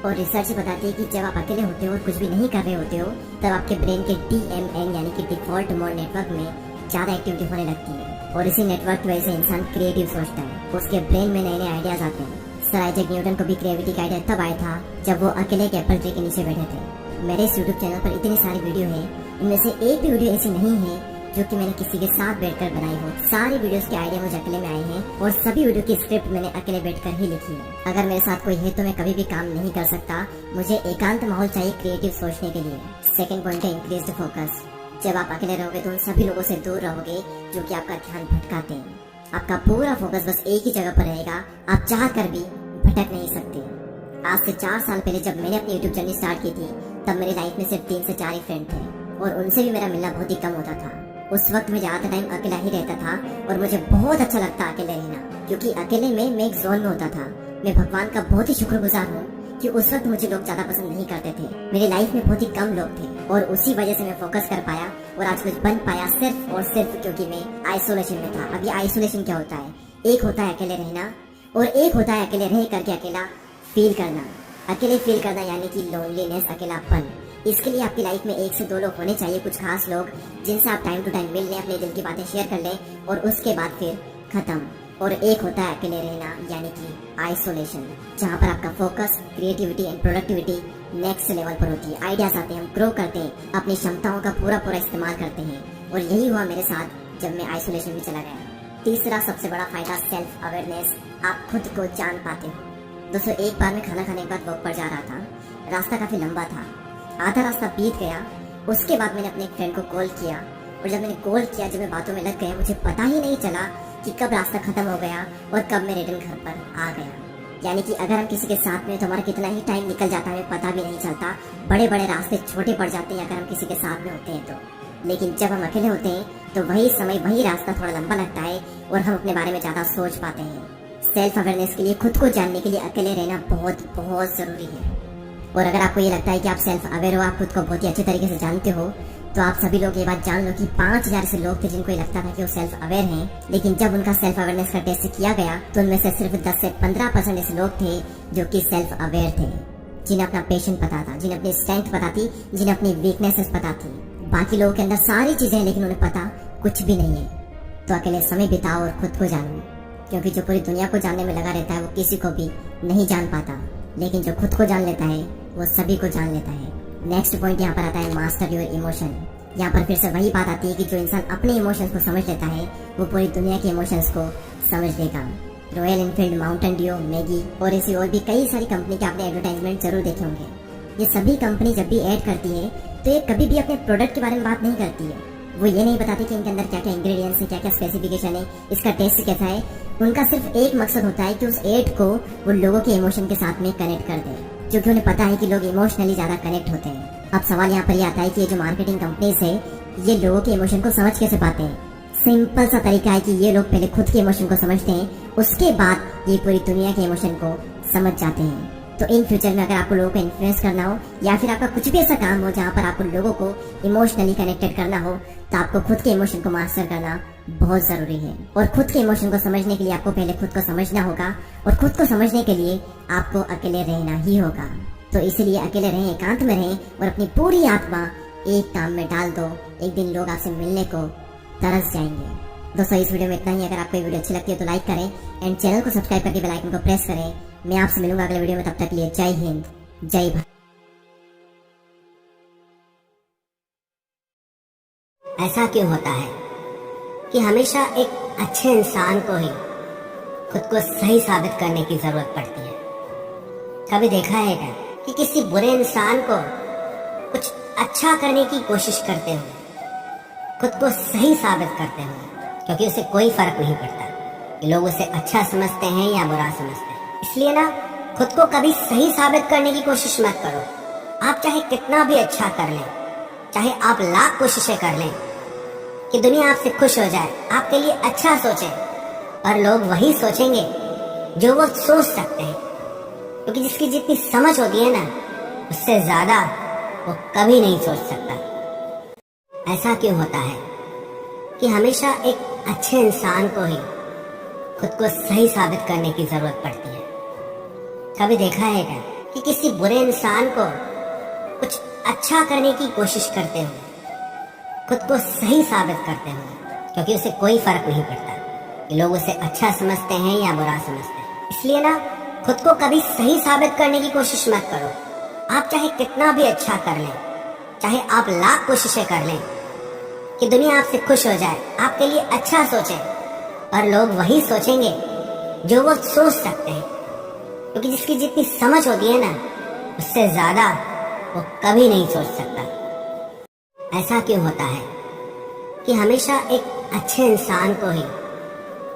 [SPEAKER 4] और रिसर्च बताती है कि जब आप अकेले होते हो और कुछ भी नहीं कर रहे होते हो, तब आपके ब्रेन के DMN यानी कि डिफॉल्ट मोड नेटवर्क में ज्यादा एक्टिविटी होने लगती है। और इसी नेटवर्क की वजह से इंसान क्रिएटिव सोचता है, उसके ब्रेन में नए नए आइडियाज आते हैं। सर आइजैक न्यूटन को भी क्रिएटिविटी का आइडिया तब आया था जब वो अकेले एक एप्पल ट्री के नीचे बैठे थे। मेरे इस यूट्यूब चैनल पर इतनी सारी वीडियो है, इनमें से एक भी वीडियो ऐसी नहीं है जो कि मैंने किसी के साथ बैठकर बनाई हो। सारी वीडियोस के आइडिया मुझे अकेले में आए हैं और सभी वीडियो की स्क्रिप्ट मैंने अकेले बैठकर ही लिखी है। अगर मेरे साथ कोई है तो मैं कभी भी काम नहीं कर सकता। मुझे एकांत माहौल चाहिए क्रिएटिव सोचने के लिए। सेकंड पॉइंट है इंक्रीज्ड फोकस। जब आप अकेले रहोगे तो उन सभी लोगों से दूर रहोगे जो कि आपका ध्यान भटकाते हैं। आपका पूरा फोकस बस एक ही जगह पर रहेगा, आप चाह कर भी भटक नहीं सकते। आज से 4 साल पहले जब मैंने अपनी यूट्यूब जर्नी स्टार्ट की थी, तब मेरी लाइफ में सिर्फ 3 से 4 ही फ्रेंड थे और उनसे भी मेरा मिलना बहुत ही कम होता था। उस वक्त मैं ज्यादा टाइम अकेला ही रहता था और मुझे बहुत अच्छा लगता अकेले रहना, क्योंकि अकेले में मैं एक जोन में होता था। मैं भगवान का बहुत ही शुक्रगुजार हूँ कि उस वक्त मुझे लोग ज्यादा पसंद नहीं करते थे। मेरी लाइफ में बहुत ही कम लोग थे और उसी वजह से मैं फोकस कर पाया और आज कुछ बन पाया, सिर्फ और सिर्फ क्योंकि मैं आइसोलेशन में था। अब ये आइसोलेशन क्या होता है? एक होता है अकेले रहना और एक होता है अकेले रह करके अकेला फील करना। अकेले फील करना यानी कि लोनलीनेस, अकेलापन। इसके लिए आपकी लाइफ में 1 से 2 लोग होने चाहिए, कुछ खास लोग जिनसे आप टाइम टू टाइम मिल लें, अपने दिल की बातें शेयर कर लें और उसके बाद फिर खत्म। और एक होता है अकेले रहना यानी कि आइसोलेशन, जहाँ पर आपका focus, creativity and productivity next level पर होती है। आइडियाज आते हैं, हम ग्रो करते हैं, अपनी क्षमताओं का पूरा इस्तेमाल करते हैं। और यही हुआ मेरे साथ जब मैं आइसोलेशन में चला गया। तीसरा सबसे बड़ा फायदा सेल्फ अवेयरनेस। आप खुद को जान पाते हो। दोस्तों, एक बार मैं खाना खाने के बाद वॉक पर जा रहा था। रास्ता काफी लंबा था, आधा रास्ता बीत गया। उसके बाद मैंने अपने एक फ्रेंड को कॉल किया और जब मैंने कॉल किया, जब मैं बातों में लग गया, मुझे पता ही नहीं चला कि कब रास्ता खत्म हो गया और कब मैं रिटर्न घर पर आ गया। यानी कि अगर हम किसी के साथ में तो हमारा कितना ही टाइम निकल जाता है, पता भी नहीं चलता। बड़े बड़े रास्ते छोटे पड़ जाते हैं अगर हम किसी के साथ में होते हैं तो। लेकिन जब हम अकेले होते हैं तो वही समय, वही रास्ता थोड़ा लंबा लगता है और हम अपने बारे में ज्यादा सोच पाते हैं। सेल्फ अवेयरनेस के लिए, खुद को जानने के लिए अकेले रहना बहुत बहुत जरूरी है। और अगर आपको ये लगता है कि आप सेल्फ अवेयर हो, आप खुद को बहुत ही अच्छे तरीके से जानते हो, तो आप सभी लोग ये बात जान लो कि 5000 से लोग थे जिनको ये लगता था कि वो सेल्फ अवेयर हैं, लेकिन जब उनका सेल्फ अवेयरनेस का टेस्ट किया गया तो उनमें से सिर्फ 10 से 15% ऐसे लोग थे जो कि सेल्फ अवेयर थे, जिन्हें अपना पेशेंट पता था, जिन्हें अपनी स्ट्रेंथ पता थी, जिन्हें अपनी वीकनेसेस पता थी। बाकी लोगों के अंदर सारी चीजें हैं लेकिन उन्हें पता कुछ भी नहीं है। तो अकेले समय बिताओ और खुद को जानो, क्योंकि जो पूरी दुनिया को जानने में लगा रहता है वो किसी को भी नहीं जान पाता, लेकिन जो खुद को जान लेता है वो सभी को जान लेता है। नेक्स्ट पॉइंट यहाँ पर आता है मास्टर योर इमोशन। यहाँ पर फिर से वही बात आती है कि जो इंसान अपने इमोशंस को समझ लेता है वो पूरी दुनिया के इमोशंस को समझ लेगा। Royal Enfield, Mountain Dew, Maggi और ऐसी और भी कई सारी कंपनी के आपने एडवर्टाइजमेंट जरूर देखे होंगे। ये सभी कंपनी जब भी ऐड करती है तो ये कभी भी अपने प्रोडक्ट के बारे में बात नहीं करती है, वो ये नहीं बताते कि इनके अंदर क्या क्या इंग्रेडिएंट्स है, क्या क्या स्पेसिफिकेशन है, इसका टेस्ट कैसा है। उनका सिर्फ एक मकसद होता है कि उस एड को वो लोगों के इमोशन के साथ में कनेक्ट कर दे, क्योंकि उन्हें पता है कि लोग इमोशनली ज्यादा कनेक्ट होते हैं। अब सवाल यहाँ पर ये आता है कि ये जो मार्केटिंग कंपनीज है ये लोगों के इमोशन को समझ कैसे पाते हैं। सिंपल सा तरीका है कि ये लोग पहले खुद के इमोशन को समझते हैं, उसके बाद ये पूरी दुनिया के इमोशन को समझ जाते हैं। तो इन फ्यूचर में अगर आपको लोगों को इन्फ्लुएंस करना हो या फिर आपका कुछ भी ऐसा काम हो जहाँ पर आपको लोगों को इमोशनली कनेक्टेड करना हो, तो आपको खुद के इमोशन को मास्टर करना बहुत जरूरी है। और खुद के इमोशन को समझने के लिए आपको पहले खुद को समझना होगा, और खुद को समझने के लिए आपको अकेले रहना ही होगा। तो इसलिए अकेले रहें, एकांत में रहें और अपनी पूरी आत्मा एक काम में डाल दो। एक दिन लोग आपसे मिलने को तरस जाएंगे। दोस्तों इस वीडियो में इतना ही। अगर आपको ये वीडियो अच्छी लगती है तो लाइक करें एंड चैनल को सब्सक्राइब करके बेल आइकन को प्रेस करें। मैं आपसे मिलूंगा अगले वीडियो में, तब तक के लिए जय हिंद, जय भारत।
[SPEAKER 2] ऐसा क्यों होता है कि हमेशा एक अच्छे इंसान को ही खुद को सही साबित करने की जरूरत पड़ती है? कभी देखा है क्या कि किसी बुरे इंसान को कुछ अच्छा करने की कोशिश करते हुए, खुद को सही साबित करते हुए, क्योंकि उसे कोई फर्क नहीं पड़ता कि लोग उसे अच्छा समझते हैं या बुरा समझते हैं। इसलिए ना खुद को कभी सही साबित करने की कोशिश मत करो। आप चाहे कितना भी अच्छा कर लें, चाहे आप लाख कोशिशें कर लें कि दुनिया आपसे खुश हो जाए, आपके लिए अच्छा सोचे, पर लोग वही सोचेंगे जो वो सोच सकते हैं, क्योंकि जिसकी जितनी समझ होती है ना उससे ज्यादा वो कभी नहीं सोच सकता। ऐसा क्यों होता है कि हमेशा एक अच्छे इंसान को ही खुद को सही साबित करने की जरूरत पड़ती है? कभी देखा है क्या कि किसी बुरे इंसान को कुछ अच्छा करने की कोशिश करते हुए, खुद को सही साबित करते हुए, क्योंकि उसे कोई फर्क नहीं पड़ता कि लोग उसे अच्छा समझते हैं या बुरा समझते हैं। इसलिए ना खुद को कभी सही साबित करने की कोशिश मत करो। आप चाहे कितना भी अच्छा कर लें, चाहे आप लाख कोशिशें कर लें कि दुनिया आपसे खुश हो जाए, आपके लिए अच्छा सोचे, पर लोग वही सोचेंगे जो वो सोच सकते हैं, क्योंकि जिसकी जितनी समझ होती है ना उससे ज्यादा वो कभी नहीं सोच सकता। ऐसा क्यों होता है कि हमेशा एक अच्छे इंसान को ही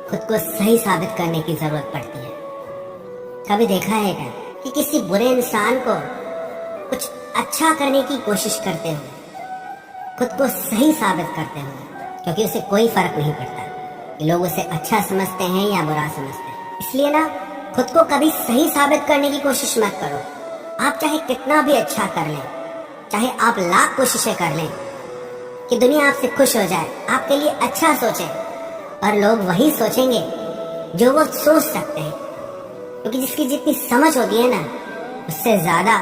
[SPEAKER 2] खुद को सही साबित करने की जरूरत पड़ती है? कभी देखा है क्या कि किसी बुरे इंसान को कुछ अच्छा करने की कोशिश करते हुए, खुद को सही साबित करते हुए, क्योंकि उसे कोई फर्क नहीं पड़ता कि लोग उसे अच्छा समझते हैं या बुरा समझते हैं। इसलिए ना खुद को कभी सही साबित करने की कोशिश मत करो। आप चाहे कितना भी अच्छा कर लें, चाहे आप लाख कोशिशें कर लें कि दुनिया आपसे खुश हो जाए, आपके लिए अच्छा सोचे, पर लोग वही सोचेंगे जो वो सोच सकते हैं, क्योंकि जिसकी जितनी समझ होती है ना उससे ज्यादा